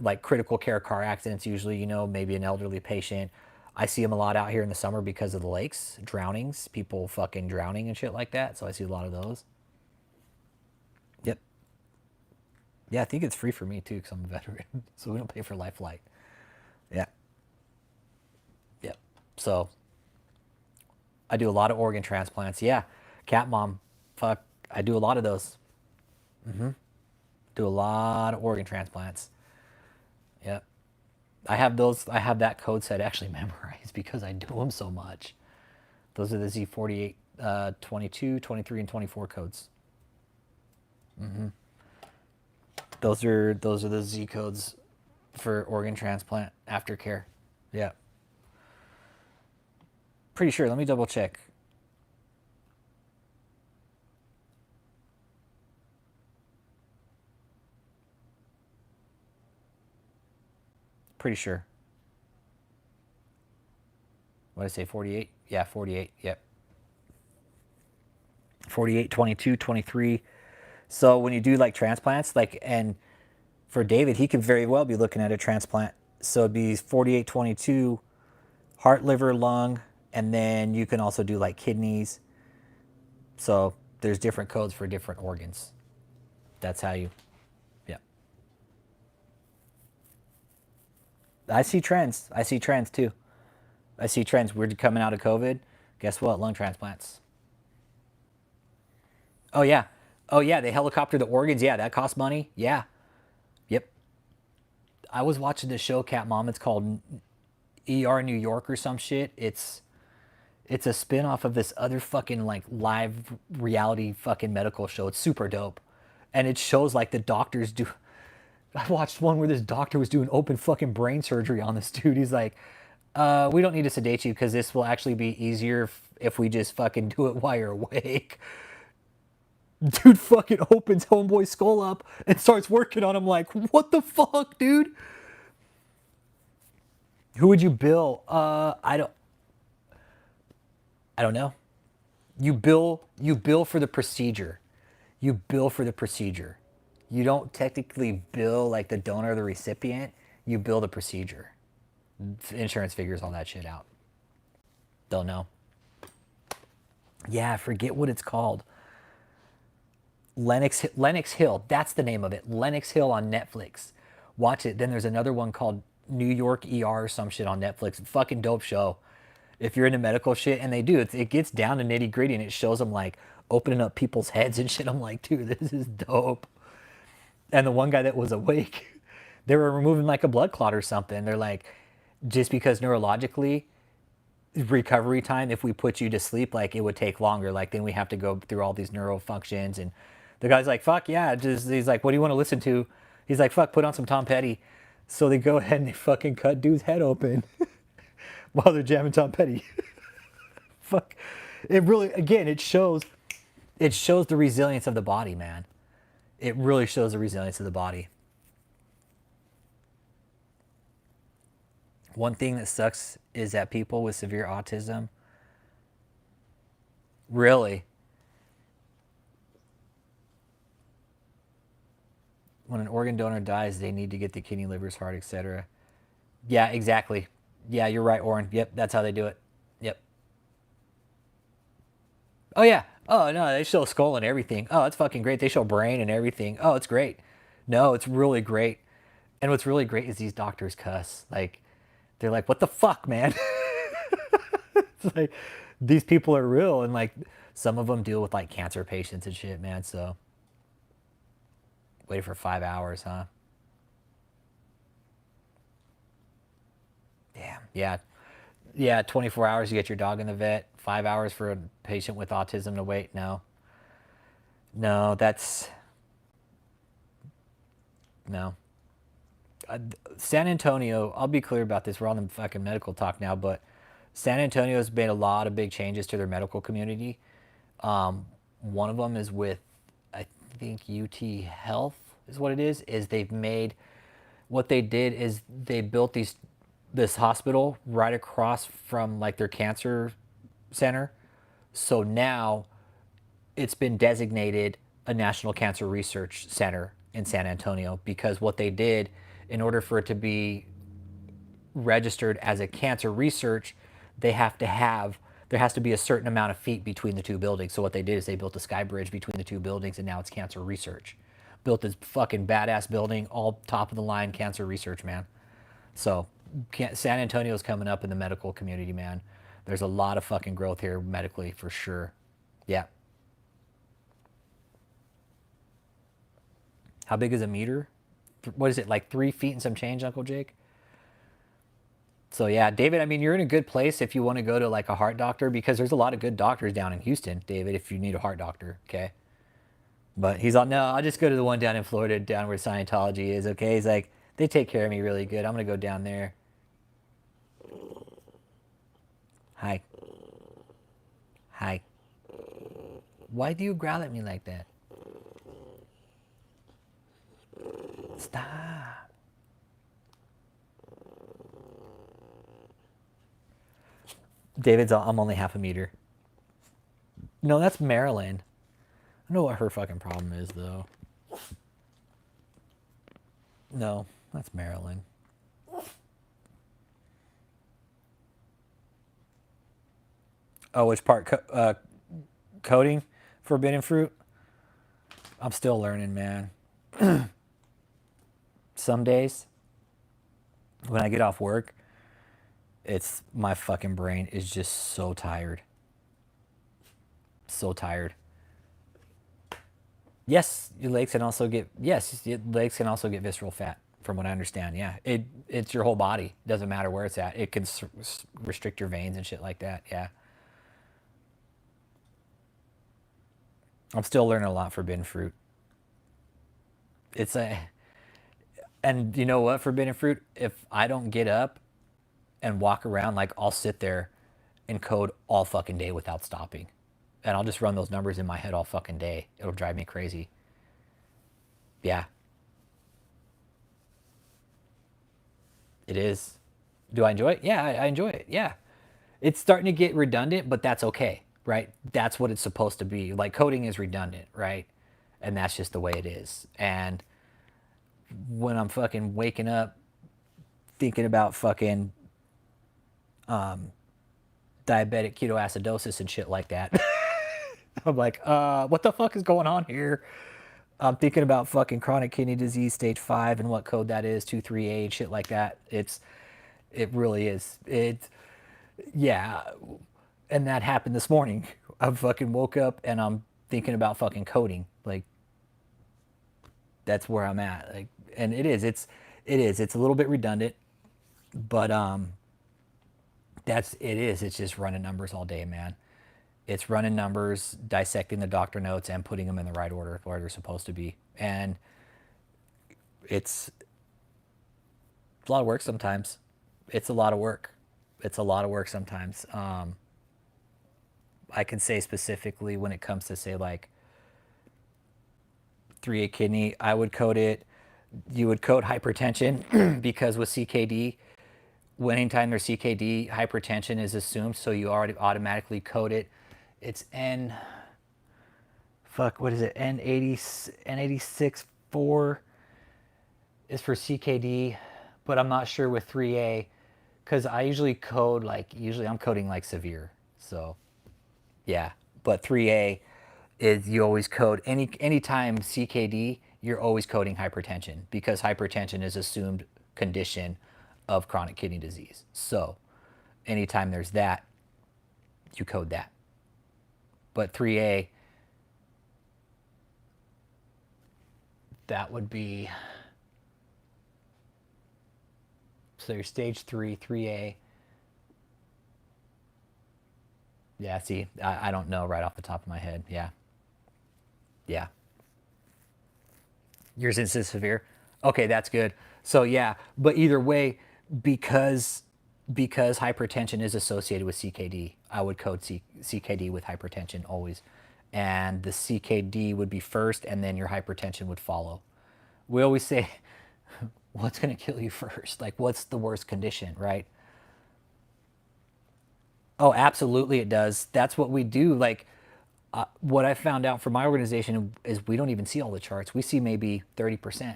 like critical care car accidents, usually, you know, maybe an elderly patient. I see them a lot out here in the summer because of the lakes, drownings, people fucking drowning and shit like that. So I see a lot of those. Yep. Yeah, I think it's free for me too because I'm a veteran. So we don't pay for life flight. Yeah. Yep. So I do a lot of organ transplants. Yeah. Cat mom. Fuck. I do a lot of those. Do a lot of organ transplants. Yep. I have those. I have that code set actually memorized because I do them so much. Those are the Z48, 22, 23, and 24 codes. Those are the Z codes for organ transplant aftercare. Yeah. Pretty sure. Let me double check. Pretty sure. What did I say? 48? Yeah, 48. Yep. 48, 22, 23. So when you do like transplants, like, and for David, he could very well be looking at a transplant. So it'd be 48, 22, heart, liver, lung, and then you can also do like kidneys. So there's different codes for different organs. That's how you, yeah. I see trends. I see trends too. I see trends. We're coming out of COVID. Guess what? Lung transplants. Oh yeah. Oh yeah. They helicopter the organs. Yeah, that costs money. Yeah. Yep. I was watching this show, Cat Mom. It's called ER New York or some shit. It's a spin-off of this other fucking like live reality fucking medical show. It's super dope. And it shows like the doctors do. I watched one where this doctor was doing open fucking brain surgery on this dude. He's like, we don't need to sedate you because this will actually be easier if we just fucking do it while you're awake. Dude fucking opens homeboy's skull up and starts working on him like, what the fuck, dude? Who would you bill? I don't know. You bill for the procedure. You bill for the procedure. You don't technically bill like the donor or the recipient. You bill the procedure. Insurance figures all that shit out. Don't know. Yeah, I forget what it's called. Lennox Hill. That's the name of it. Lennox Hill on Netflix. Watch it. Then there's another one called New York ER or some shit on Netflix. Fucking dope show. If you're into medical shit, and they do, it gets down to nitty gritty, and it shows them like opening up people's heads and shit. I'm like, dude, this is dope. And the one guy that was awake, they were removing like a blood clot or something. They're like, just because neurologically, recovery time, if we put you to sleep, like it would take longer. Like then we have to go through all these neural functions. And the guy's like, fuck yeah. He's like, what do you want to listen to? He's like, fuck, put on some Tom Petty. So they go ahead and they fucking cut dude's head open while they're jamming Tom Petty. Fuck. It really, again, it shows the resilience of the body, man. It really shows the resilience of the body. One thing that sucks is that people with severe autism, really, when an organ donor dies, they need to get the kidney, livers, heart, etc. Yeah, exactly. Yeah, you're right, Oren. Yep, that's how they do it. Yep. Oh yeah. Oh no, they show skull and everything. Oh, it's fucking great. They show brain and everything. Oh, it's great. No, it's really great. And what's really great is these doctors cuss. Like, they're like, what the fuck, man? It's like, these people are real. And like, some of them deal with like cancer patients and shit, man. So, waited for 5 hours, huh? Damn. Yeah. Yeah, 24 hours to get your dog in the vet. 5 hours for a patient with autism to wait. No. No, that's... No. San Antonio, I'll be clear about this. We're on the fucking medical talk now, but San Antonio's made a lot of big changes to their medical community. One of them is with, I think UT Health is what it is they've made, what they did is they built this hospital right across from like their cancer center. So now it's been designated a National Cancer Research Center in San Antonio, because what they did, in order for it to be registered as a cancer research, there has to be a certain amount of feet between the two buildings. So what they did is they built a sky bridge between the two buildings, and now it's cancer research. Built this fucking badass building, all top of the line cancer research, man. So San Antonio's coming up in the medical community, man. There's a lot of fucking growth here medically for sure. Yeah. How big is a meter? What is it, like 3 feet and some change, Uncle Jake? So yeah, David, I mean, you're in a good place if you want to go to like a heart doctor, because there's a lot of good doctors down in Houston, David, if you need a heart doctor, okay? But he's like, no, I'll just go to the one down in Florida, down where Scientology is, okay? He's like, they take care of me really good. I'm going to go down there. Hi. Hi. Why do you growl at me like that? Stop. I'm only half a meter. No, that's Marilyn. I know what her fucking problem is, though. No, that's Marilyn. Oh, which part? Coding forbidden fruit? I'm still learning, man. Some days, when I get off work, my fucking brain is just so tired. So tired. Yes, your legs can also get visceral fat, from what I understand. Yeah, it's your whole body. Doesn't matter where it's at. It can restrict your veins and shit like that. Yeah. I'm still learning a lot forbidden fruit. And you know what, forbidden fruit? If I don't get up and walk around, like I'll sit there and code all fucking day without stopping. And I'll just run those numbers in my head all fucking day. It'll drive me crazy. Yeah. It is. Do I enjoy it? Yeah, I enjoy it. Yeah. It's starting to get redundant, but that's okay, right? That's what it's supposed to be. Like coding is redundant, right? And that's just the way it is. And when I'm fucking waking up thinking about fucking diabetic ketoacidosis and shit like that, I'm like, what the fuck is going on here? I'm thinking about fucking chronic kidney disease stage 5 and what code that is, 23A and shit like that. It really is. Yeah. And that happened this morning. I fucking woke up and I'm thinking about fucking coding. Like, that's where I'm at. Like, and it is. It's a little bit redundant, but it is. It's just running numbers all day, man. It's running numbers, dissecting the doctor notes, and putting them in the right order where they're supposed to be. And it's a lot of work sometimes. It's a lot of work. It's a lot of work sometimes. I can say specifically when it comes to, say, like 3A kidney, I would code it. You would code hypertension because with CKD, anytime there's CKD, hypertension is assumed, so you already automatically code it. It's what is it? N86.4 is for CKD, but I'm not sure with 3A, because I usually code I'm coding like severe. So yeah, but 3A is you always code anytime CKD, you're always coding hypertension, because hypertension is assumed condition of chronic kidney disease. So anytime there's that, you code that. But 3A, that would be, so your stage 3A. Yeah, see, I don't know right off the top of my head. Yeah. Yeah. Yours is severe? Okay, that's good. So yeah, but either way, because hypertension is associated with CKD, I would code CKD with hypertension always. and the CKD would be first, and then your hypertension would follow. We always say, what's going to kill you first? Like, what's the worst condition, right? Oh, absolutely it does. That's what we do. Like, what I found out from my organization is we don't even see all the charts. We see maybe 30%.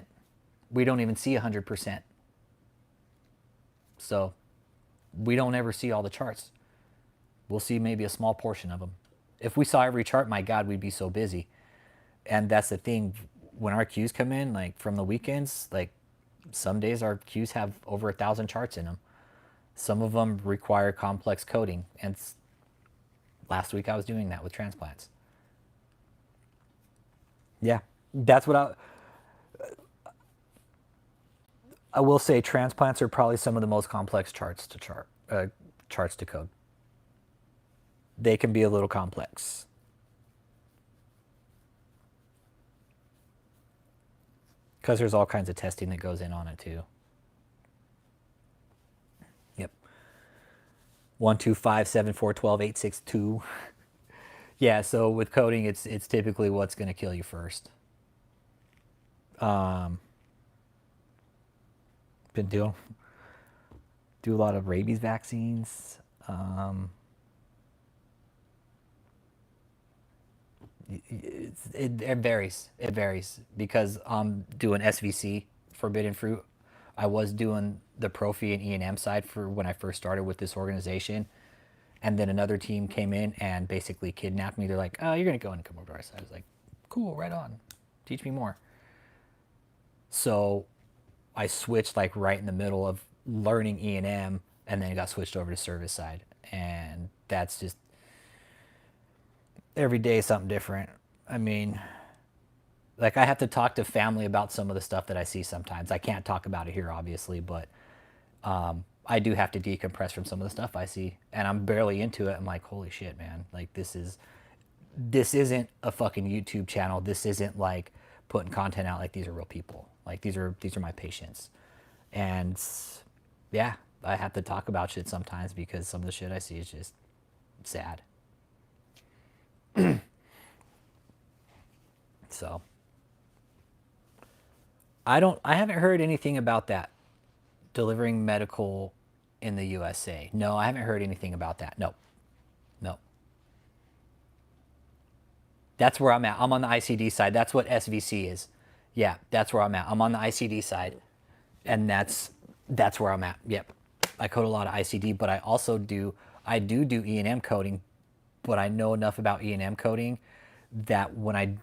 We don't even see 100%. So we don't ever see all the charts. We'll see maybe a small portion of them. If we saw every chart, my God, we'd be so busy. And that's the thing. When our queues come in, like from the weekends, like some days our queues have over 1,000 charts in them. Some of them require complex coding. And last week I was doing that with transplants. Yeah, that's what I will say. Transplants are probably some of the most complex charts to code. They can be a little complex. Because there's all kinds of testing that goes in on it too. Yep. 1, 2, 5, 7, 4, 12, 8, 6, 2. Yeah, so with coding, it's typically what's going to kill you first. Been do a lot of rabies vaccines. It varies. It varies because I'm doing SVC, forbidden fruit. I was doing the Profi and E&M side for when I first started with this organization. And then another team came in and basically kidnapped me. They're like, oh, you're going to go and come over to our side. I was like, cool, right on. Teach me more. So I switched like right in the middle of learning E&M, and then it got switched over to service side. And that's just every day something different. I mean, like I have to talk to family about some of the stuff that I see sometimes. I can't talk about it here, obviously, but I do have to decompress from some of the stuff I see, and I'm barely into it. I'm like, holy shit, man! Like this isn't a fucking YouTube channel. This isn't like putting content out. Like these are real people. Like these are my patients, and yeah, I have to talk about shit sometimes because some of the shit I see is just sad. So I haven't heard anything about that. Delivering medical in the USA. No, I haven't heard anything about that. No. No. That's where I'm at. I'm on the ICD side. That's what SVC is. Yeah, that's where I'm at. I'm on the ICD side. And that's where I'm at. Yep. I code a lot of ICD, but I also do E&M coding, but I know enough about E&M coding that when I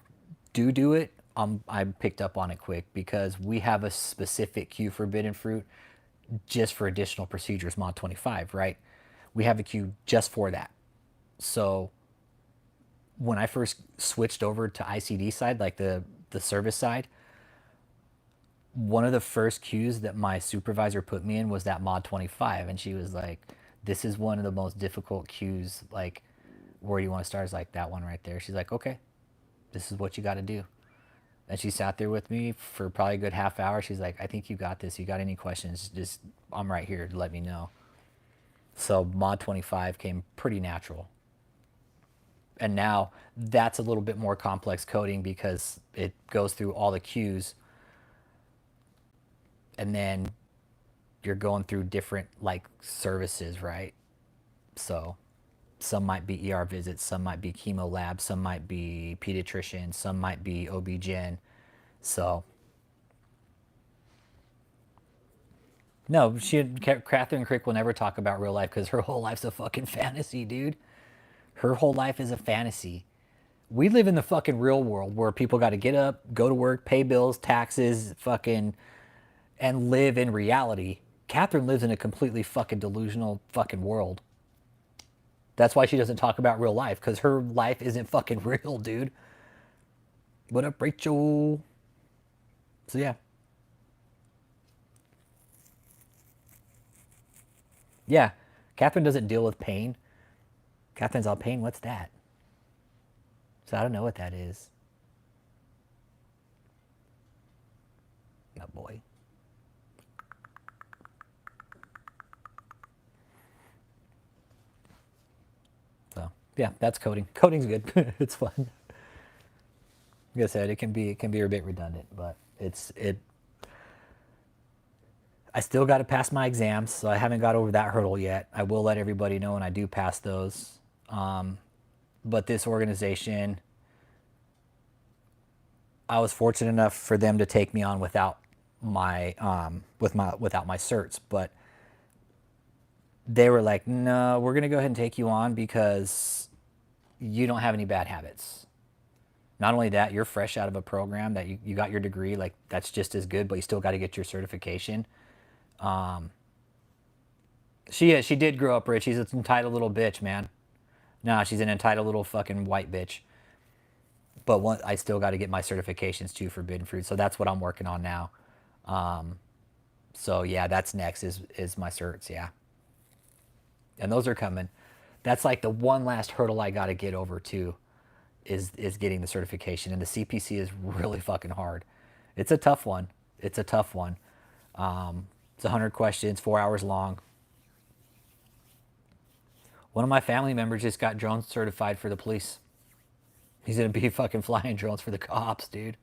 do it, I picked up on it quick because we have a specific queue forbidden fruit just for additional procedures, mod 25, right? We have a queue just for that. So when I first switched over to ICD side, like the service side, one of the first queues that my supervisor put me in was that mod 25. And she was like, this is one of the most difficult queues. Like, where do you want to start? I was like, that one right there. She's like, okay, this is what you got to do. And she sat there with me for probably a good half hour. She's like, I think you got this. You got any questions? Just, I'm right here to let me know. So mod 25 came pretty natural. And now that's a little bit more complex coding because it goes through all the queues. And then you're going through different like services, right? So some might be ER visits, some might be chemo labs, some might be pediatrician, some might be OB-GYN. So no, Katherine Crick will never talk about real life because her whole life's a fucking fantasy, dude. Her whole life is a fantasy. We live in the fucking real world where people got to get up, go to work, pay bills, taxes, fucking, and live in reality. Katherine lives in a completely fucking delusional fucking world. That's why she doesn't talk about real life, because her life isn't fucking real, dude. What up, Rachel? So yeah. Yeah. Katherine doesn't deal with pain. Katherine's all pain. What's that? So I don't know what that is. Oh boy. So yeah, that's coding. Coding's good. It's fun. Like I said, it can be a bit redundant, but I still got to pass my exams, so I haven't got over that hurdle yet. I will let everybody know when I do pass those. But this organization, I was fortunate enough for them to take me on without without my certs, but they were like, "No, we're gonna go ahead and take you on because you don't have any bad habits. Not only that, you're fresh out of a program that you got your degree, like that's just as good, but you still got to get your certification." She did grow up rich. She's an entitled little bitch, man. Nah, she's an entitled little fucking white bitch. But I still got to get my certifications too, forbidden fruit. So that's what I'm working on now. So yeah, that's next is my certs, yeah. And those are coming. That's like the one last hurdle I got to get over too, is getting the certification. And the CPC is really fucking hard. It's a tough one. It's a tough one. It's 100 questions, 4 hours long. One of my family members just got drone certified for the police. He's gonna be fucking flying drones for the cops, dude.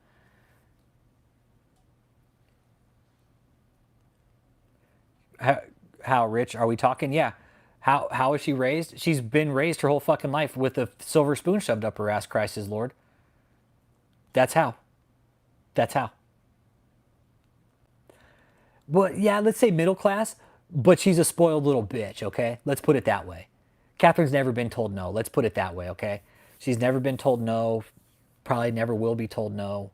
How rich are we talking? Yeah. How is she raised? She's been raised her whole fucking life with a silver spoon shoved up her ass, Christ is Lord. That's how. That's how. Well, yeah, let's say middle class, but she's a spoiled little bitch, okay? Let's put it that way. Catherine's never been told no. Let's put it that way, okay? She's never been told no, probably never will be told no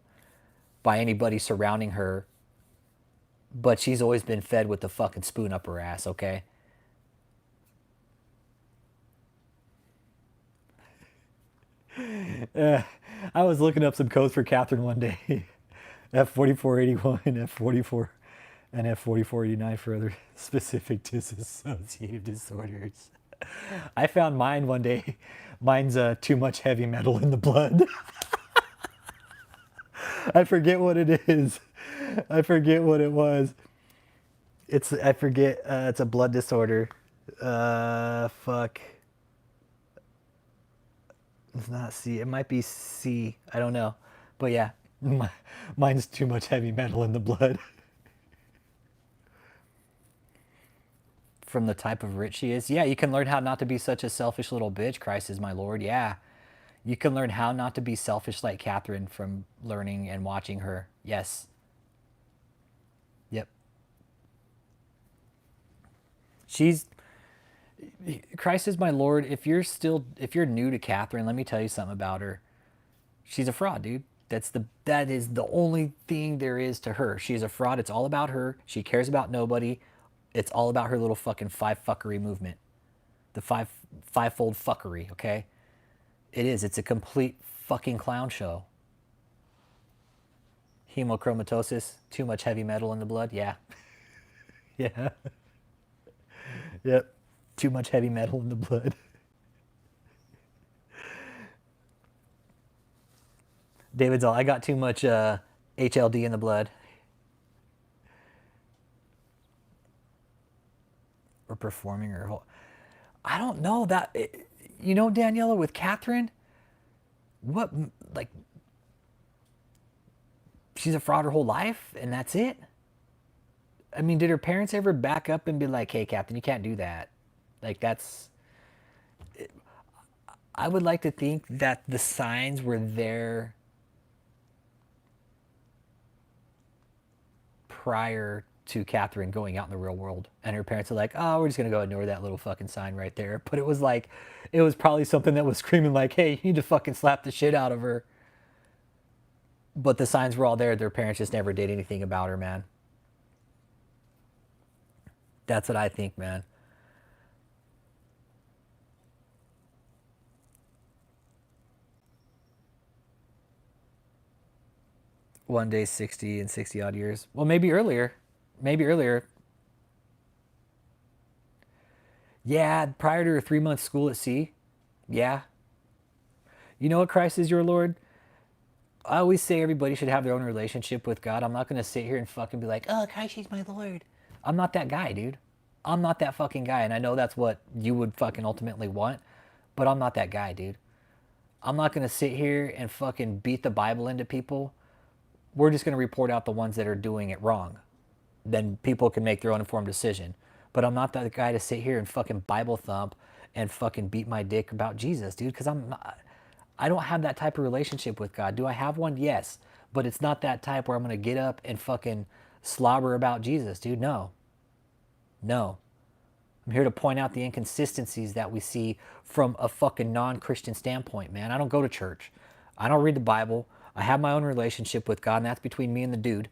by anybody surrounding her, but she's always been fed with the fucking spoon up her ass, okay? I was looking up some codes for Catherine one day. F4481, F44, and F4489 for other specific dissociative disorders. I found mine one day. Mine's too much heavy metal in the blood. I forget what it is. I forget what it was. I forget. It's a blood disorder. Fuck. It's not C. It might be C. I don't know. But yeah, mine's too much heavy metal in the blood. From the type of rich she is. Yeah, you can learn how not to be such a selfish little bitch. Christ is my Lord. Yeah. You can learn how not to be selfish like Katherine from learning and watching her. Yes. Yep. She's Christ is my Lord. If you're new to Katherine, let me tell you something about her. She's a fraud, dude. That is the only thing there is to her. She's a fraud. It's all about her. She cares about nobody. It's all about her little fucking five fuckery movement. The fivefold fuckery, okay? It is. It's a complete fucking clown show. Hemochromatosis, too much heavy metal in the blood. Yeah. Yeah. Yep. Too much heavy metal in the blood. David's all, I got too much HLD in the blood. Or performing her whole. I don't know that. You know, Daniela, with Katherine, what, like, she's a fraud her whole life and that's it? I mean, did her parents ever back up and be like, hey, Katherine, you can't do that? Like, that's. I would like to think that the signs were there prior to Katherine going out in the real world. And her parents are like, oh, we're just going to go ignore that little fucking sign right there. But it was like, it was probably something that was screaming like, hey, you need to fucking slap the shit out of her. But the signs were all there. Their parents just never did anything about her, man. That's what I think, man. One day 60 and 60 odd years. Well, maybe earlier. Maybe earlier. Yeah, prior to her 3 month school at sea. Yeah. You know what, Christ is your Lord? I always say everybody should have their own relationship with God. I'm not going to sit here and fucking be like, oh, Christ, he's my Lord. I'm not that guy, dude. I'm not that fucking guy. And I know that's what you would fucking ultimately want. But I'm not that guy, dude. I'm not going to sit here and fucking beat the Bible into people. We're just going to report out the ones that are doing it wrong. Then people can make their own informed decision. But I'm not the guy to sit here and fucking Bible thump and fucking beat my dick about Jesus, dude, because I don't have that type of relationship with God. Do I have one? Yes. But it's not that type where I'm going to get up and fucking slobber about Jesus, dude. No. No. I'm here to point out the inconsistencies that we see from a fucking non-Christian standpoint, man. I don't go to church. I don't read the Bible. I have my own relationship with God, and that's between me and the dude.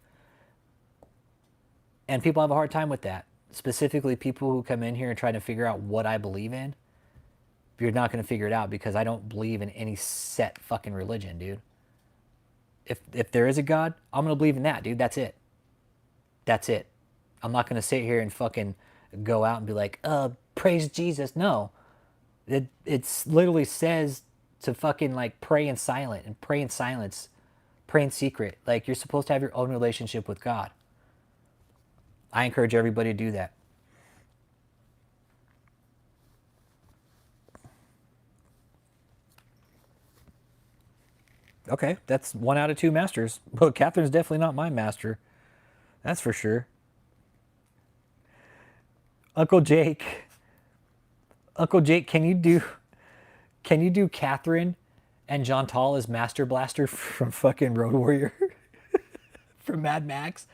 And people have a hard time with that. Specifically, people who come in here and try to figure out what I believe in. You're not going to figure it out because I don't believe in any set fucking religion, dude. If there is a God, I'm going to believe in that, dude. That's it. That's it. I'm not going to sit here and fucking go out and be like, praise Jesus. No. It literally says to fucking like pray in silent and pray in silence, pray in secret. Like you're supposed to have your own relationship with God. I encourage everybody to do that. Okay, that's 1 out of 2 masters. Well, Catherine's definitely not my master. That's for sure. Uncle Jake, can you do Katherine and John Tall as Master Blaster from fucking Road Warrior? From Mad Max?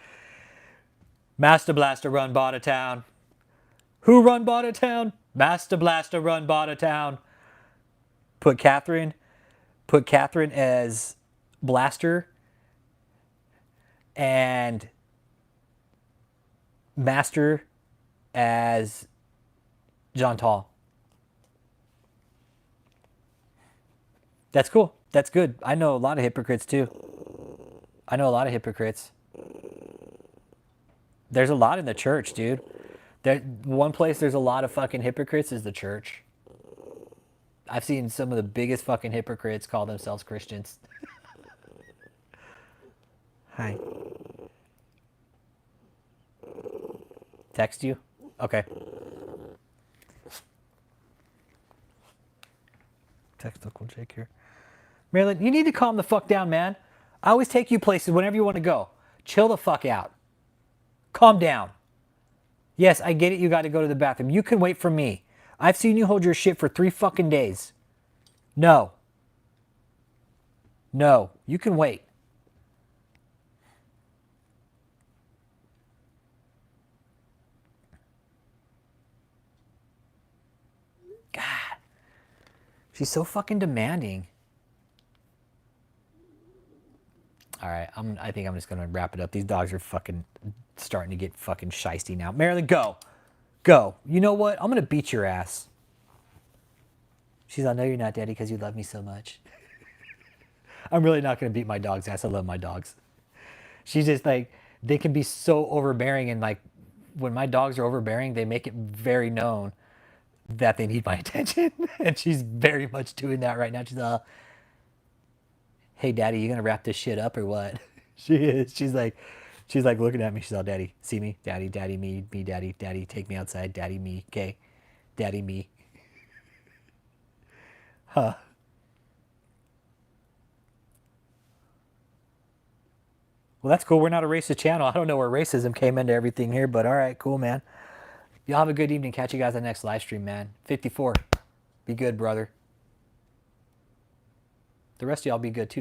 Master Blaster run Bada Town. Who run Bada Town? Master Blaster run Bada Town. Put Katherine as Blaster and Master as John Tall. That's cool. That's good. I know a lot of hypocrites too. There's a lot in the church, dude. One place there's a lot of fucking hypocrites is the church. I've seen some of the biggest fucking hypocrites call themselves Christians. Hi. Text you? Okay. Text Uncle Jake here. Marilyn, you need to calm the fuck down, man. I always take you places whenever you want to go. Chill the fuck out. Calm down. Yes, I get it. You got to go to the bathroom. You can wait for me. I've seen you hold your shit for 3 fucking days. No. No. You can wait. God. She's so fucking demanding. All right, I think I'm just gonna wrap it up. These dogs are fucking starting to get fucking shisty now. Marilyn, go. Go. You know what? I'm gonna beat your ass. She's like, no, you're not, Daddy, because you love me so much. I'm really not gonna beat my dog's ass. I love my dogs. She's just like, they can be so overbearing, and like, when my dogs are overbearing, they make it very known that they need my attention. And she's very much doing that right now. She's hey, Daddy, you gonna wrap this shit up or what? She is. She's like looking at me. She's all, Daddy, see me? Daddy, Daddy, me, Daddy, Daddy, take me outside. Daddy, me, okay? Daddy, me. Huh. Well, that's cool. We're not a racist channel. I don't know where racism came into everything here, but all right, cool, man. Y'all have a good evening. Catch you guys on the next live stream, man. 54. Be good, brother. The rest of y'all be good too, man.